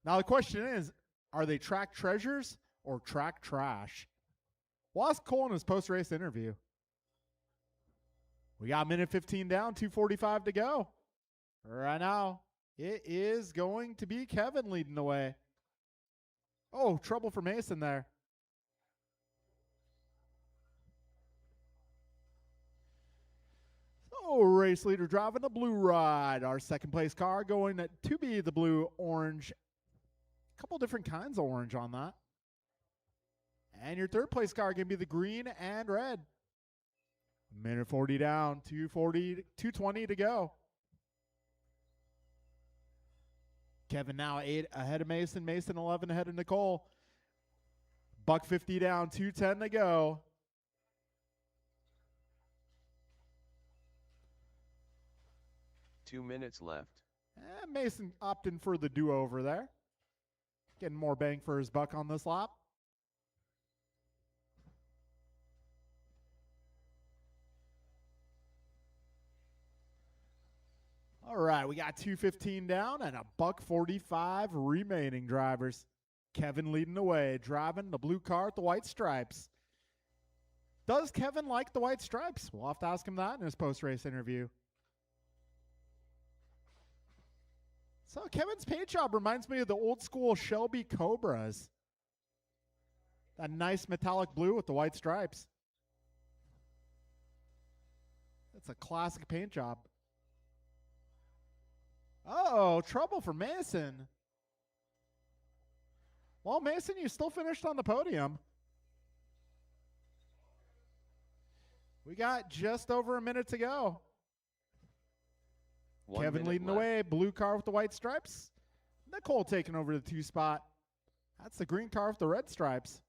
Now the question is, are they track treasures or track trash? We'll ask Cole in his post-race interview. We got a minute 15 down, 2:45 to go. Right now, it is going to be Kevin leading the way. Oh, trouble for Mason there. Oh, race leader driving the blue ride. Our second place car going to be the blue, orange. A couple different kinds of orange on that. And your third place car going to be the green and red. Minute 40 down, 220 to go. Kevin now 8 ahead of Mason. Mason 11 ahead of Nicole. $150 down, 2:10 to go.
Two minutes left.
And Mason opting for the do-over there. Getting more bang for his buck on this lap. All right, we got 2:15 down and $145 remaining, drivers. Kevin leading the way, driving the blue car with the white stripes. Does Kevin like the white stripes? We'll have to ask him that in his post-race interview. So Kevin's paint job reminds me of the old school Shelby Cobras. That nice metallic blue with the white stripes. That's a classic paint job. Oh, trouble for Mason. Well, Mason, you still finished on the podium. We got just over a minute to go. Kevin leading the way, blue car with the white stripes. Nicole taking over the 2 spot. That's the green car with the red stripes.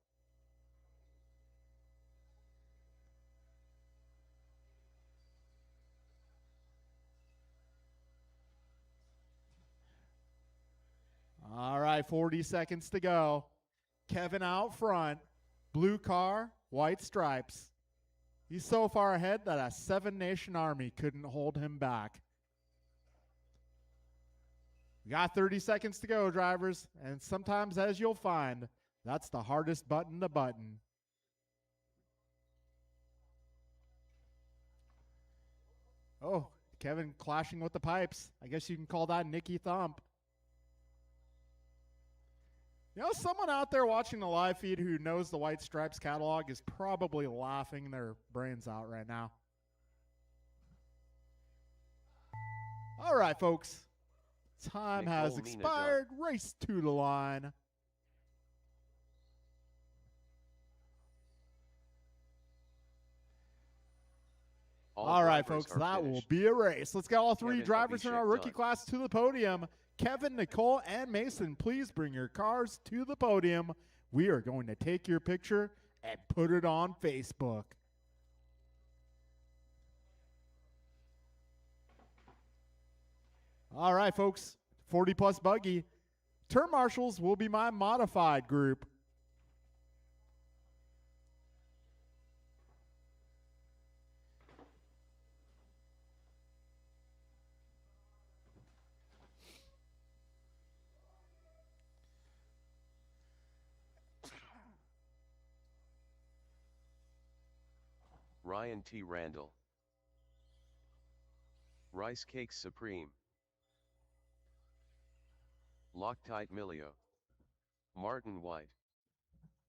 All right, 40 seconds to go. Kevin out front, blue car, white stripes. He's so far ahead that a 7-nation army couldn't hold him back. We got 30 seconds to go, drivers, and sometimes, as you'll find, that's the hardest button to button. Oh, Kevin clashing with the pipes. I guess you can call that Nicky Thump. You know, someone out there watching the live feed who knows the White Stripes catalog is probably laughing their brains out right now. All right, folks. Time has expired. Race to the line. All right, folks, that will be a race. Let's get all 3 drivers in our rookie class to the podium. Kevin, Nicole, and Mason, please bring your cars to the podium. We are going to take your picture and put it on Facebook. All right, folks, 40-plus buggy. Turn marshals will be my modified group.
Ryan T. Randall. Rice Cakes Supreme. Loctite Milio. Martin White.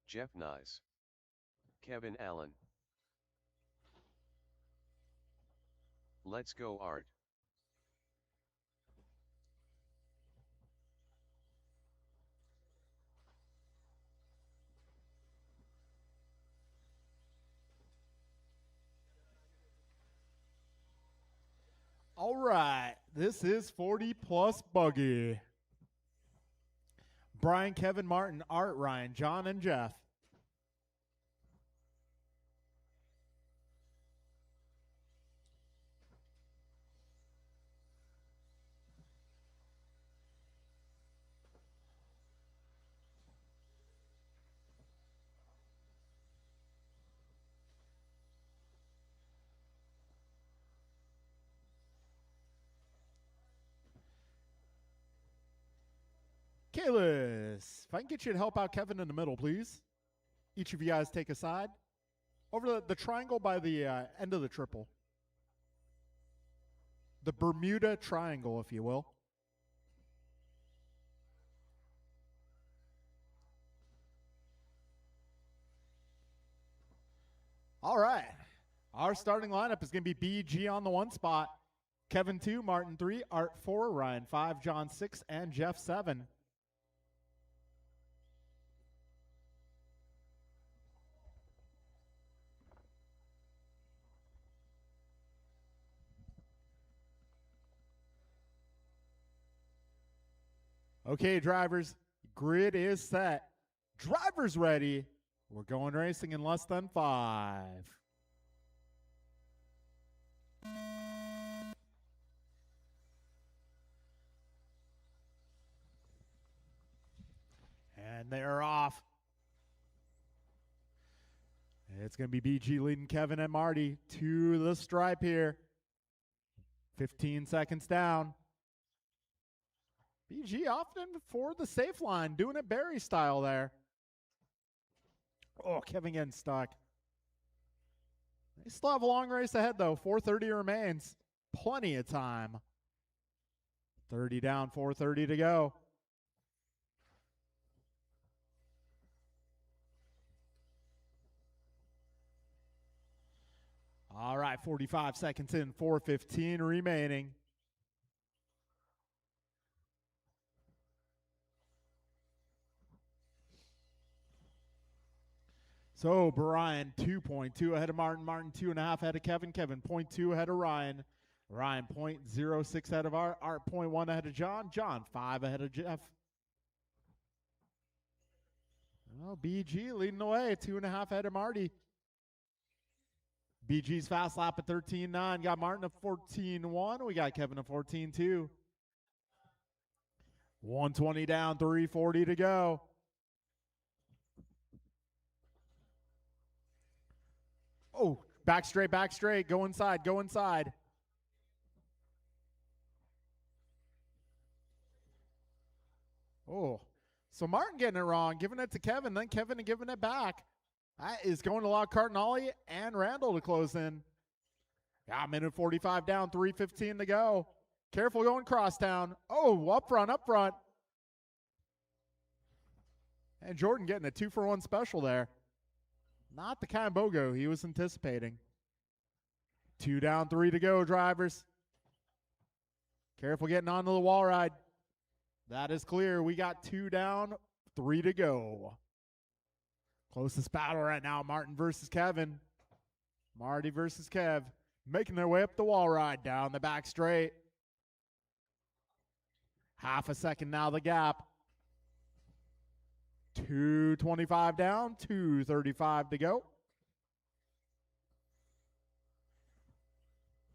Jeff Nyes. Kevin Allen. Let's go Art.
All right, this is 40-plus buggy. Brian, Kevin, Martin, Art, Ryan, John, and Jeff. Kalis, if I can get you to help out Kevin in the middle, please. Each of you guys take a side. Over the triangle by the end of the triple. The Bermuda Triangle, if you will. All right. Our starting lineup is going to be BG on the 1 spot, Kevin 2, Martin 3, Art 4, Ryan 5, John 6, and Jeff 7. Okay, drivers, grid is set. Drivers ready. We're going racing in less than 5. And they're off. It's going to be BG leading Kevin and Marty to the stripe here. 15 seconds down. BG often for the safe line, doing it Barry style there. Oh, Kevin getting stuck. They still have a long race ahead, though. 4:30 remains. Plenty of time. 30 down, 4:30 to go. All right, 45 seconds in, 4:15 remaining. So Brian 2.2 ahead of Martin, Martin 2.5 ahead of Kevin, Kevin 0.2 ahead of Ryan, Ryan 0.06 ahead of Art 0.1 ahead of John, John 5 ahead of Jeff. Well, BG leading the way, 2.5 ahead of Marty. BG's fast lap at 13.9. Got Martin at 14.1. We got Kevin at 14.2. 120 down, 3:40 to go. Oh, back straight. Go inside, go inside. Oh, so Martin getting it wrong, giving it to Kevin, then Kevin giving it back. That is going to allow Cardinale and Randall to close in. Yeah, minute 45 down, 3:15 to go. Careful going crosstown. Oh, up front. And Jordan getting a 2-for-1 special there. Not the kind of BOGO he was anticipating. 2 down, 3 to go, drivers. Careful getting onto the wall ride. That is clear. We got 2 down, 3 to go. Closest battle right now, Martin versus Kevin. Marty versus Kev. Making their way up the wall ride down the back straight. Half a second now, the gap. 2:25 down, 2:35 to go.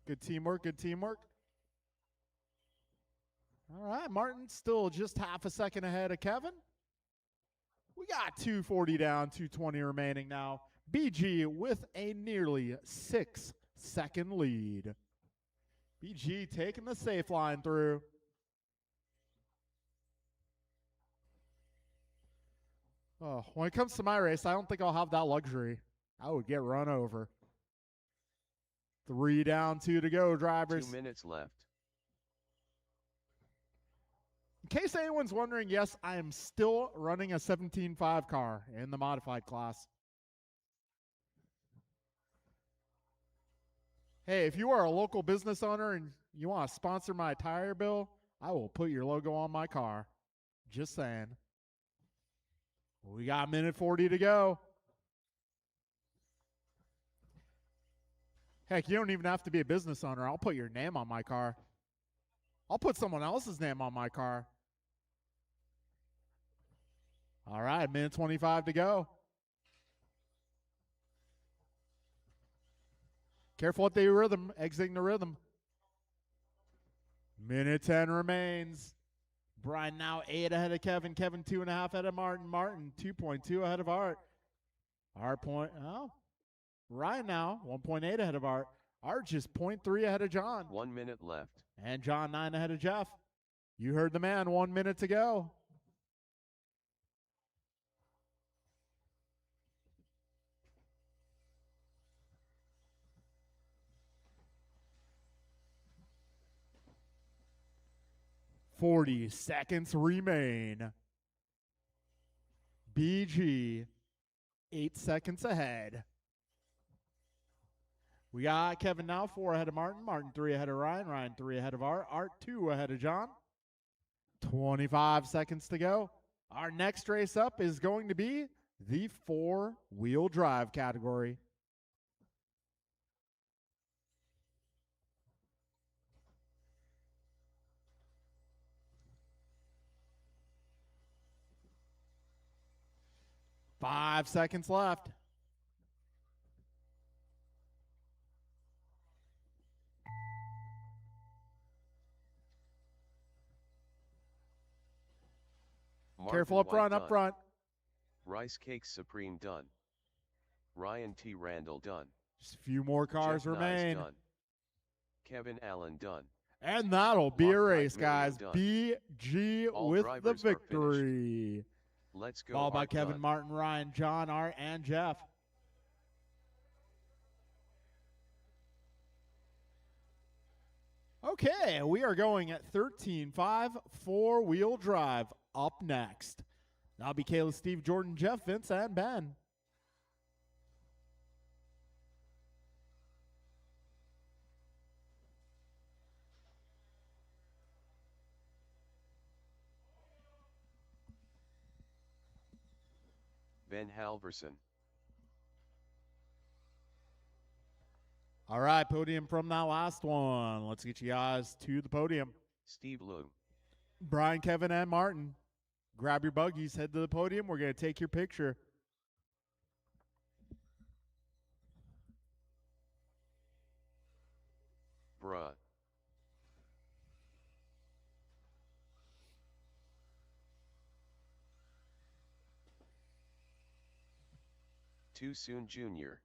Good teamwork. All right, Martin still just half a second ahead of Kevin. We got 2:40 down, 2:20 remaining now. BG with a nearly 6-second lead. BG taking the safe line through. Oh, when it comes to my race, I don't think I'll have that luxury. I would get run over. 3 down, 2 to go, drivers.
2 minutes left.
In case anyone's wondering, yes, I am still running a 17.5 car in the modified class. Hey, if you are a local business owner and you want to sponsor my tire bill, I will put your logo on my car. Just saying. We got minute 40 to go. Heck, you don't even have to be a business owner. I'll put your name on my car. I'll put someone else's name on my car. All right, minute 25 to go. Careful at the rhythm, exiting the rhythm. Minute 10 remains. Brian now 8 ahead of Kevin. Kevin 2.5 ahead of Martin. Martin 2.2 ahead of Art. Ryan now 1.8 ahead of Art. Art just 0.3 ahead of John.
1 minute left.
And John 9 ahead of Jeff. You heard the man, 1 minute to go. .40 seconds remain. BG 8 seconds ahead. We got Kevin now 4 ahead of Martin. Martin 3 ahead of Ryan. Ryan 3 ahead of Art. Art 2 ahead of John. 25 seconds to go. Our next race up is going to be the 4-wheel drive category. Five seconds left.
Martin
Careful up
White
front,
done.
up front.
Rice Cakes Supreme done. Ryan T. Randall done.
Just a few more cars
Jeff Nyes
remain.
done. Kevin Allen done.
And that'll be a
Hawkeye
race,
Mario
guys.
done.
BG
All
with the
drivers are finished.
victory.
Let's go.
Followed by
Art
Kevin,
done.
Martin, Ryan, John, Art, and Jeff. Okay, we are going at 13.5, 4-wheel drive up next. That'll be Kayla, Steve, Jordan, Jeff, Vince, and Ben.
Ben Halverson.
All right, podium from that last one. Let's get you guys to the podium.
Steve Loom.
Brian, Kevin, and Martin. Grab your buggies, head to the podium. We're going to take your picture.
Bruh. Too Soon Jr.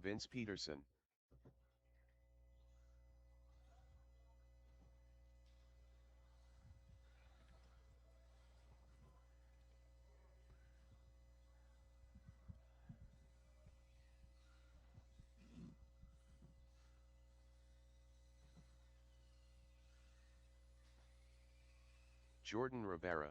Vince Peterson. Jordan Rivera.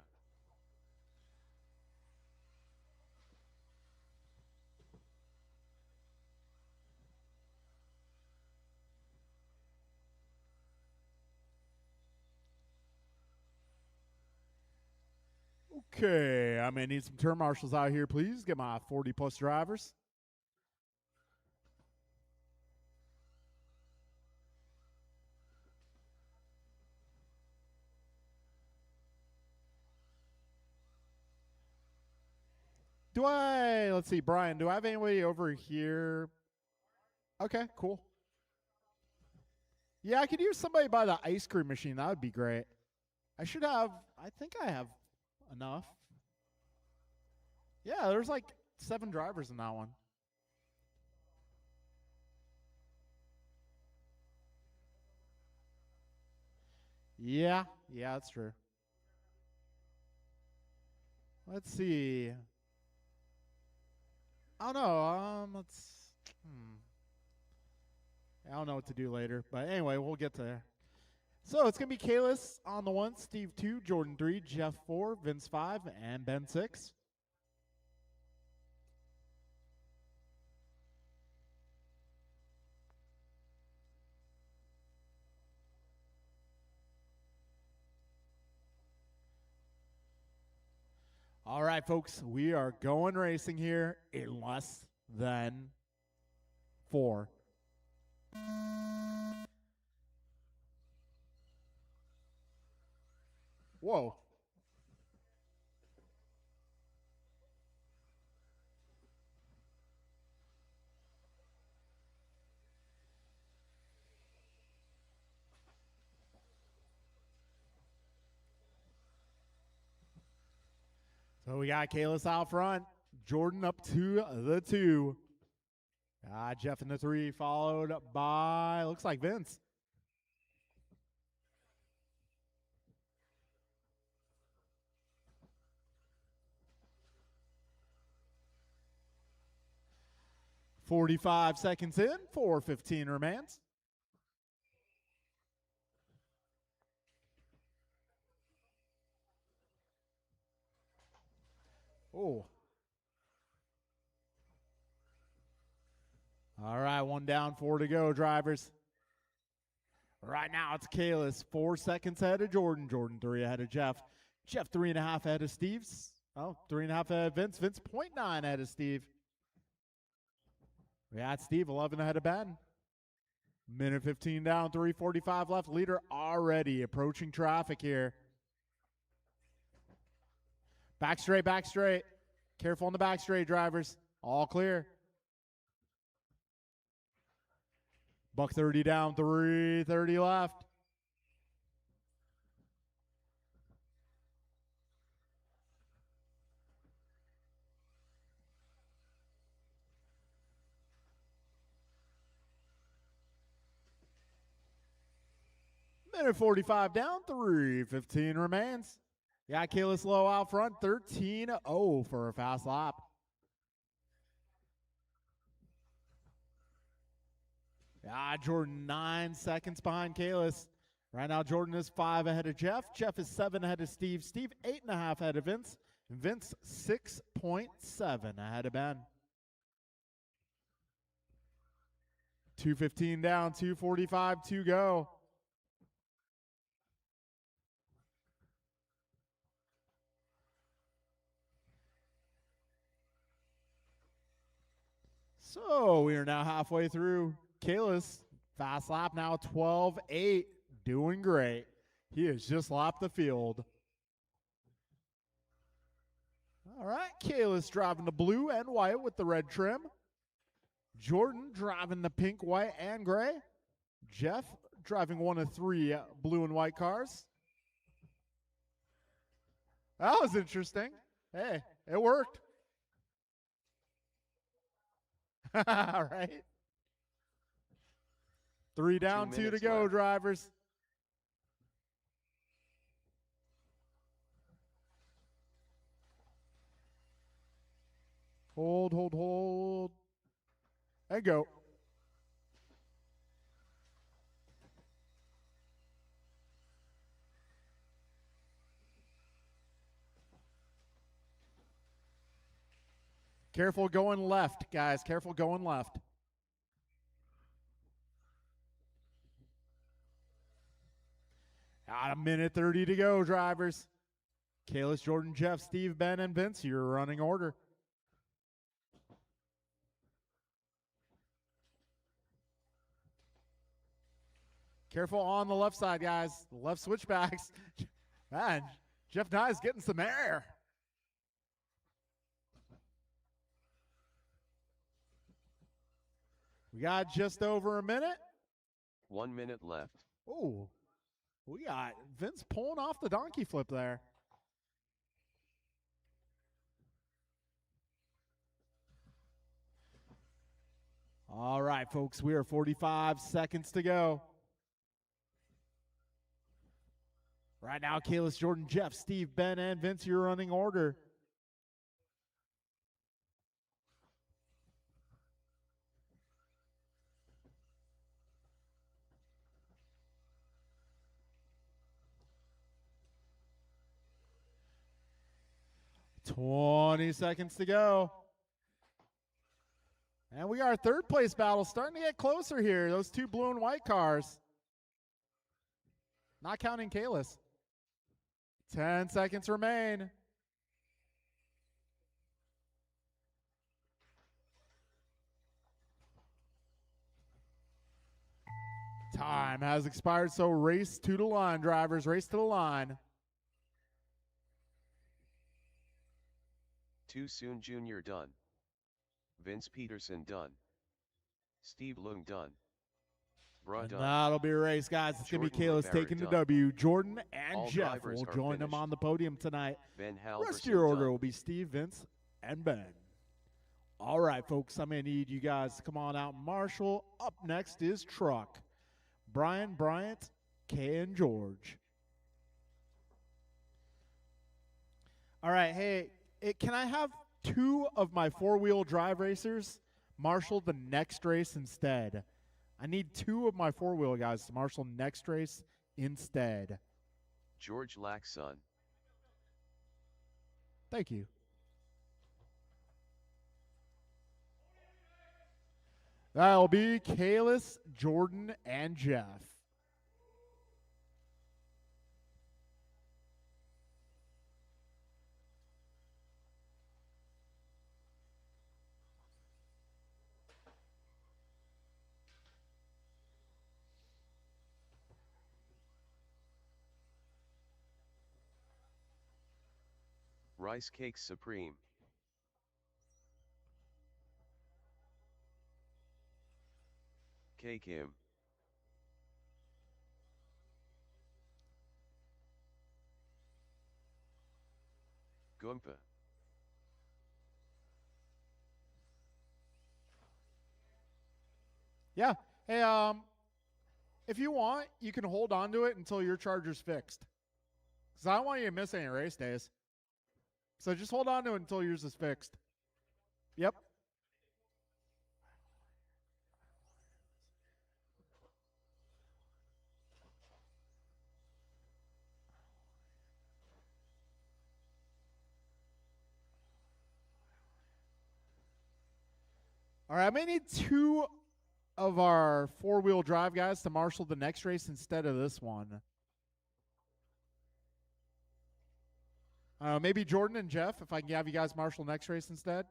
Okay, I'm going to need some turn marshals out here, please. Get my 40-plus drivers. Let's see, Brian, do I have anybody over here? Okay, cool. Yeah, I could use somebody by the ice cream machine. That would be great. I think I have enough. Yeah, there's like 7 drivers in that one. Yeah, that's true. Let's see. I don't know. I don't know what to do later, but anyway, we'll get there. So it's gonna be Kalis on the 1, Steve 2, Jordan 3, Jeff 4, Vince 5, and Ben 6. All right, folks, we are going racing here in less than 4. Whoa. So we got Kalis out front, Jordan up to the 2. Jeff in the 3, followed by, looks like Vince. "45 seconds in, 4:15 remains. Oh. All right, 1 down, 4 to go, drivers. Right now it's Kalis, 4 seconds ahead of Jordan. Jordan 3 ahead of Jeff. Jeff 3.5 ahead of Steve's. Oh, 3.5 ahead of Vince. Vince 0.9 ahead of Steve. We got Steve 11 ahead of Ben. Minute 15 down, 3:45 left. Leader already approaching traffic here. Back straight, back straight. Careful on the back straight, drivers. All clear. Buck 30 down, 3:30 left. Minute 45 down, 3:15 remains. Got Kalis Low out front, 13:0 for a fast lap. Jordan 9 seconds behind Kalis. Right now, Jordan is 5 ahead of Jeff. Jeff is 7 ahead of Steve. Steve 8.5 ahead of Vince. And Vince 6.7 ahead of Ben. 2:15 down, 2:45 to go. So we are now halfway through. Kalis, fast lap now, 12:08, doing great. He has just lapped the field. All right, Kalis driving the blue and white with the red trim. Jordan driving the pink, white, and gray. Jeff driving one of 3 blue and white cars. That was interesting. Hey, it worked. All right. 3 down, 2 to go,
left.
drivers. Hold, hold, hold. And go. Careful going left, guys. Careful going left. Got a minute 30 to go, drivers. Kalis, Jordan, Jeff, Steve, Ben, and Vince, your running order. Careful on the left side, guys. The left switchbacks. Man, Jeff Nye is getting some air. We got just over a minute.
1 minute left.
Oh, we got Vince pulling off the donkey flip there. All right, folks, we are 45 seconds to go. Right now, Kalis, Jordan, Jeff, Steve, Ben, and Vince, your running order. $20 seconds to go. And we got our third place battle starting to get closer here. Those 2 blue and white cars. Not counting Kalis. 10 seconds remain. Time has expired, so race to the line, drivers. Race to the line.
Too Soon Jr. done. Vince Peterson done. Steve Lung done. Bra
And
done.
that'll be a race, guys. It's going to be
Jordan
Kalis
Rivera
taking the
done.
W. Jordan and
All
Jeff
drivers
will
are
join them
finished.
on the podium tonight.
Ben
The rest of
Halverson
your order
done.
will be Steve, Vince, and Ben. All right, folks, I'm going to need you guys to come on out. Marshall, up next is Truck. Brian, Bryant, Kay, and George. All right, hey, can I have 2 of my 4-wheel drive racers marshal the next race instead? I need 2 of my 4-wheel guys to marshal next race instead.
George Laxon.
Thank you. That'll be Kalis, Jordan, and Jeff.
Rice Cakes Supreme. K Kim. Goompa.
Yeah. Hey, if you want, you can hold on to it until your charger's fixed. Because I don't want you to miss any race days. So just hold on to it until yours is fixed. Yep. All right, I may need two of our four-wheel drive guys to marshal the next race instead of this one. Maybe Jordan and Jeff, if I can have you guys marshal next race instead.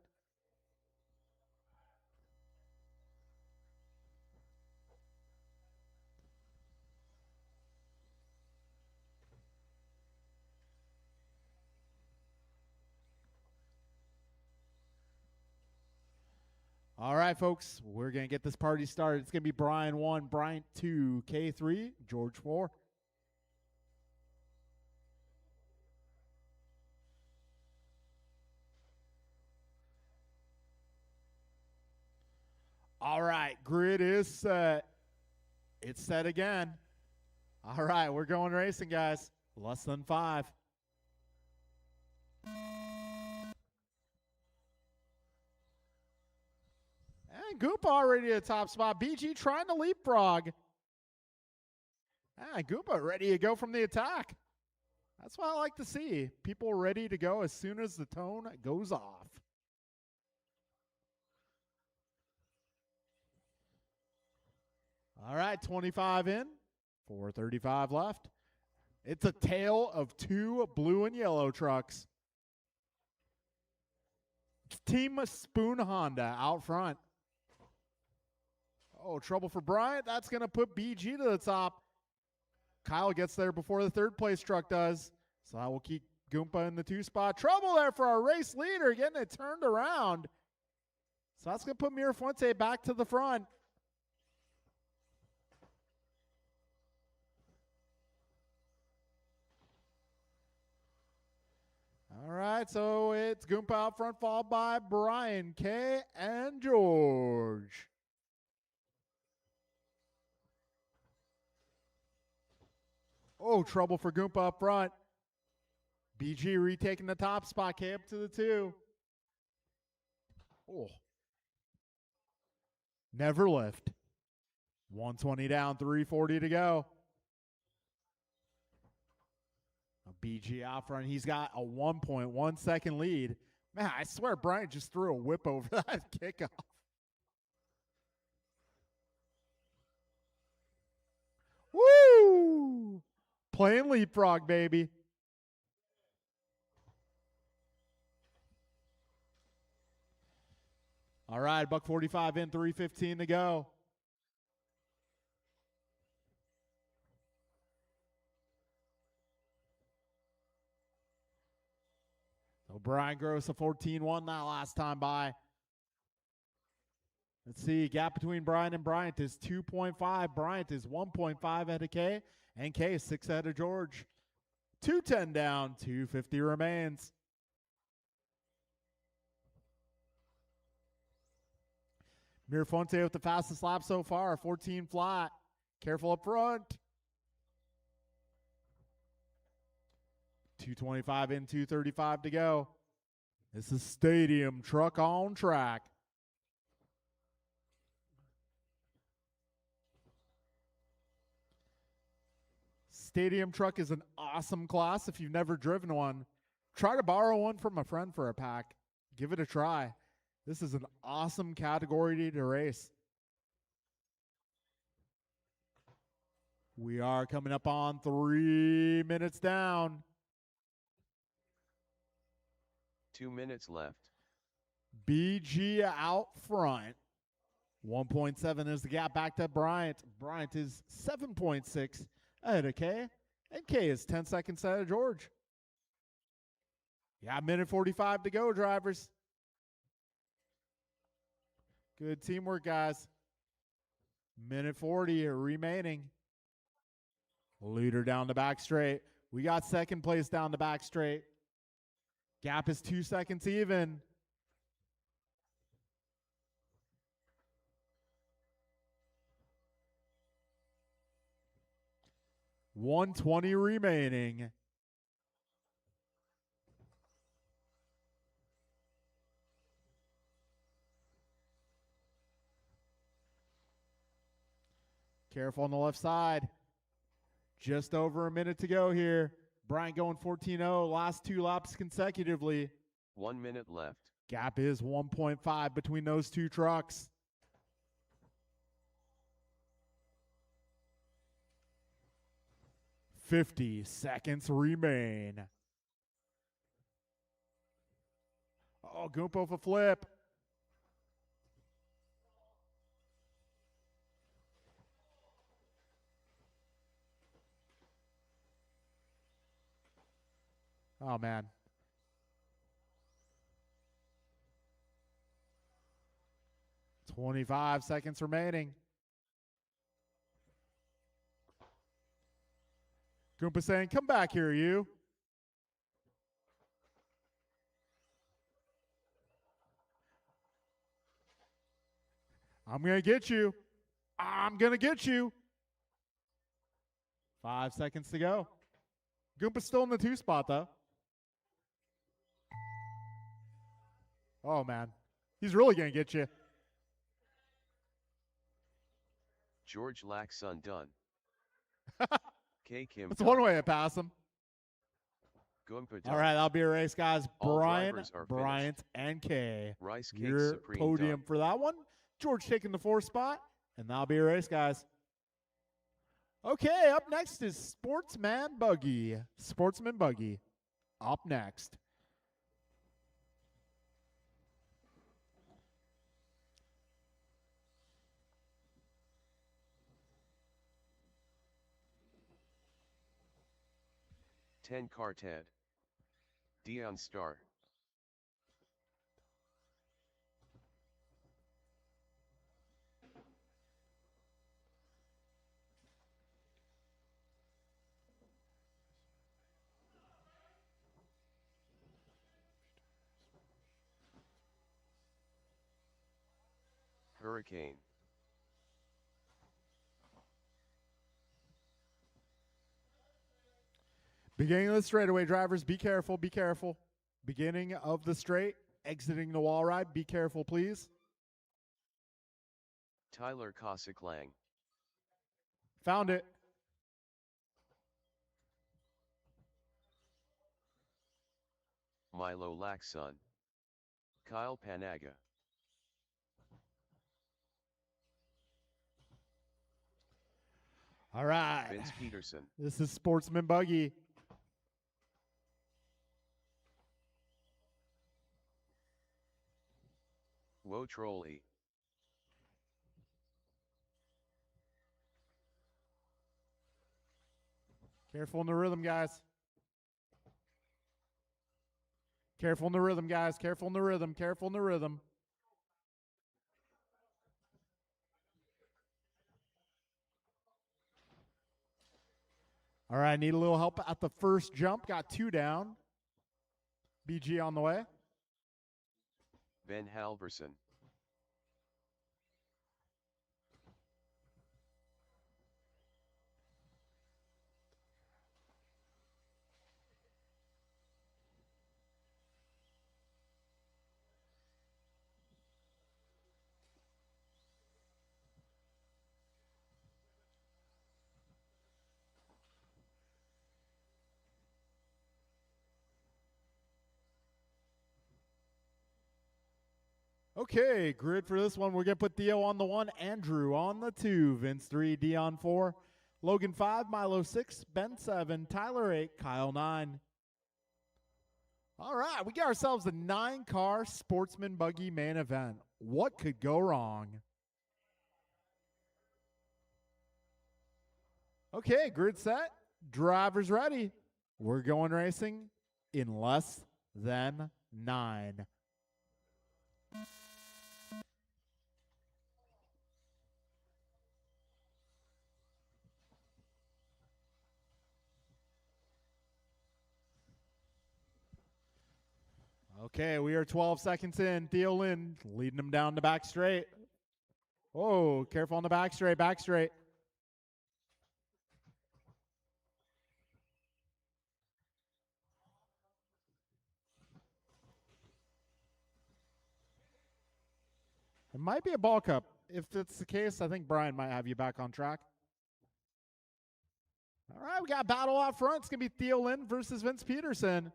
All right, folks, we're going to get this party started. It's going to be Brian 1, Bryant 2, K3, George 4. All right, grid is set. It's set again. All right, we're going racing, guys. Less than 5. And Goompa already at the top spot. BG trying to leapfrog. And Goompa ready to go from the attack. That's what I like to see. People ready to go as soon as the tone goes off. All right, 25 in, 4:35 left. It's a tale of two blue and yellow trucks. Team Spoon Honda out front. Oh, trouble for Bryant. That's going to put BG to the top. Kyle gets there before the third place truck does. So that will keep Goompa in the 2 spot. Trouble there for our race leader, getting it turned around. So that's going to put Mirafuente back to the front. All right, so it's Goompa out front, followed by Brian, K, and George. Oh, trouble for Goompa up front. BG retaking the top spot, K up to the 2. Oh. Never lift. 120 down, 340 to go. BG out front. He's got a 1.1 second lead. Man, I swear Bryant just threw a whip over that kickoff. Woo! Playing leapfrog, baby. All right, buck 45 in, 3:15 to go. So Brian Gross a 14-1 that last time by. Let's see, gap between Brian and Bryant is 2.5. Bryant is 1.5 ahead of K, and K is 6 ahead of George. 210 down, 250 remains. Mirafuente with the fastest lap so far, 14 flat. Careful up front. 225 in, 235 to go. This is Stadium Truck on track. Stadium Truck is an awesome class. If you've never driven one, try to borrow one from a friend for a pack. Give it a try. This is an awesome category to race. We are coming up on 3 minutes down.
2 minutes left.
BG out front. 1.7 is the gap back to Bryant. Bryant is 7.6 ahead of K. And K is 10 seconds ahead of George. Yeah, minute 45 to go, drivers. Good teamwork, guys. Minute 40 remaining. Leader down the back straight. We got second place down the back straight. Gap is 2 seconds even. .120 remaining. Careful on the left side. Just over a minute to go here. Bryant going 14-0, last 2 laps consecutively.
1 minute left.
Gap is 1.5 between those 2 trucks. .50 seconds remain. Oh, Goompa with a flip. Oh, man. .25 seconds remaining. Goompa saying, come back here, you. I'm going to get you. I'm going to get you. 5 seconds to go. Goompa's still in the 2 spot, though. Oh, man. He's really going to get you.
George Laxon done. K. Kim
That's
done.
one way to pass him.
Goompa done.
All right, that'll be a race, guys.
All
Brian,
drivers are
Bryant, and K.
Rice Cake
Your
Supreme
podium
done.
for that one. George taking the 4th spot, and that'll be a race, guys. Okay, up next is Sportsman Buggy. Sportsman Buggy. Up next.
Ten car Ted. Dion Star. Hurricane.
Beginning of the straightaway, drivers, be careful, be careful. Beginning of the straight, exiting the wall ride, be careful, please.
Tyler Cossack Lang.
Found it.
Milo Laxon. Kyle Panaga.
All right.
Vince Peterson.
This is Sportsman Buggy.
Woe Trolley.
Careful in the rhythm, guys. Careful in the rhythm, guys. Careful in the rhythm. Careful in the rhythm. All right, need a little help at the first jump. Got 2 down. BG on the way.
Ben Halverson.
Okay, grid for this one. We're going to put Theo on the 1, Andrew on the 2, Vince 3, Dion 4. Logan 5, Milo 6, Ben 7, Tyler 8, Kyle 9. All right, we got ourselves a 9-car Sportsman Buggy main event. What could go wrong? Okay, grid set, drivers ready. We're going racing in less than 9. Okay, we are 12 seconds in. Theo Lynn leading them down the back straight. Oh, careful on the back straight, back straight. It might be a ball cup. If that's the case, I think Brian might have you back on track. All right, we got battle out front. It's going to be Theo Lynn versus Vince Peterson.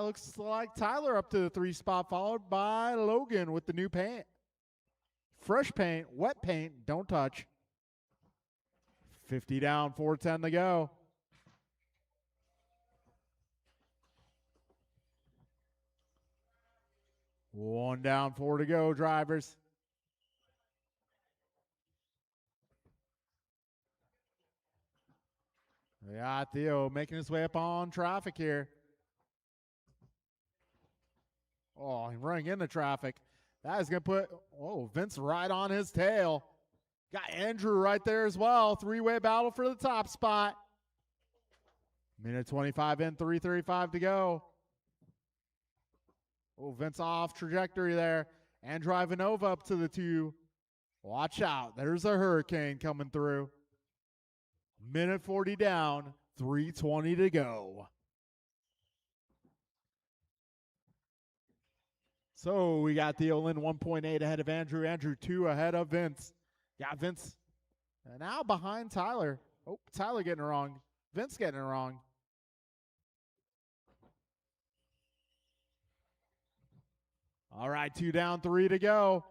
Looks like Tyler up to the 3 spot, followed by Logan with the new paint. Fresh paint, wet paint, don't touch. 50 down, 4:10 to go. One down, 4 to go, drivers. Yeah, Theo making his way up on traffic here. Oh, he's running into traffic. That is going to put, Vince right on his tail. Got Andrew right there as well. 3-way battle for the top spot. Minute 25 in, 3:35 to go. Oh, Vince off trajectory there. Andrew Ivanova up to the 2. Watch out. There's a hurricane coming through. Minute 40 down, 3:20 to go. So we got Theo Lynn 1.8 ahead of Andrew. Andrew 2 ahead of Vince. Yeah, Vince now behind Tyler. Oh, Tyler getting it wrong. Vince getting it wrong. All right, 2 down, 3 to go.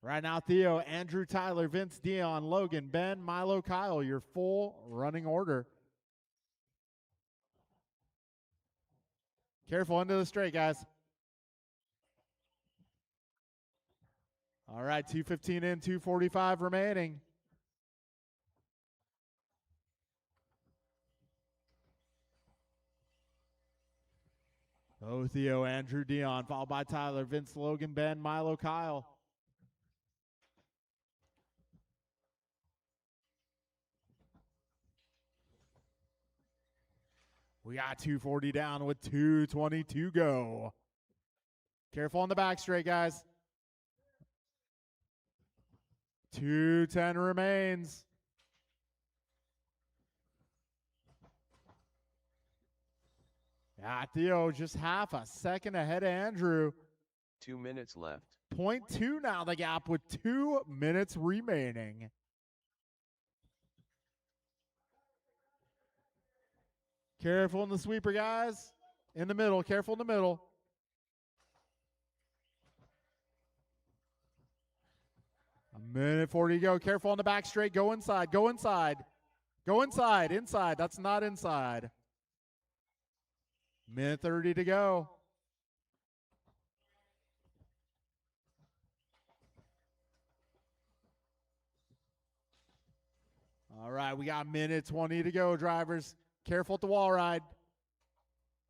Right now, Theo, Andrew, Tyler, Vince, Dion, Logan, Ben, Milo, Kyle, your full running order. Careful into the straight, guys. All right, 2:15 in, 2:45 remaining. Oh, Theo, Andrew, Dion, followed by Tyler, Vince, Logan, Ben, Milo, Kyle. We got 2:40 down with 2:22 go. Careful on the back straight, guys. 2:10 remains. Yeah, Theo just half a second ahead of Andrew.
2 minutes left.
0.2 now the gap with 2 minutes remaining. Careful in the sweeper, guys. In the middle, careful in the middle. A minute 40 to go. Careful on the back straight. Go inside. Go inside. Go inside. Inside. That's not inside. Minute 30 to go. All right, we got minute 20 to go, drivers. Careful at the wall ride.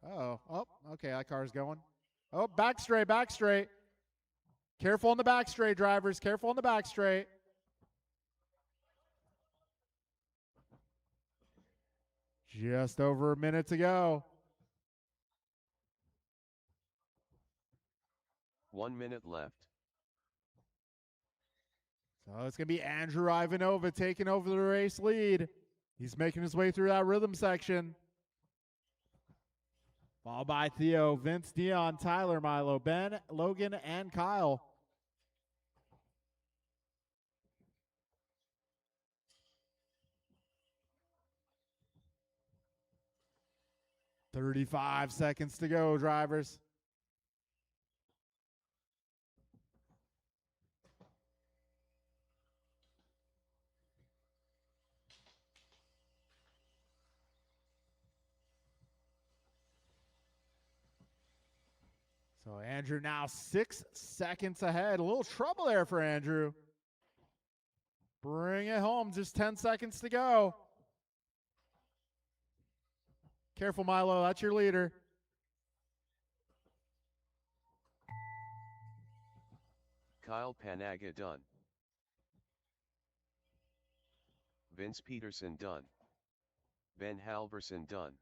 Uh-oh. Oh, okay, that car's going. Oh, back straight, back straight. Careful on the back straight, drivers. Careful on the back straight. Just over a minute to go.
1 minute left.
So it's going to be Andrew Ivanova taking over the race lead. He's making his way through that rhythm section. Followed by Theo, Vince, Dion, Tyler, Milo, Ben, Logan, and Kyle. "35 seconds to go, drivers." So Andrew now 6 seconds ahead. A little trouble there for Andrew. Bring it home. Just 10 seconds to go. Careful, Milo. That's your leader.
Kyle Panaga done. Vince Peterson done. Ben Halverson done.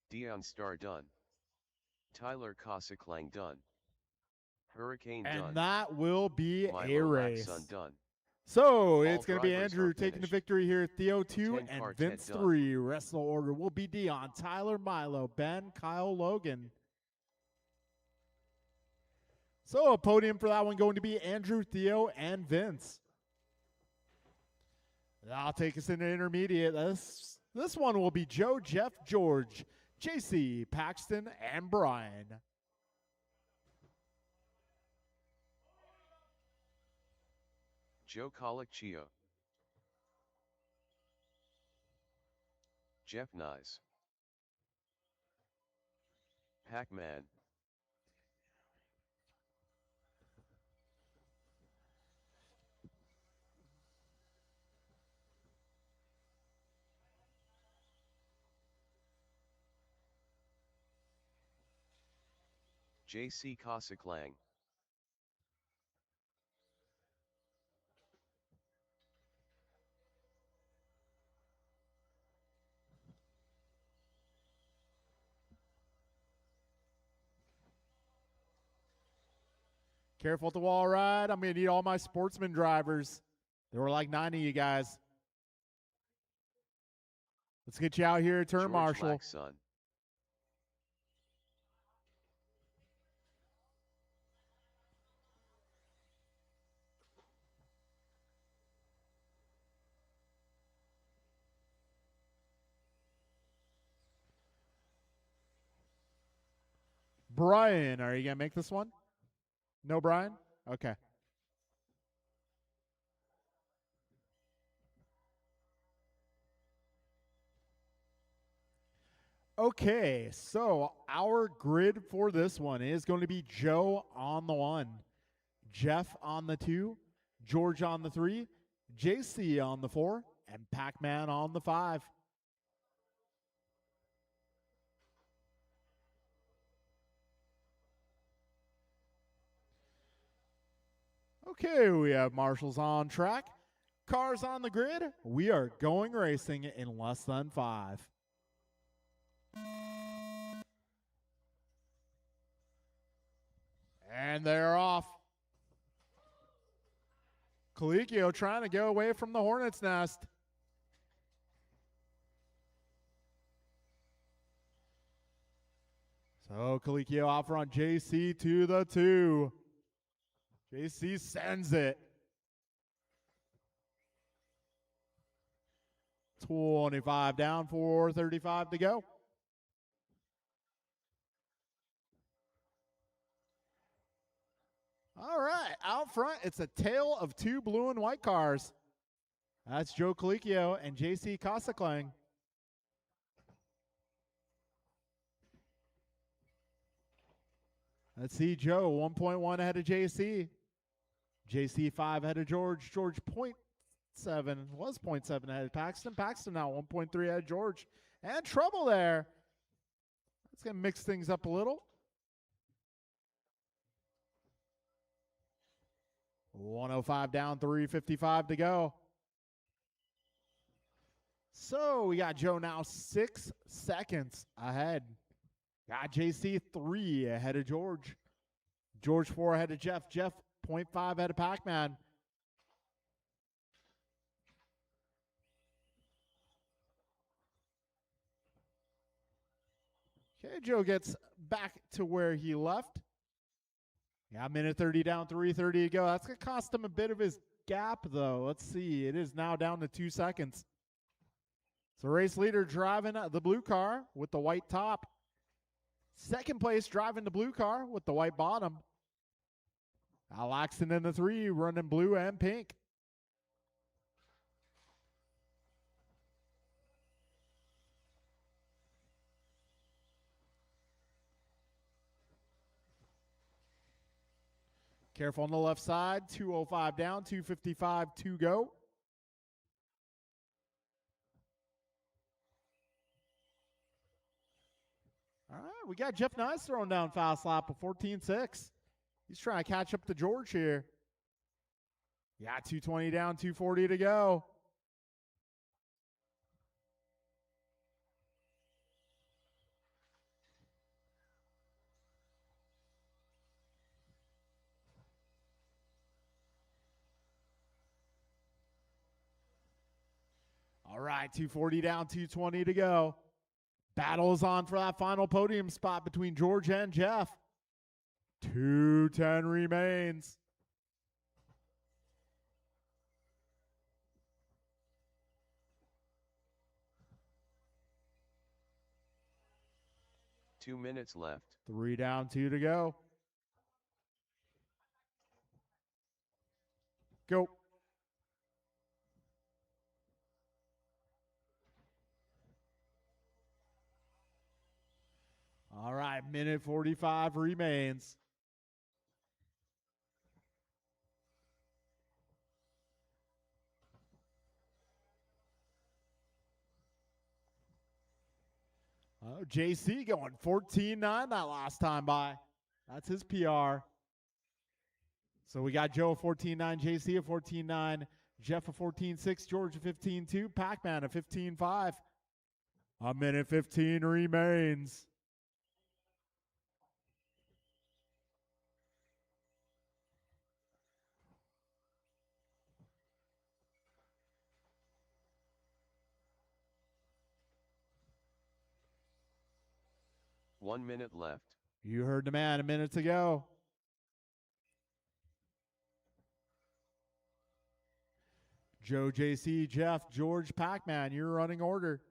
Dion Starr done. Tyler Kosiklang done. Hurricane
And
done.
that will be a
Milo
race.
Laxon done.
So it's going to be
drivers
Andrew
are
taking the
finished.
victory here. Theo 2
10
and
parts
Vince
head done.
3. Rest of the order will be Dion, Tyler, Milo, Ben, Kyle, Logan. So a podium for that one going to be Andrew, Theo, and Vince. That'll take us into intermediate. This one will be Joe, Jeff, George, JC, Paxton, and Brian.
Joe Colicchio. Jeff Nyes. Pac-Man. JC Kosiklang.
Careful at the wall ride. I'm going to need all my sportsman drivers. There were like 9 of you guys. Let's get you out here, turn
George
marshal.
Laxon.
Brian, are you going to make this one? No, Brian? Okay. Okay, so our grid for this one is going to be Joe on the 1, Jeff on the 2, George on the 3, JC on the 4, and Pac-Man on the 5. Okay, we have marshals on track, cars on the grid. We are going racing in less than 5. And they're off. Colicchio trying to go away from the hornet's nest. So Colicchio out front, JC to the 2. JC sends it. 25 down, 4:35 to go. All right, out front, it's a tale of 2 blue and white cars. That's Joe Colicchio and JC Kosiklang. Let's see, Joe 1.1 ahead of JC. JC 5 ahead of George. George 0.7 was 0.7 ahead of Paxton. Paxton now 1.3 ahead of George. And trouble there. That's going to mix things up a little. 105 down, 3:55 to go. So we got Joe now 6 seconds ahead. Got JC 3 ahead of George. George 4 ahead of Jeff. Jeff 0.5 ahead of Pac-Man. Okay, Joe gets back to where he left. Yeah, minute 30 down, 3:30 to go. That's going to cost him a bit of his gap, though. Let's see. It is now down to 2 seconds. So race leader driving the blue car with the white top. Second place driving the blue car with the white bottom. Al Laxton in the 3 running blue and pink. Careful on the left side. 205 down, 255 to go. All right, we got Jeff Nice throwing down fast lap of 14.6. He's trying to catch up to George here. Yeah, 220 down, 240 to go. All right, 240 down, 220 to go. Battle is on for that final podium spot between George and Jeff. 2:10 remains.
Two minutes left.
3 down, 2 to go. Go. All right, minute 45 remains. Oh, JC going 14.9 that last time by. That's his PR. So we got Joe a 14.9, JC a 14.9, Jeff a 14.6, George a 15.2, Pac-Man a 15.5. A minute 15 remains.
One minute left.
You heard the man a minute to go. Joe, JC, Jeff, George, Pac-Man, your running order.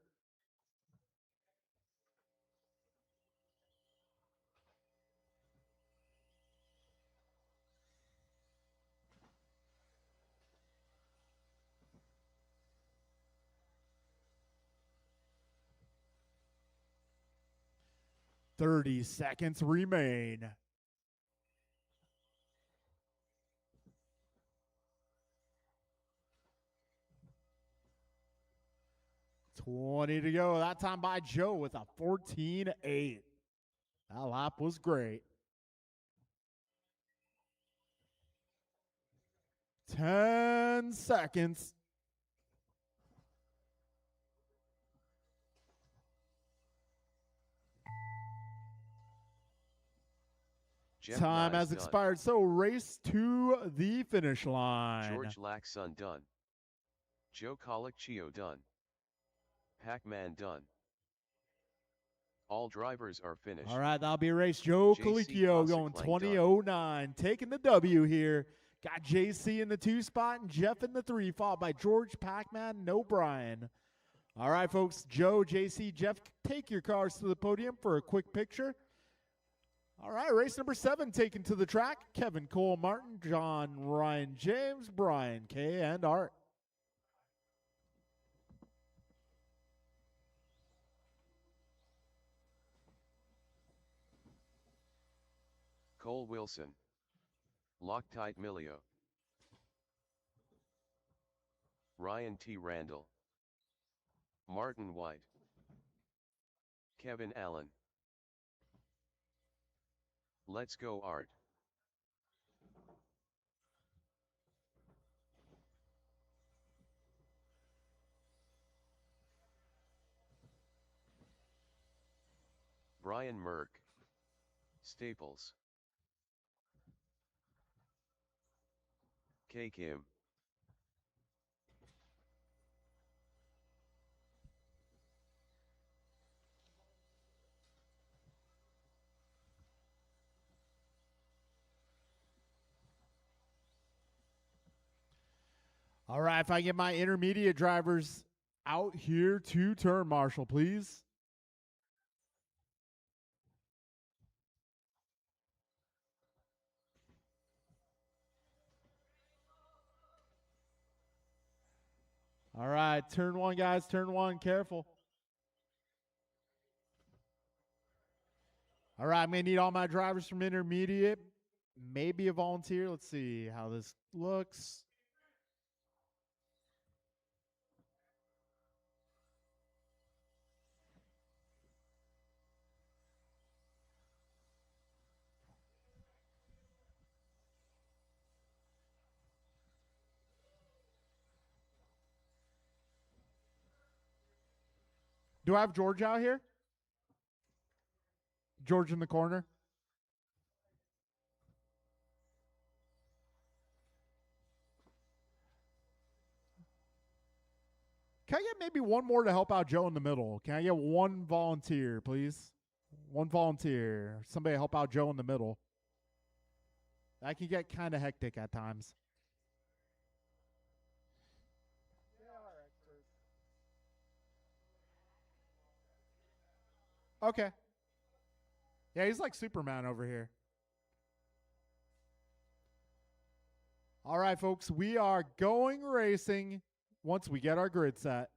"30 seconds remain. "20 to go. That time by Joe with a 14.8. That lap was great. 10 seconds.
Jeff
Time
Nice
has
done.
expired, so race to the finish line.
George Laxon done. Joe Colicchio done. Pac-Man done. All drivers are finished.
All right, that'll be a race. Joe
JC
Colicchio going
Cossack Lang
20.09, taking the W here. Got JC in the 2 spot and Jeff in the 3, followed by George, Pac-Man, no Brian. All right, folks, Joe, JC, Jeff, take your cars to the podium for a quick picture. All right, race number 7 taken to the track. Kevin Cole Martin, John Ryan James, Brian K. and Art.
Cole Wilson. Loctite Milio. Ryan T. Randall. Martin White. Kevin Allen. Let's go Art. Brian Merck. Staples. K. Kim.
All right, if I get my intermediate drivers out here to turn, Marshall, please. All right, turn 1, guys, turn 1, careful. All right, I'm going to need all my drivers from intermediate maybe a volunteer. Let's see how this looks. Do I have George out here? George in the corner. Can I get maybe one more to help out Joe in the middle? Can I get one volunteer, please? One volunteer. Somebody help out Joe in the middle. That can get kind of hectic at times. Okay. Yeah, he's like Superman over here. All right, folks, we are going racing once we get our grid set.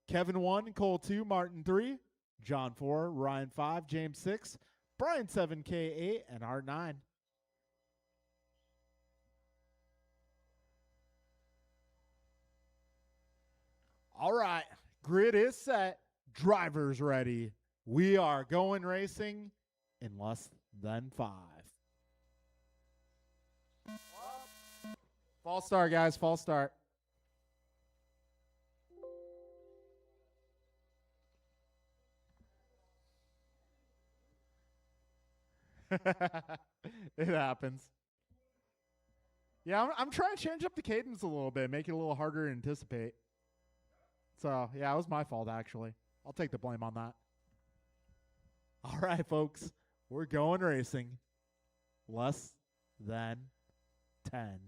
Kevin 1, Cole 2, Martin 3, John 4, Ryan 5, James 6, Brian 7, K 8, and Art 9. All right, grid is set, drivers ready. We are going racing in less than 5. False start, guys, false start. It happens. Yeah, I'm trying to change up the cadence a little bit, make it a little harder to anticipate. So, yeah, it was my fault, actually. I'll take the blame on that. All right, folks, we're going racing. Less than 10.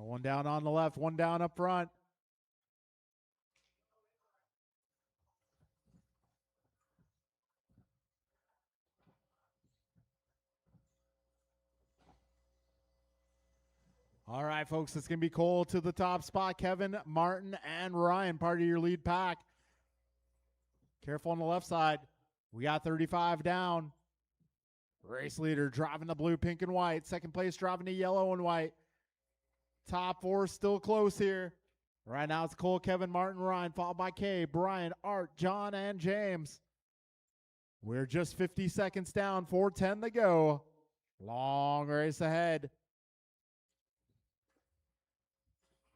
One down on the left, one down up front. All right, folks, it's going to be Cole to the top spot. Kevin, Martin, and Ryan, part of your lead pack. Careful on the left side. We got 35 down. Race leader driving the blue, pink, and white. Second place driving the yellow and white. Top 4 still close here. Right now it's Cole, Kevin, Martin, Ryan, followed by Kay, Brian, Art, John, and James. We're just 50 seconds down, 4:10 to go. Long race ahead.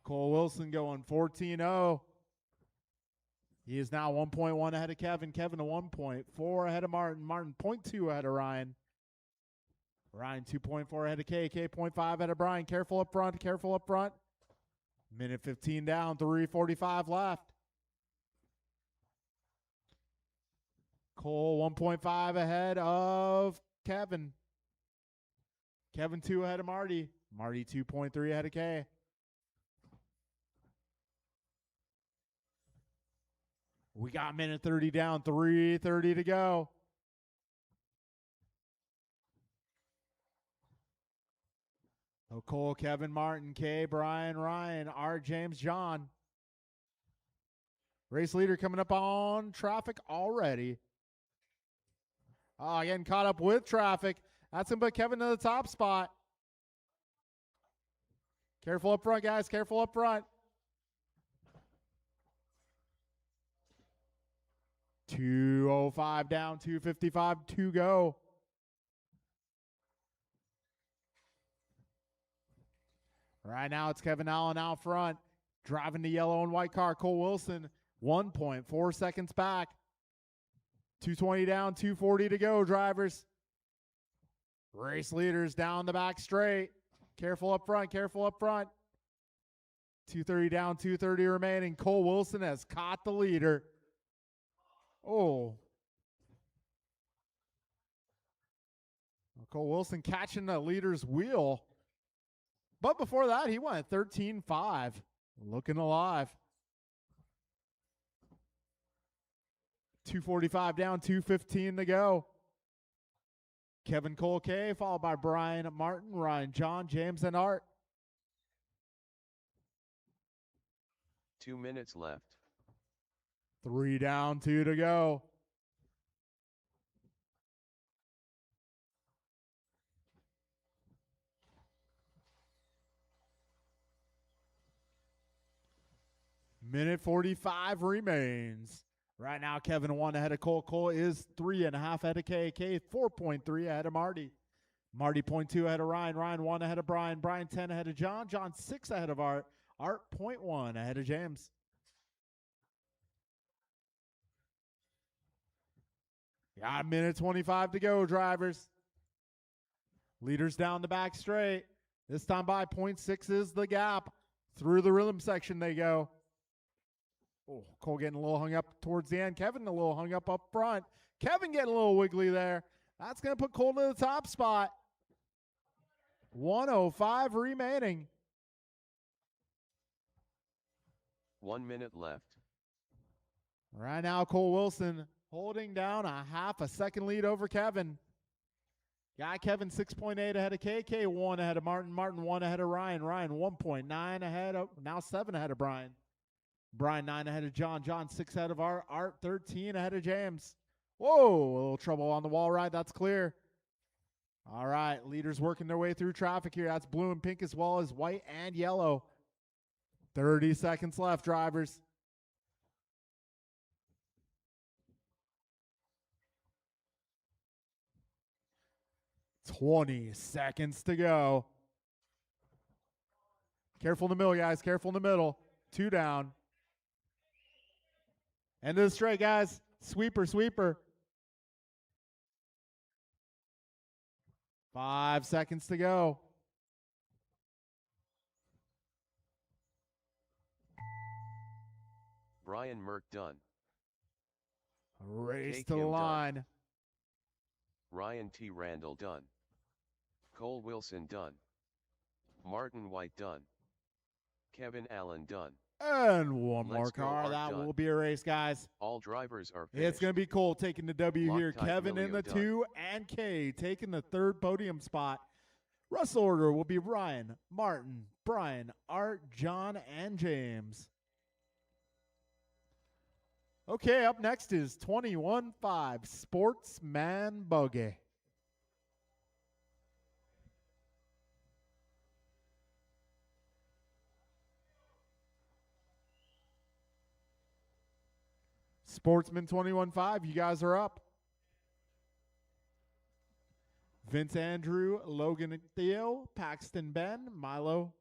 Cole Wilson going 14-0. He is now 1.1 ahead of Kevin. Kevin a 1.4 ahead of Martin. Martin 0.2 ahead of Ryan. Ryan 2.4 ahead of K. K 0.5 ahead of Brian. Careful up front. Careful up front. Minute 15 down. 3:45 left. Cole 1.5 ahead of Kevin. Kevin 2 ahead of Marty. Marty 2.3 ahead of K. We got minute 30 down, 3:30 to go. So Cole, Kevin, Martin, Kay, Brian, Ryan, Art, James, John. Race leader coming up on traffic already. Getting caught up with traffic. That's going to put Kevin to the top spot. Careful up front, guys. Careful up front. 2:05 down, 2:55 to go. Right now it's Kevin Allen out front, driving the yellow and white car. Cole Wilson, 1.4 seconds back. 2:20 down, 2:40 to go, drivers. Race leaders down the back straight. Careful up front, careful up front. 2:30 down, 2:30 remaining. Cole Wilson has caught the leader. Oh. Cole Wilson catching the leader's wheel. But before that, he went 13.5. Looking alive. 2:45 down, 2:15 to go. Kevin Cole K, followed by Brian Martin, Ryan John, James, and Art.
2 minutes left.
3 down, 2 to go. Minute 45 remains. Right now, Kevin 1 ahead of Cole. Cole is 3.5 ahead of KK, 4.3 ahead of Marty. Marty 0.2 ahead of Ryan. Ryan 1 ahead of Brian. Brian 10 ahead of John. John 6 ahead of Art. Art 0.1 ahead of James. Got a minute 25 to go, drivers. Leaders down the back straight. This time by 0.6 is the gap. Through the rhythm section they go. Oh, Cole getting a little hung up towards the end. Kevin a little hung up front. Kevin getting a little wiggly there. That's going to put Cole to the top spot. 1:05 remaining.
1 minute left.
Right now, Cole Wilson holding down a half a second lead over Kevin. Got Kevin 6.8 ahead of KK, 1 ahead of Martin. Martin 1 ahead of Ryan. Ryan 1.9 ahead of, now 7 ahead of Brian. Brian 9 ahead of John. John 6 ahead of Art. Art 13 ahead of James. Whoa, a little trouble on the wall ride. That's clear. All right, leaders working their way through traffic here. That's blue and pink as well as white and yellow. 30 seconds left, drivers. $20 seconds to go. Careful in the middle, guys. Careful in the middle. 2 down. End of the straight, guys. Sweeper, sweeper. 5 seconds to go.
Brian Merck done.
Race
Take
to the
him
line.
done. Ryan T. Randall done. Cole Wilson done. Martin White done. Kevin Allen done.
And one more
Let's go,
car.
Art
That
done.
will be a race, guys.
All drivers are finished.
It's going to be Cole taking the W here.
Loctite
Kevin in the
Emilio
2 and K taking the 3rd podium spot. Rest order will be Ryan, Martin, Brian, Art, John, and James. Okay, up next is 21.5 Sportsman Buggy. Sportsman 21.5, you guys are up. Vince Andrew, Logan Theo, Paxton Ben, Milo.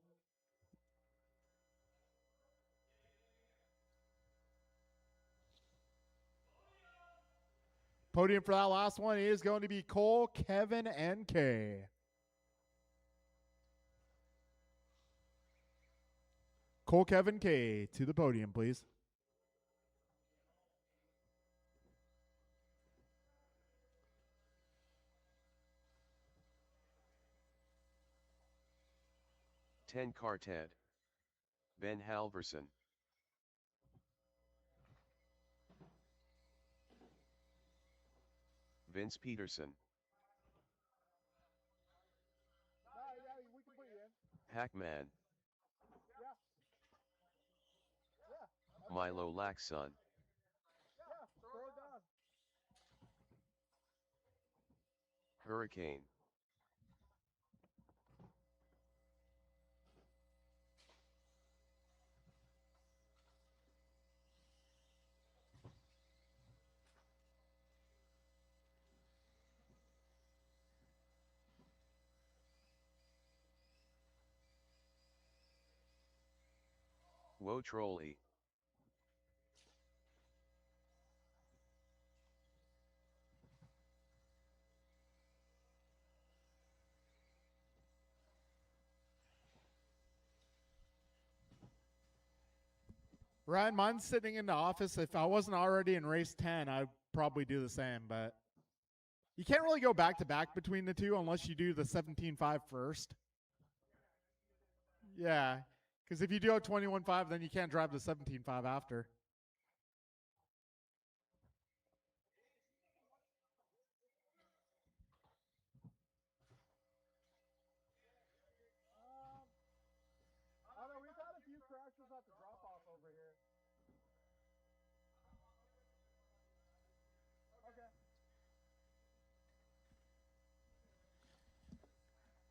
Podium for that last one is going to be Cole, Kevin, and Kay. Cole, Kevin, Kay to the podium, please.
Ten car Ted. Ben Halverson. Vince Peterson. Hackman. Milo Laxon. Hurricane. Woe Trolley.
Ryan, mine's sitting in the office. If I wasn't already in race 10, I'd probably do the same, but you can't really go back to back between the two unless you do the 17.5 first. Yeah, because if you do a 21.5, then you can't drive the 17.5 after.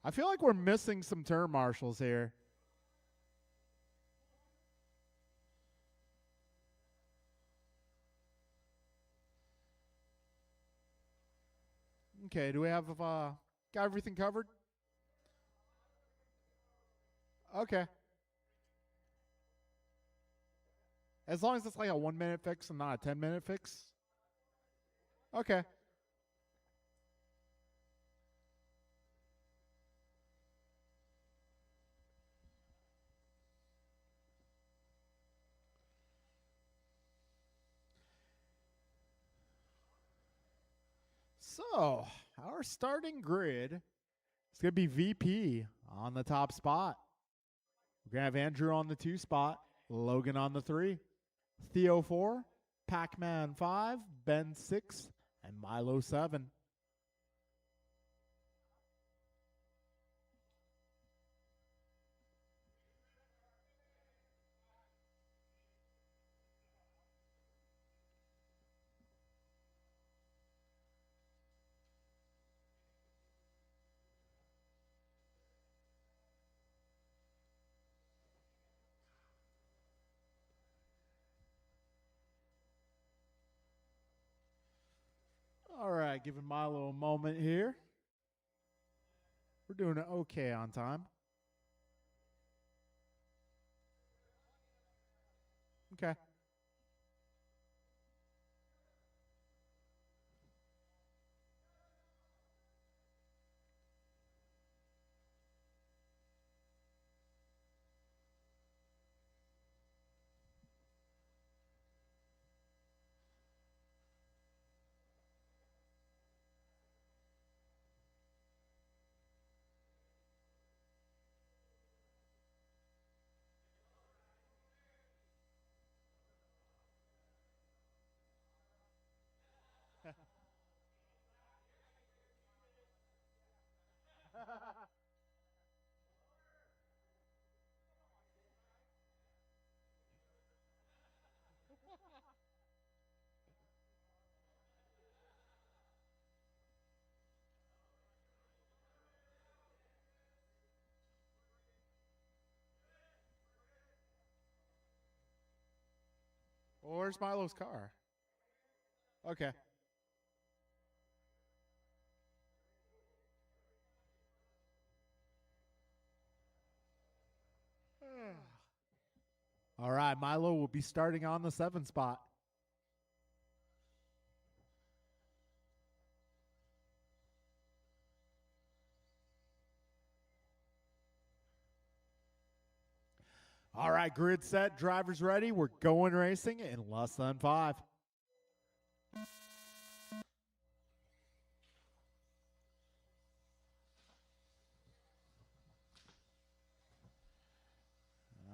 I feel like we're missing some turn marshals here. Okay, do we have got everything covered? Okay. As long as it's like a 1 minute fix and not a 10-minute fix. Okay. So, our starting grid is going to be VP on the top spot. We're going to have Andrew on the 2 spot, Logan on the 3, Theo 4, Pac-Man 5, Ben 6, and Milo 7. All right, giving Milo a moment here. We're doing it okay on time. Okay. Well, where's Milo's car? Okay. All right, Milo will be starting on the 7 spot. All right, grid set, drivers ready. We're going racing in less than 5.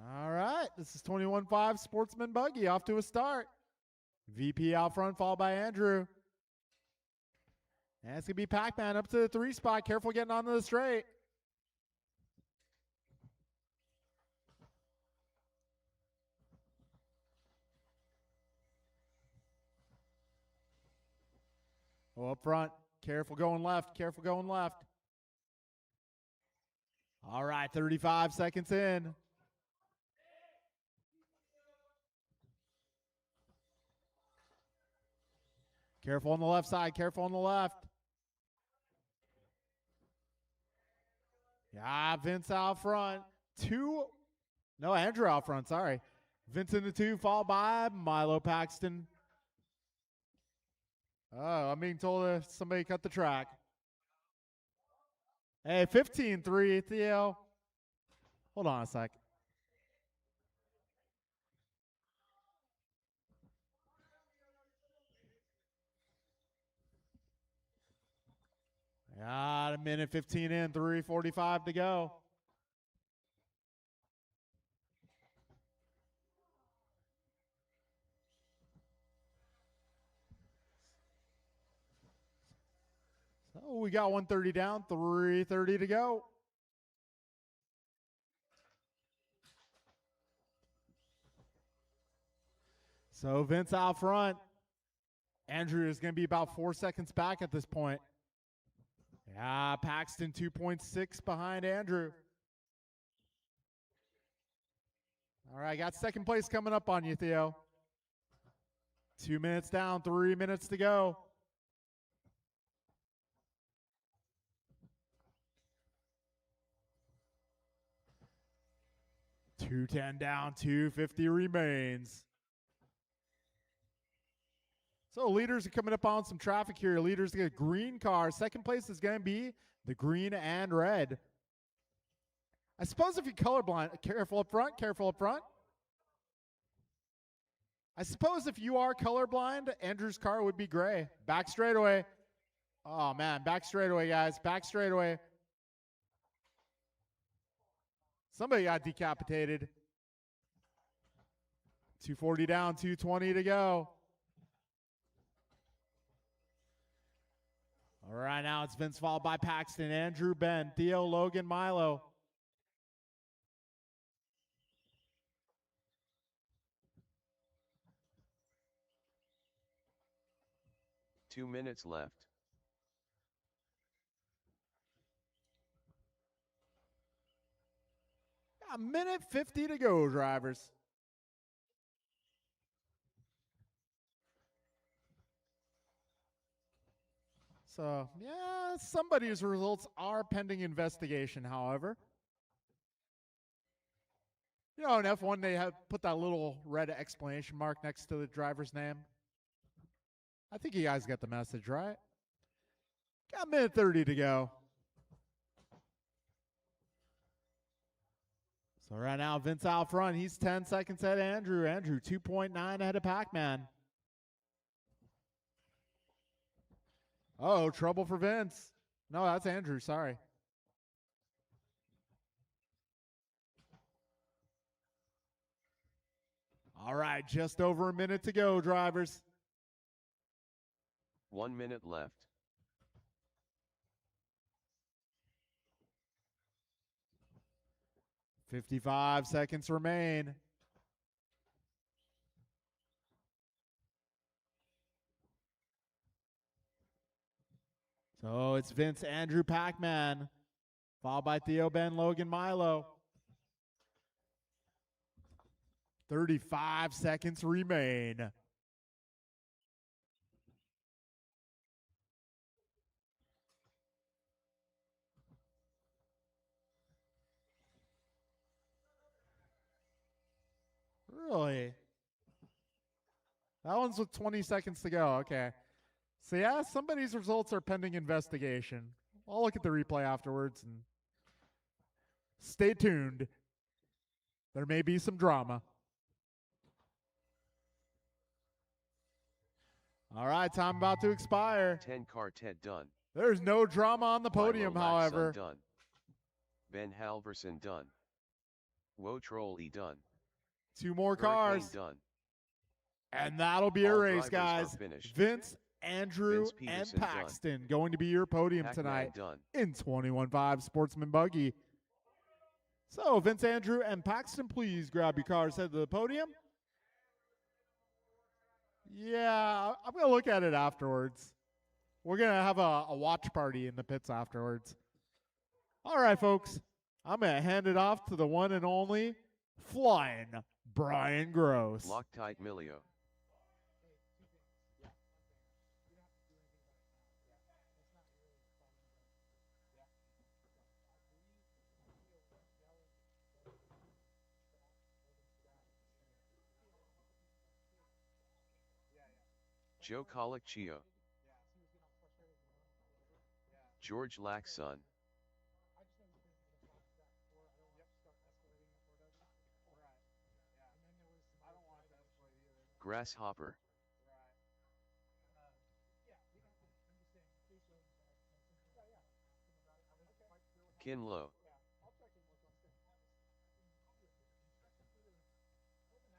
All right, this is 21-5 Sportsman Buggy off to a start. VP out front, followed by Andrew. And it's going to be Pac-Man up to the 3 spot. Careful getting onto the straight. Oh, up front. Careful going left. Careful going left. All right, 35 seconds in. Careful on the left side. Careful on the left. Yeah, Vince out front. Andrew out front, sorry. Vince in the 2, followed by Milo Paxton. Oh, I'm being told somebody cut the track. Hey, 15-3, Theo. Hold on a sec. Got a minute 15 in, 3:45 to go. So we got 130 down, 3:30 to go. So Vince out front. Andrew is going to be about 4 seconds back at this point. Yeah, Paxton 2.6 behind Andrew. All right, got second place coming up on you, Theo. 2 minutes down, 3 minutes to go. $210 down, $250 remains. So leaders are coming up on some traffic here. Leaders get a green car. Second place is going to be the green and red. I suppose if you're colorblind, careful up front, careful up front. I suppose if you are colorblind, Andrew's car would be gray. Back straightaway. Oh, man, back straightaway, guys. Back straightaway. Somebody got decapitated. 240 down, 220 to go. All right, now it's Vince followed by Paxton, Andrew, Ben, Theo, Logan, Milo.
Two minutes left.
A minute 50 to go, drivers. So, yeah, somebody's results are pending investigation, however. You know, in F1, they have put that little red exclamation mark next to the driver's name. I think you guys got the message, right? Got a minute 30 to go. So right now, Vince out front. He's 10 seconds ahead of Andrew. Andrew, 2.9 ahead of Pac-Man. Oh, trouble for Vince. No, that's Andrew. Sorry. All right, just over a minute to go, drivers.
1 minute left.
$55 seconds remain. So it's Vince, Andrew, Pac-Man, followed by Theo, Ben, Logan, Milo. 35 seconds remain. Really? That one's with 20 seconds to go. Okay. So, yeah, somebody's results are pending investigation. I'll look at the replay afterwards and stay tuned. There may be some drama. All right, time about to expire.
10 quartet done.
There's no drama on the podium,
Milo
however.
Laxon done. Ben Halverson done. Woe Trolley done.
2 more
Hurricane
cars.
done.
And that'll be a
All
race,
drivers are
guys.
finished.
Vince, Andrew,
Vince
and
Peterson done.
Paxton going to be your podium
Pac-Man
tonight
done.
in 21.5 Sportsman Buggy. So, Vince, Andrew, and Paxton, please grab your cars, head to the podium. Yeah, I'm going to look at it afterwards. We're going to have a watch party in the pits afterwards. All right, folks. I'm going to hand it off to the one and only Flying Brian Gross.
Loctite Milio. Joe Colicchio. George Laxon. Grasshopper. Kinlow.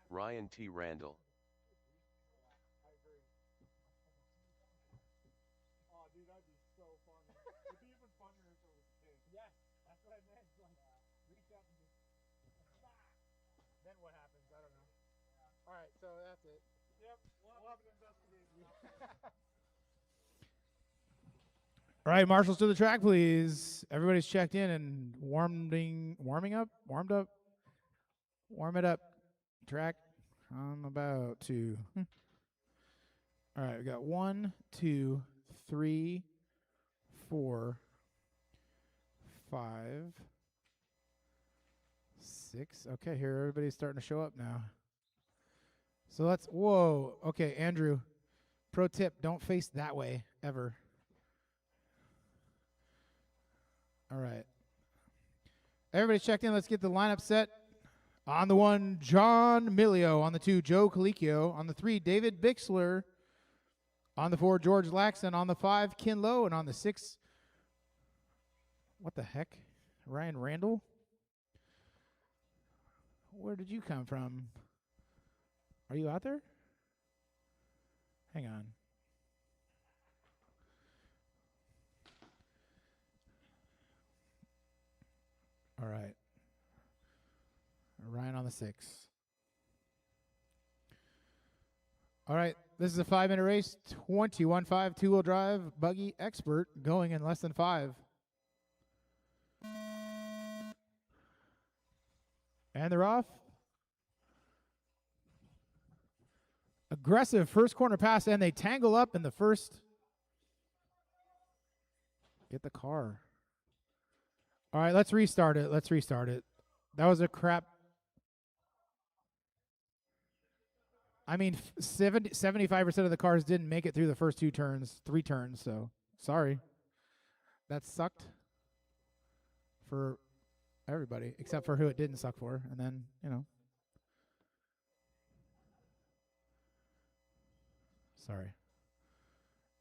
Ryan T. Randall.
Then what happens? I don't know. All right, so that's it. Yep, we'll have an investigation. All right, marshals to the track, please. Everybody's checked in and warmed up. Warm it up. Track. I'm about to. All right, we got 1, 2, 3, 4, 5, 6. Okay, here everybody's starting to show up now. So let's. Whoa. Okay, Andrew. Pro tip: don't face that way ever. All right. Everybody's checked in. Let's get the lineup set. On the 1, John Milio. On the 2, Joe Colicchio. On the 3, David Bixler. On the 4, George Laxon. On the 5, Ken Lowe. And on the 6, what the heck? Ryan Randall? Where did you come from? Are you out there? Hang on. All right. Ryan on the 6. All right. This is a 5-minute race. 21.5 two-wheel drive buggy expert going in less than 5. And they're off. Aggressive first corner pass, and they tangle up in the first. Get the car. All right, let's restart it. That was a crap. I mean, 75% of the cars didn't make it through the first 3 turns, so sorry. That sucked for everybody, except for who it didn't suck for, and then, Sorry.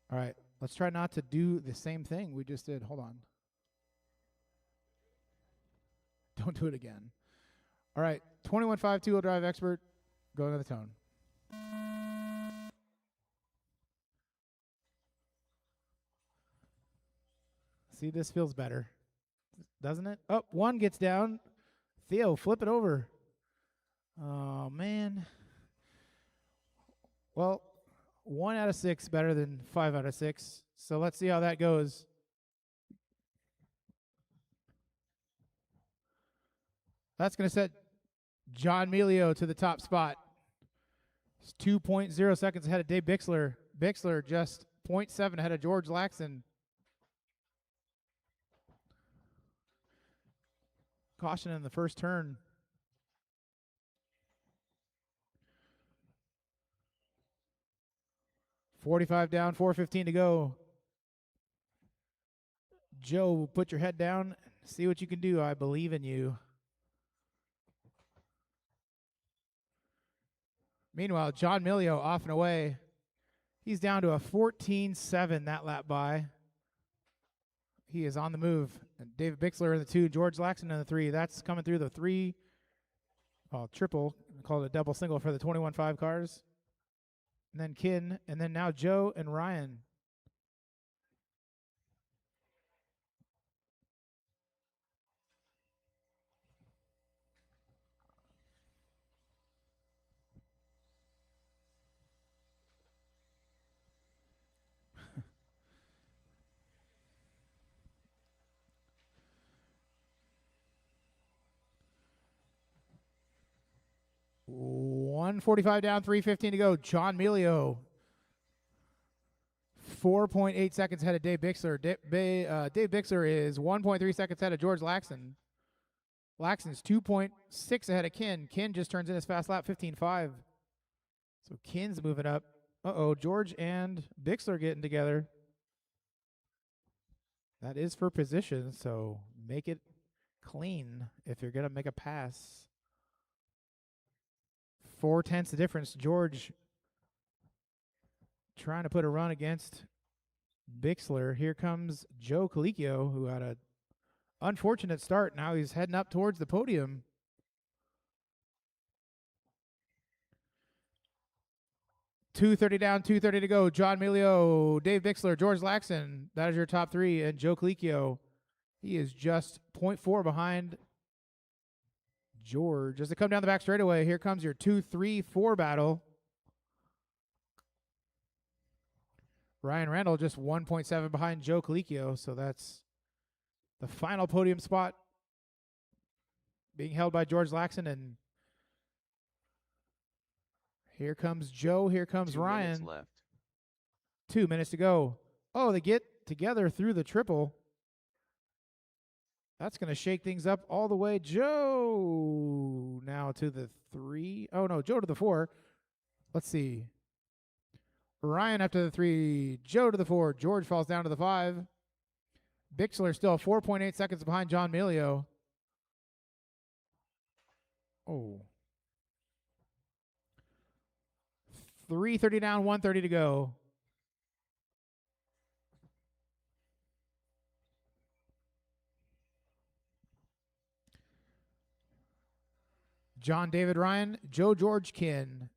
All right, let's try not to do the same thing we just did. Hold on. Don't do it again. All right, 21.5 two-wheel drive expert, going to the tone. See, this feels better, doesn't it? Oh, 1 gets down. Theo, flip it over. Oh, man. Well, 1 out of 6 better than 5 out of 6. So let's see how that goes. That's going to set John Milio to the top spot. It's 2.0 seconds ahead of Dave Bixler. Bixler just 0.7 ahead of George Laxon. Caution in the first turn. .45 down, 4:15 to go. Joe, put your head down. See what you can do. I believe in you. Meanwhile, John Milio off and away. He's down to a 14.7 that lap by. He is on the move. And David Bixler in the 2, George Laxon in the 3. That's coming through the 3. Triple. Call it a double single for the 21.5 cars. And then Ken, and then now Joe and Ryan. .145 down, 3:15 to go. John Milio, 4.8 seconds ahead of Dave Bixler. Dave Bixler is 1.3 seconds ahead of George Laxon. Laxon's 2.6 ahead of Ken. Ken just turns in his fast lap, 15.5. So Ken's moving up. George and Bixler getting together. That is for position, so make it clean if you're going to make a pass. 0.4 the difference. George trying to put a run against Bixler. Here comes Joe Colicchio, who had an unfortunate start. Now he's heading up towards the podium. .230 down, 2:30 to go. John Milio, Dave Bixler, George Laxon. That is your top 3. And Joe Colicchio, he is just 0.4 behind George. As they come down the back straightaway, here comes your 2-3-4 battle. Ryan Randall just 1.7 behind Joe Colicchio, so that's the final podium spot being held by George Laxon. And here comes Joe, here comes
2
Ryan.
minutes left.
2 minutes to go. Oh, they get together through the triple. That's going to shake things up all the way. Joe now to the 3. Oh, no, Joe to the 4. Let's see. Ryan after the 3. Joe to the 4. George falls down to the 5. Bixler still 4.8 seconds behind John Milio. Oh. 3:30 down, 1:30 to go. John David Ryan, Joe George Kin.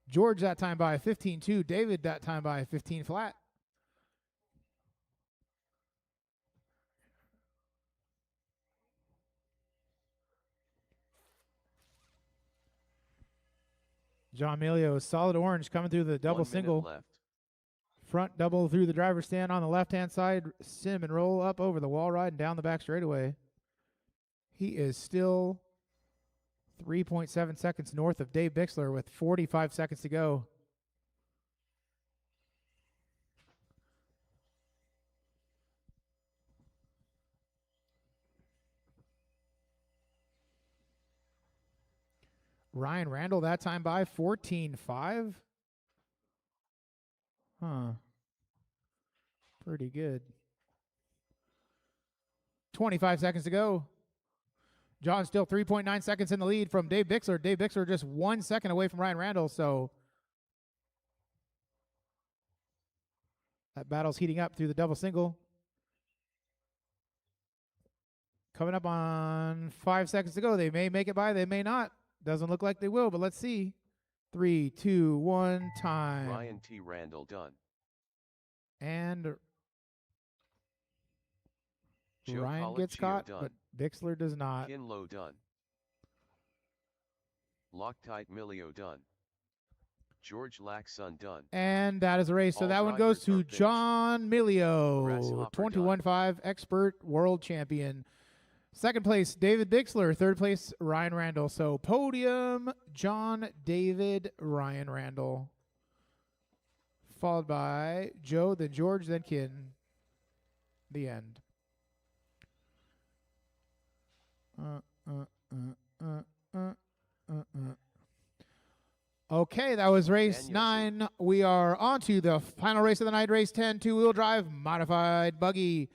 George that time by 15.2. David that time by 15 flat. John Milio, solid orange coming through the double
1 minute
single.
left.
Front double through the driver's stand on the left-hand side. Cinnamon roll up over the wall ride and down the back straightaway. He is still 3.7 seconds north of Dave Bixler with 45 seconds to go. Ryan Randall that time by 14.5. Huh. Pretty good. 25 seconds to go. John still 3.9 seconds in the lead from Dave Bixler. Dave Bixler just 1 second away from Ryan Randall, so that battle's heating up through the double single. Coming up on 5 seconds to go. They may make it by, they may not. Doesn't look like they will, but let's see. 3, 2, 1, time.
Ryan T. Randall done.
And
Joe
Ryan gets
Colicchio
caught,
done.
but Bixler does not.
Kinlow done. Loctite Milio done. George Laxon done.
And that is a race. So
All
that one goes
drivers
to
are finished.
John Milio,
Grasshopper
21.5 expert world champion. Second place, David Bixler. Third place, Ryan Randall. So podium, John, David, Ryan Randall. Followed by Joe, then George, then Kin. The end. Okay, that was race
Danielson.
9. We are on to the final race of the night, race 10, two-wheel drive, modified buggy.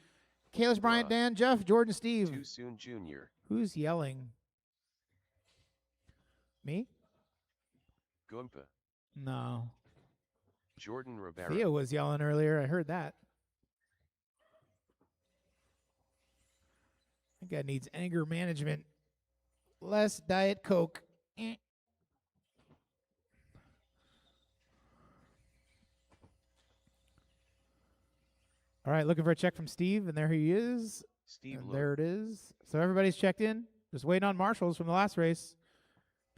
Kalis, Bryant, Dan, Jeff, Jordan, Steve.
Too soon Junior.
Who's yelling? Me?
Gumpa.
No.
Jordan Rivera.
Theo was yelling earlier. I heard that. I think that needs anger management. Less Diet Coke. All right, looking for a check from Steve, and there he is.
Steve
And
Lowe.
there it is. So everybody's checked in. Just waiting on marshals from the last race.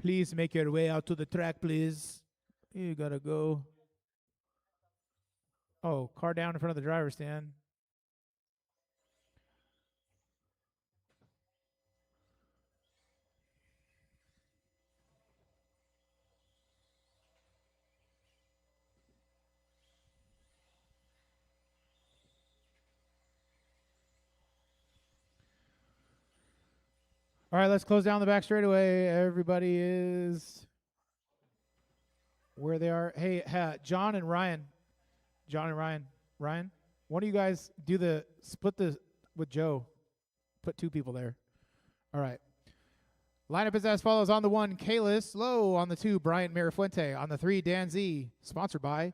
Please make your way out to the track, please. You gotta go. Oh, car down in front of the driver's stand. All right, let's close down the back straightaway. Everybody is where they are. Hey, John and Ryan. John and Ryan. Ryan, one of you guys do the split with Joe. Put 2 people there. All right. Lineup is as follows. On the 1, Kalis Lowe. On the 2, Bryant Mirafuente. On the 3, Dan Z. Sponsored by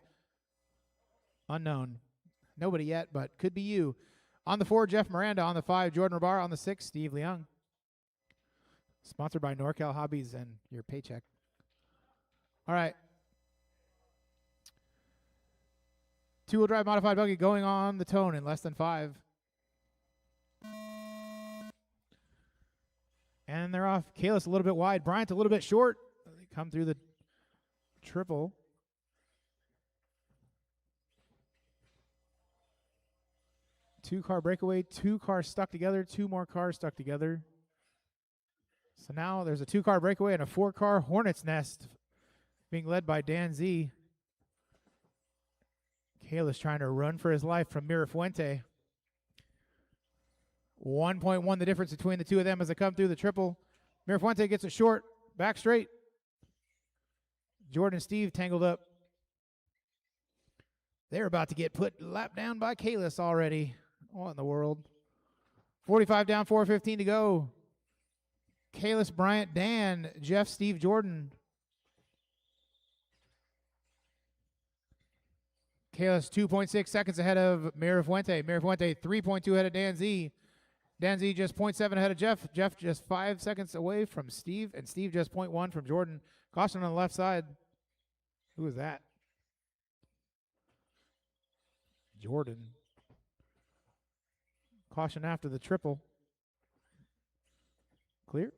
unknown. Nobody yet, but could be you. On the 4, Jeff Miranda. On the 5, Jordan Rabar. On the 6, Steve Leung. Sponsored by NorCal Hobbies and your paycheck. All right. Two-wheel drive modified buggy going on the tone in less than 5. And they're off. Kalis a little bit wide. Bryant a little bit short. They come through the triple. 2-car breakaway, 2 cars stuck together, 2 more cars stuck together. So now there's a 2-car breakaway and a 4-car Hornet's Nest being led by Dan Z. Kayla's trying to run for his life from Mirafuente. 1.1 the difference between the two of them as they come through the triple. Mirafuente gets it short, back straight. Jordan and Steve tangled up. They're about to get put lap down by Kalis already. What in the world? 45 down, 4:15 to go. Kalis, Bryant, Dan, Jeff, Steve, Jordan. Kalis 2.6 seconds ahead of Mirafuente. Mirafuente 3.2 ahead of Dan Z. Dan Z just 0.7 ahead of Jeff. Jeff just 5 seconds away from Steve. And Steve just 0.1 from Jordan. Caution on the left side. Who was that? Jordan. Caution after the triple. Clear.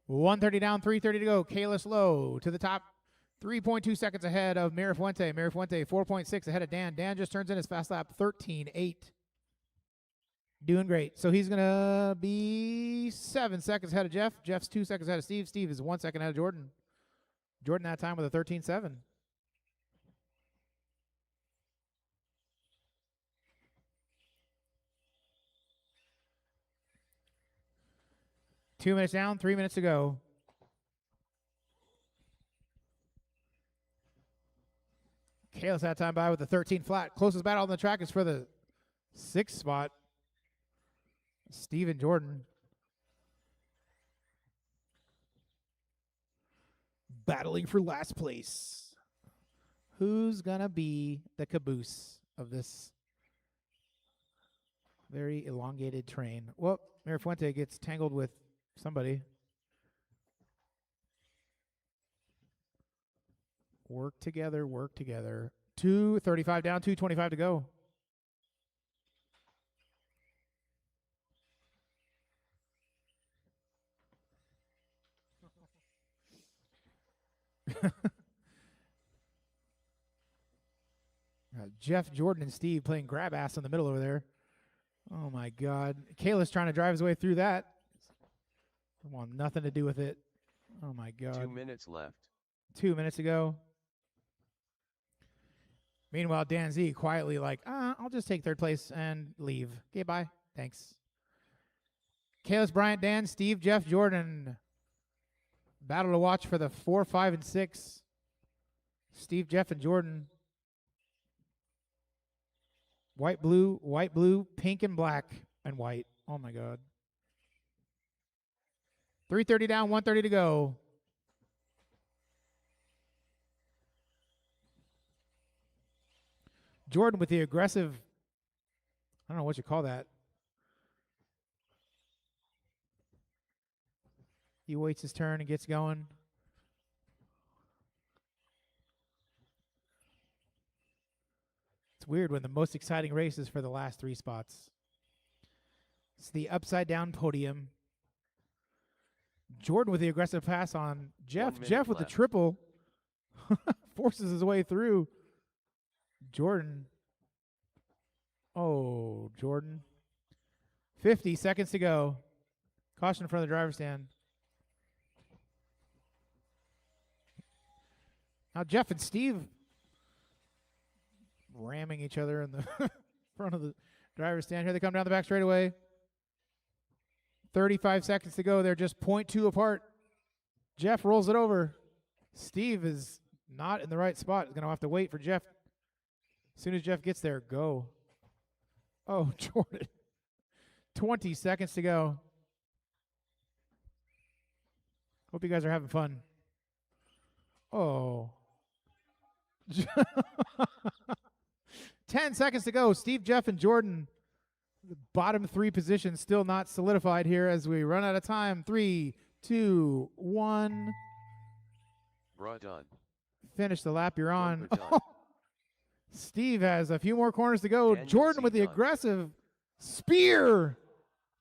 $130 down, 3:30 to go. Kalis low to the top. 3.2 seconds ahead of Mirafuente. Mirafuente 4.6 ahead of Dan. Dan just turns in his fast lap 13.8. Doing great. So he's going to be 7 seconds ahead of Jeff. Jeff's 2 seconds ahead of Steve. Steve is 1 second ahead of Jordan. Jordan that time with a 13.7. Two minutes down, 3 minutes to go. Kalis that time by with the 13 flat. Closest battle on the track is for the 6th spot. Steve and Jordan. Battling for last place. Who's going to be the caboose of this very elongated train? Well, Mirafuente gets tangled with somebody. Work together, work together. 2:35 down, 2:25 to go. Jeff, Jordan, and Steve playing grab ass in the middle over there. Oh, my God. Kalis trying to drive his way through that. I want nothing to do with it. Oh, my God.
2 minutes left.
2 minutes to go. Meanwhile, Dan Z quietly like, I'll just take 3rd place and leave. Okay, bye. Thanks. Kalis, Bryant, Dan, Steve, Jeff, Jordan. Battle to watch for the 4, 5, and 6. Steve, Jeff, and Jordan. White, blue, pink, and black, and white. Oh, my God. 3:30 down, 1:30 to go. Jordan with the aggressive, I don't know what you call that. He waits his turn and gets going. It's weird when the most exciting race is for the last 3 spots. It's the upside down podium. Jordan with the aggressive pass on Jeff. Jeff with the triple. Forces his way through. Jordan. Oh, Jordan. 50 seconds to go. Caution in front of the driver's stand. Now Jeff and Steve ramming each other in the front of the driver's stand. Here they come down the back straightaway. 35 seconds to go. They're just 0.2 apart. Jeff rolls it over. Steve is not in the right spot. He's going to have to wait for Jeff. As soon as Jeff gets there, go. Oh, Jordan. 20 seconds to go. Hope you guys are having fun. Oh. 10 seconds to go. Steve, Jeff, and Jordan. The bottom 3 positions still not solidified here as we run out of time. 3, 2, 1.
Bruh done.
Finish the lap you're on.
Done.
Steve has a few more corners to go. Jordan with the
done.
aggressive spear.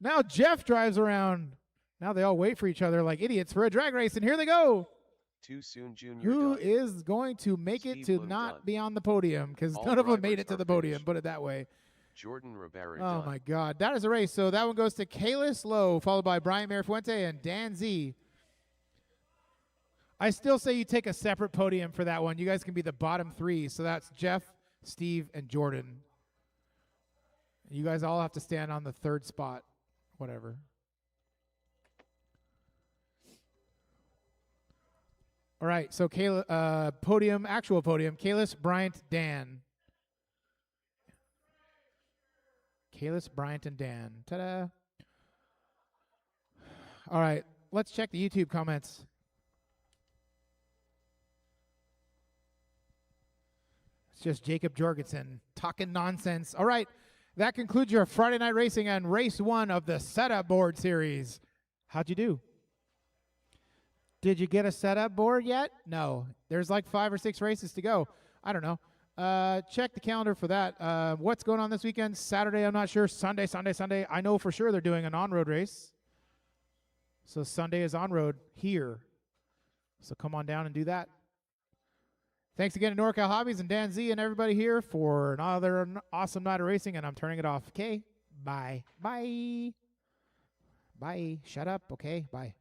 Now Jeff drives around. Now they all wait for each other like idiots for a drag race, and here they go.
Too soon Junior
Who
done.
is going to make it
Steve
to
Lung
not
done.
be on the podium? Because
All
none of them made
drivers
it to
are
the podium,
finished.
put it that way.
Jordan Rivera
Oh,
done.
my God. That is a race. So that one goes to Kalis Lowe, followed by Brian Marafuente and Dan Z. I still say you take a separate podium for that one. You guys can be the bottom three. So that's Jeff, Steve, and Jordan. You guys all have to stand on the third spot. Whatever. All right, so podium, actual podium, Kalis, Bryant, Dan. Kalis, Bryant, and Dan. Ta-da. All right, let's check the YouTube comments. It's just Jacob Jorgensen talking nonsense. All right, that concludes your Friday night racing and race 1 of the setup board series. How'd you do? Did you get a setup board yet? No. There's like 5 or 6 races to go. I don't know. Check the calendar for that. What's going on this weekend? Saturday, I'm not sure. Sunday. I know for sure they're doing an on-road race. So Sunday is on-road here. So come on down and do that. Thanks again to NorCal Hobbies and Dan Z and everybody here for another awesome night of racing, and I'm turning it off. Okay? Bye. Bye. Bye. Shut up. Okay? Bye.